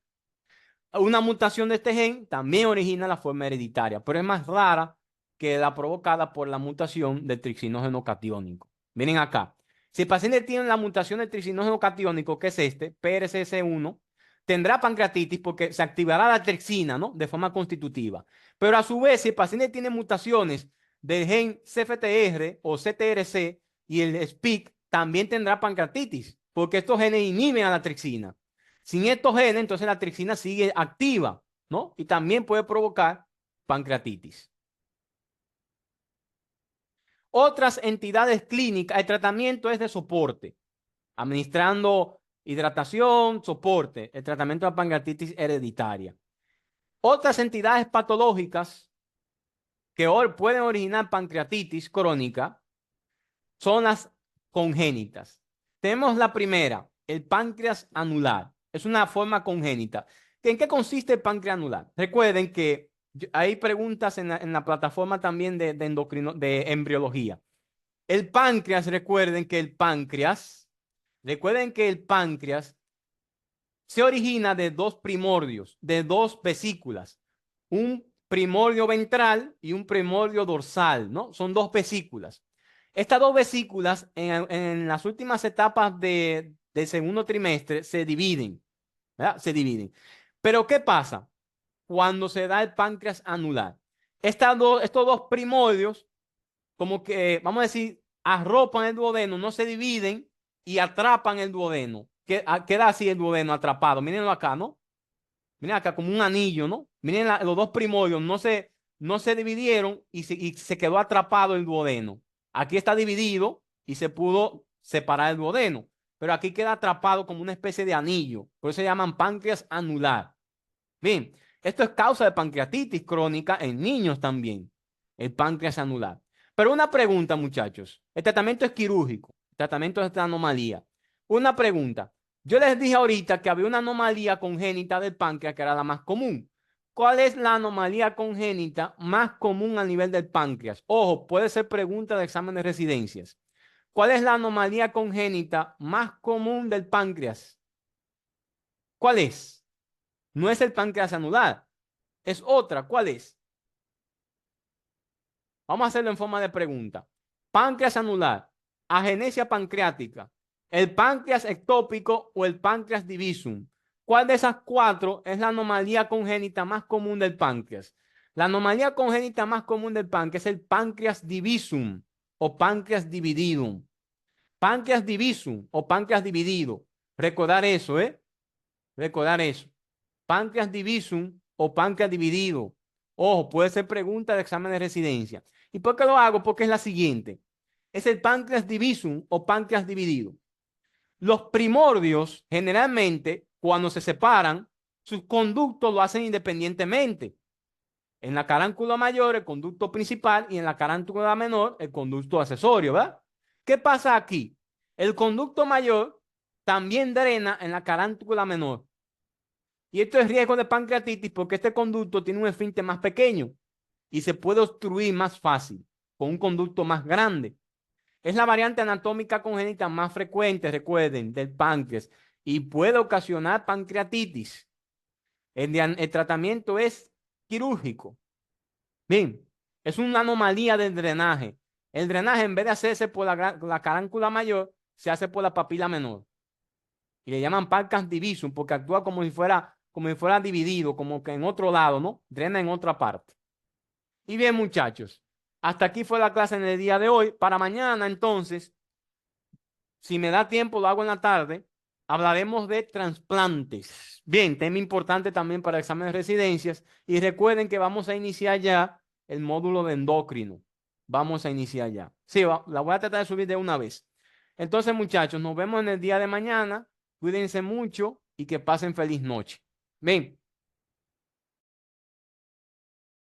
Una mutación de este gen también origina la forma hereditaria, pero es más rara que la provocada por la mutación del trixinógeno catiónico. Miren acá. Si el paciente tiene la mutación del trixinógeno catiónico, que es este, PRCS1, tendrá pancreatitis porque se activará la trixina, ¿no? De forma constitutiva. Pero a su vez, si el paciente tiene mutaciones del gen CFTR o CTRC y el SPIC, también tendrá pancreatitis, porque estos genes inhiben a la trixina. Sin estos genes, entonces la trixina sigue activa, ¿no? Y también puede provocar pancreatitis. Otras entidades clínicas, el tratamiento es de soporte, administrando hidratación, soporte, el tratamiento de la pancreatitis hereditaria. Otras entidades patológicas que hoy pueden originar pancreatitis crónica son las congénitas. Tenemos la primera, el páncreas anular. Es una forma congénita. ¿En qué consiste el páncreas anular? Recuerden que hay preguntas en la plataforma también de embriología. El páncreas, recuerden que el páncreas se origina de dos primordios, de dos vesículas. Un primordio ventral y un primordio dorsal, ¿no? Son dos vesículas. Estas dos vesículas en las últimas etapas del segundo trimestre se dividen, ¿verdad? Se dividen. Pero ¿qué pasa cuando se da el páncreas anular? Estos dos primordios, como que, vamos a decir, arropan el duodeno, no se dividen y atrapan el duodeno. Queda así el duodeno atrapado. Mírenlo acá, ¿no? Miren acá como un anillo, ¿no? Miren los dos primordios, no se dividieron y se quedó atrapado el duodeno. Aquí está dividido y se pudo separar el duodeno, pero aquí queda atrapado como una especie de anillo. Por eso se llaman páncreas anular. Bien, esto es causa de pancreatitis crónica en niños también, el páncreas anular. Pero una pregunta, muchachos. El tratamiento es quirúrgico, el tratamiento es esta anomalía. Una pregunta. Yo les dije ahorita que había una anomalía congénita del páncreas que era la más común. ¿Cuál es la anomalía congénita más común a nivel del páncreas? Ojo, puede ser pregunta de examen de residencias. ¿Cuál es la anomalía congénita más común del páncreas? ¿Cuál es? No es el páncreas anular, es otra. ¿Cuál es? Vamos a hacerlo en forma de pregunta. Páncreas anular, agenesia pancreática, el páncreas ectópico o el páncreas divisum. ¿Cuál de esas cuatro es la anomalía congénita más común del páncreas? La anomalía congénita más común del páncreas es el páncreas divisum o páncreas divididum. Páncreas divisum o páncreas dividido. Recordar eso, ¿eh? Recordar eso. Páncreas divisum o páncreas dividido. Ojo, puede ser pregunta de examen de residencia. ¿Y por qué lo hago? Porque es la siguiente. Es el páncreas divisum o páncreas dividido. Los primordios, generalmente, cuando se separan, sus conductos lo hacen independientemente. En la caráncula mayor, el conducto principal, y en la caráncula menor, el conducto accesorio, ¿verdad? ¿Qué pasa aquí? El conducto mayor también drena en la caráncula menor. Y esto es riesgo de pancreatitis porque este conducto tiene un esfínter más pequeño y se puede obstruir más fácil con un conducto más grande. Es la variante anatómica congénita más frecuente, recuerden, del páncreas y puede ocasionar pancreatitis. El tratamiento es quirúrgico. Bien, es una anomalía del drenaje. El drenaje, en vez de hacerse por la caráncula mayor, se hace por la papila menor. Y le llaman páncreas divisum porque actúa como si fuera dividido, como que en otro lado, ¿no? Drena en otra parte. Y bien, muchachos, hasta aquí fue la clase en el día de hoy. Para mañana, entonces, si me da tiempo, lo hago en la tarde. Hablaremos de trasplantes. Bien, tema importante también para exámenes de residencias. Y recuerden que vamos a iniciar ya el módulo de endocrino. Vamos a iniciar ya. Sí, la voy a tratar de subir de una vez. Entonces, muchachos, nos vemos en el día de mañana. Cuídense mucho y que pasen feliz noche. Bien.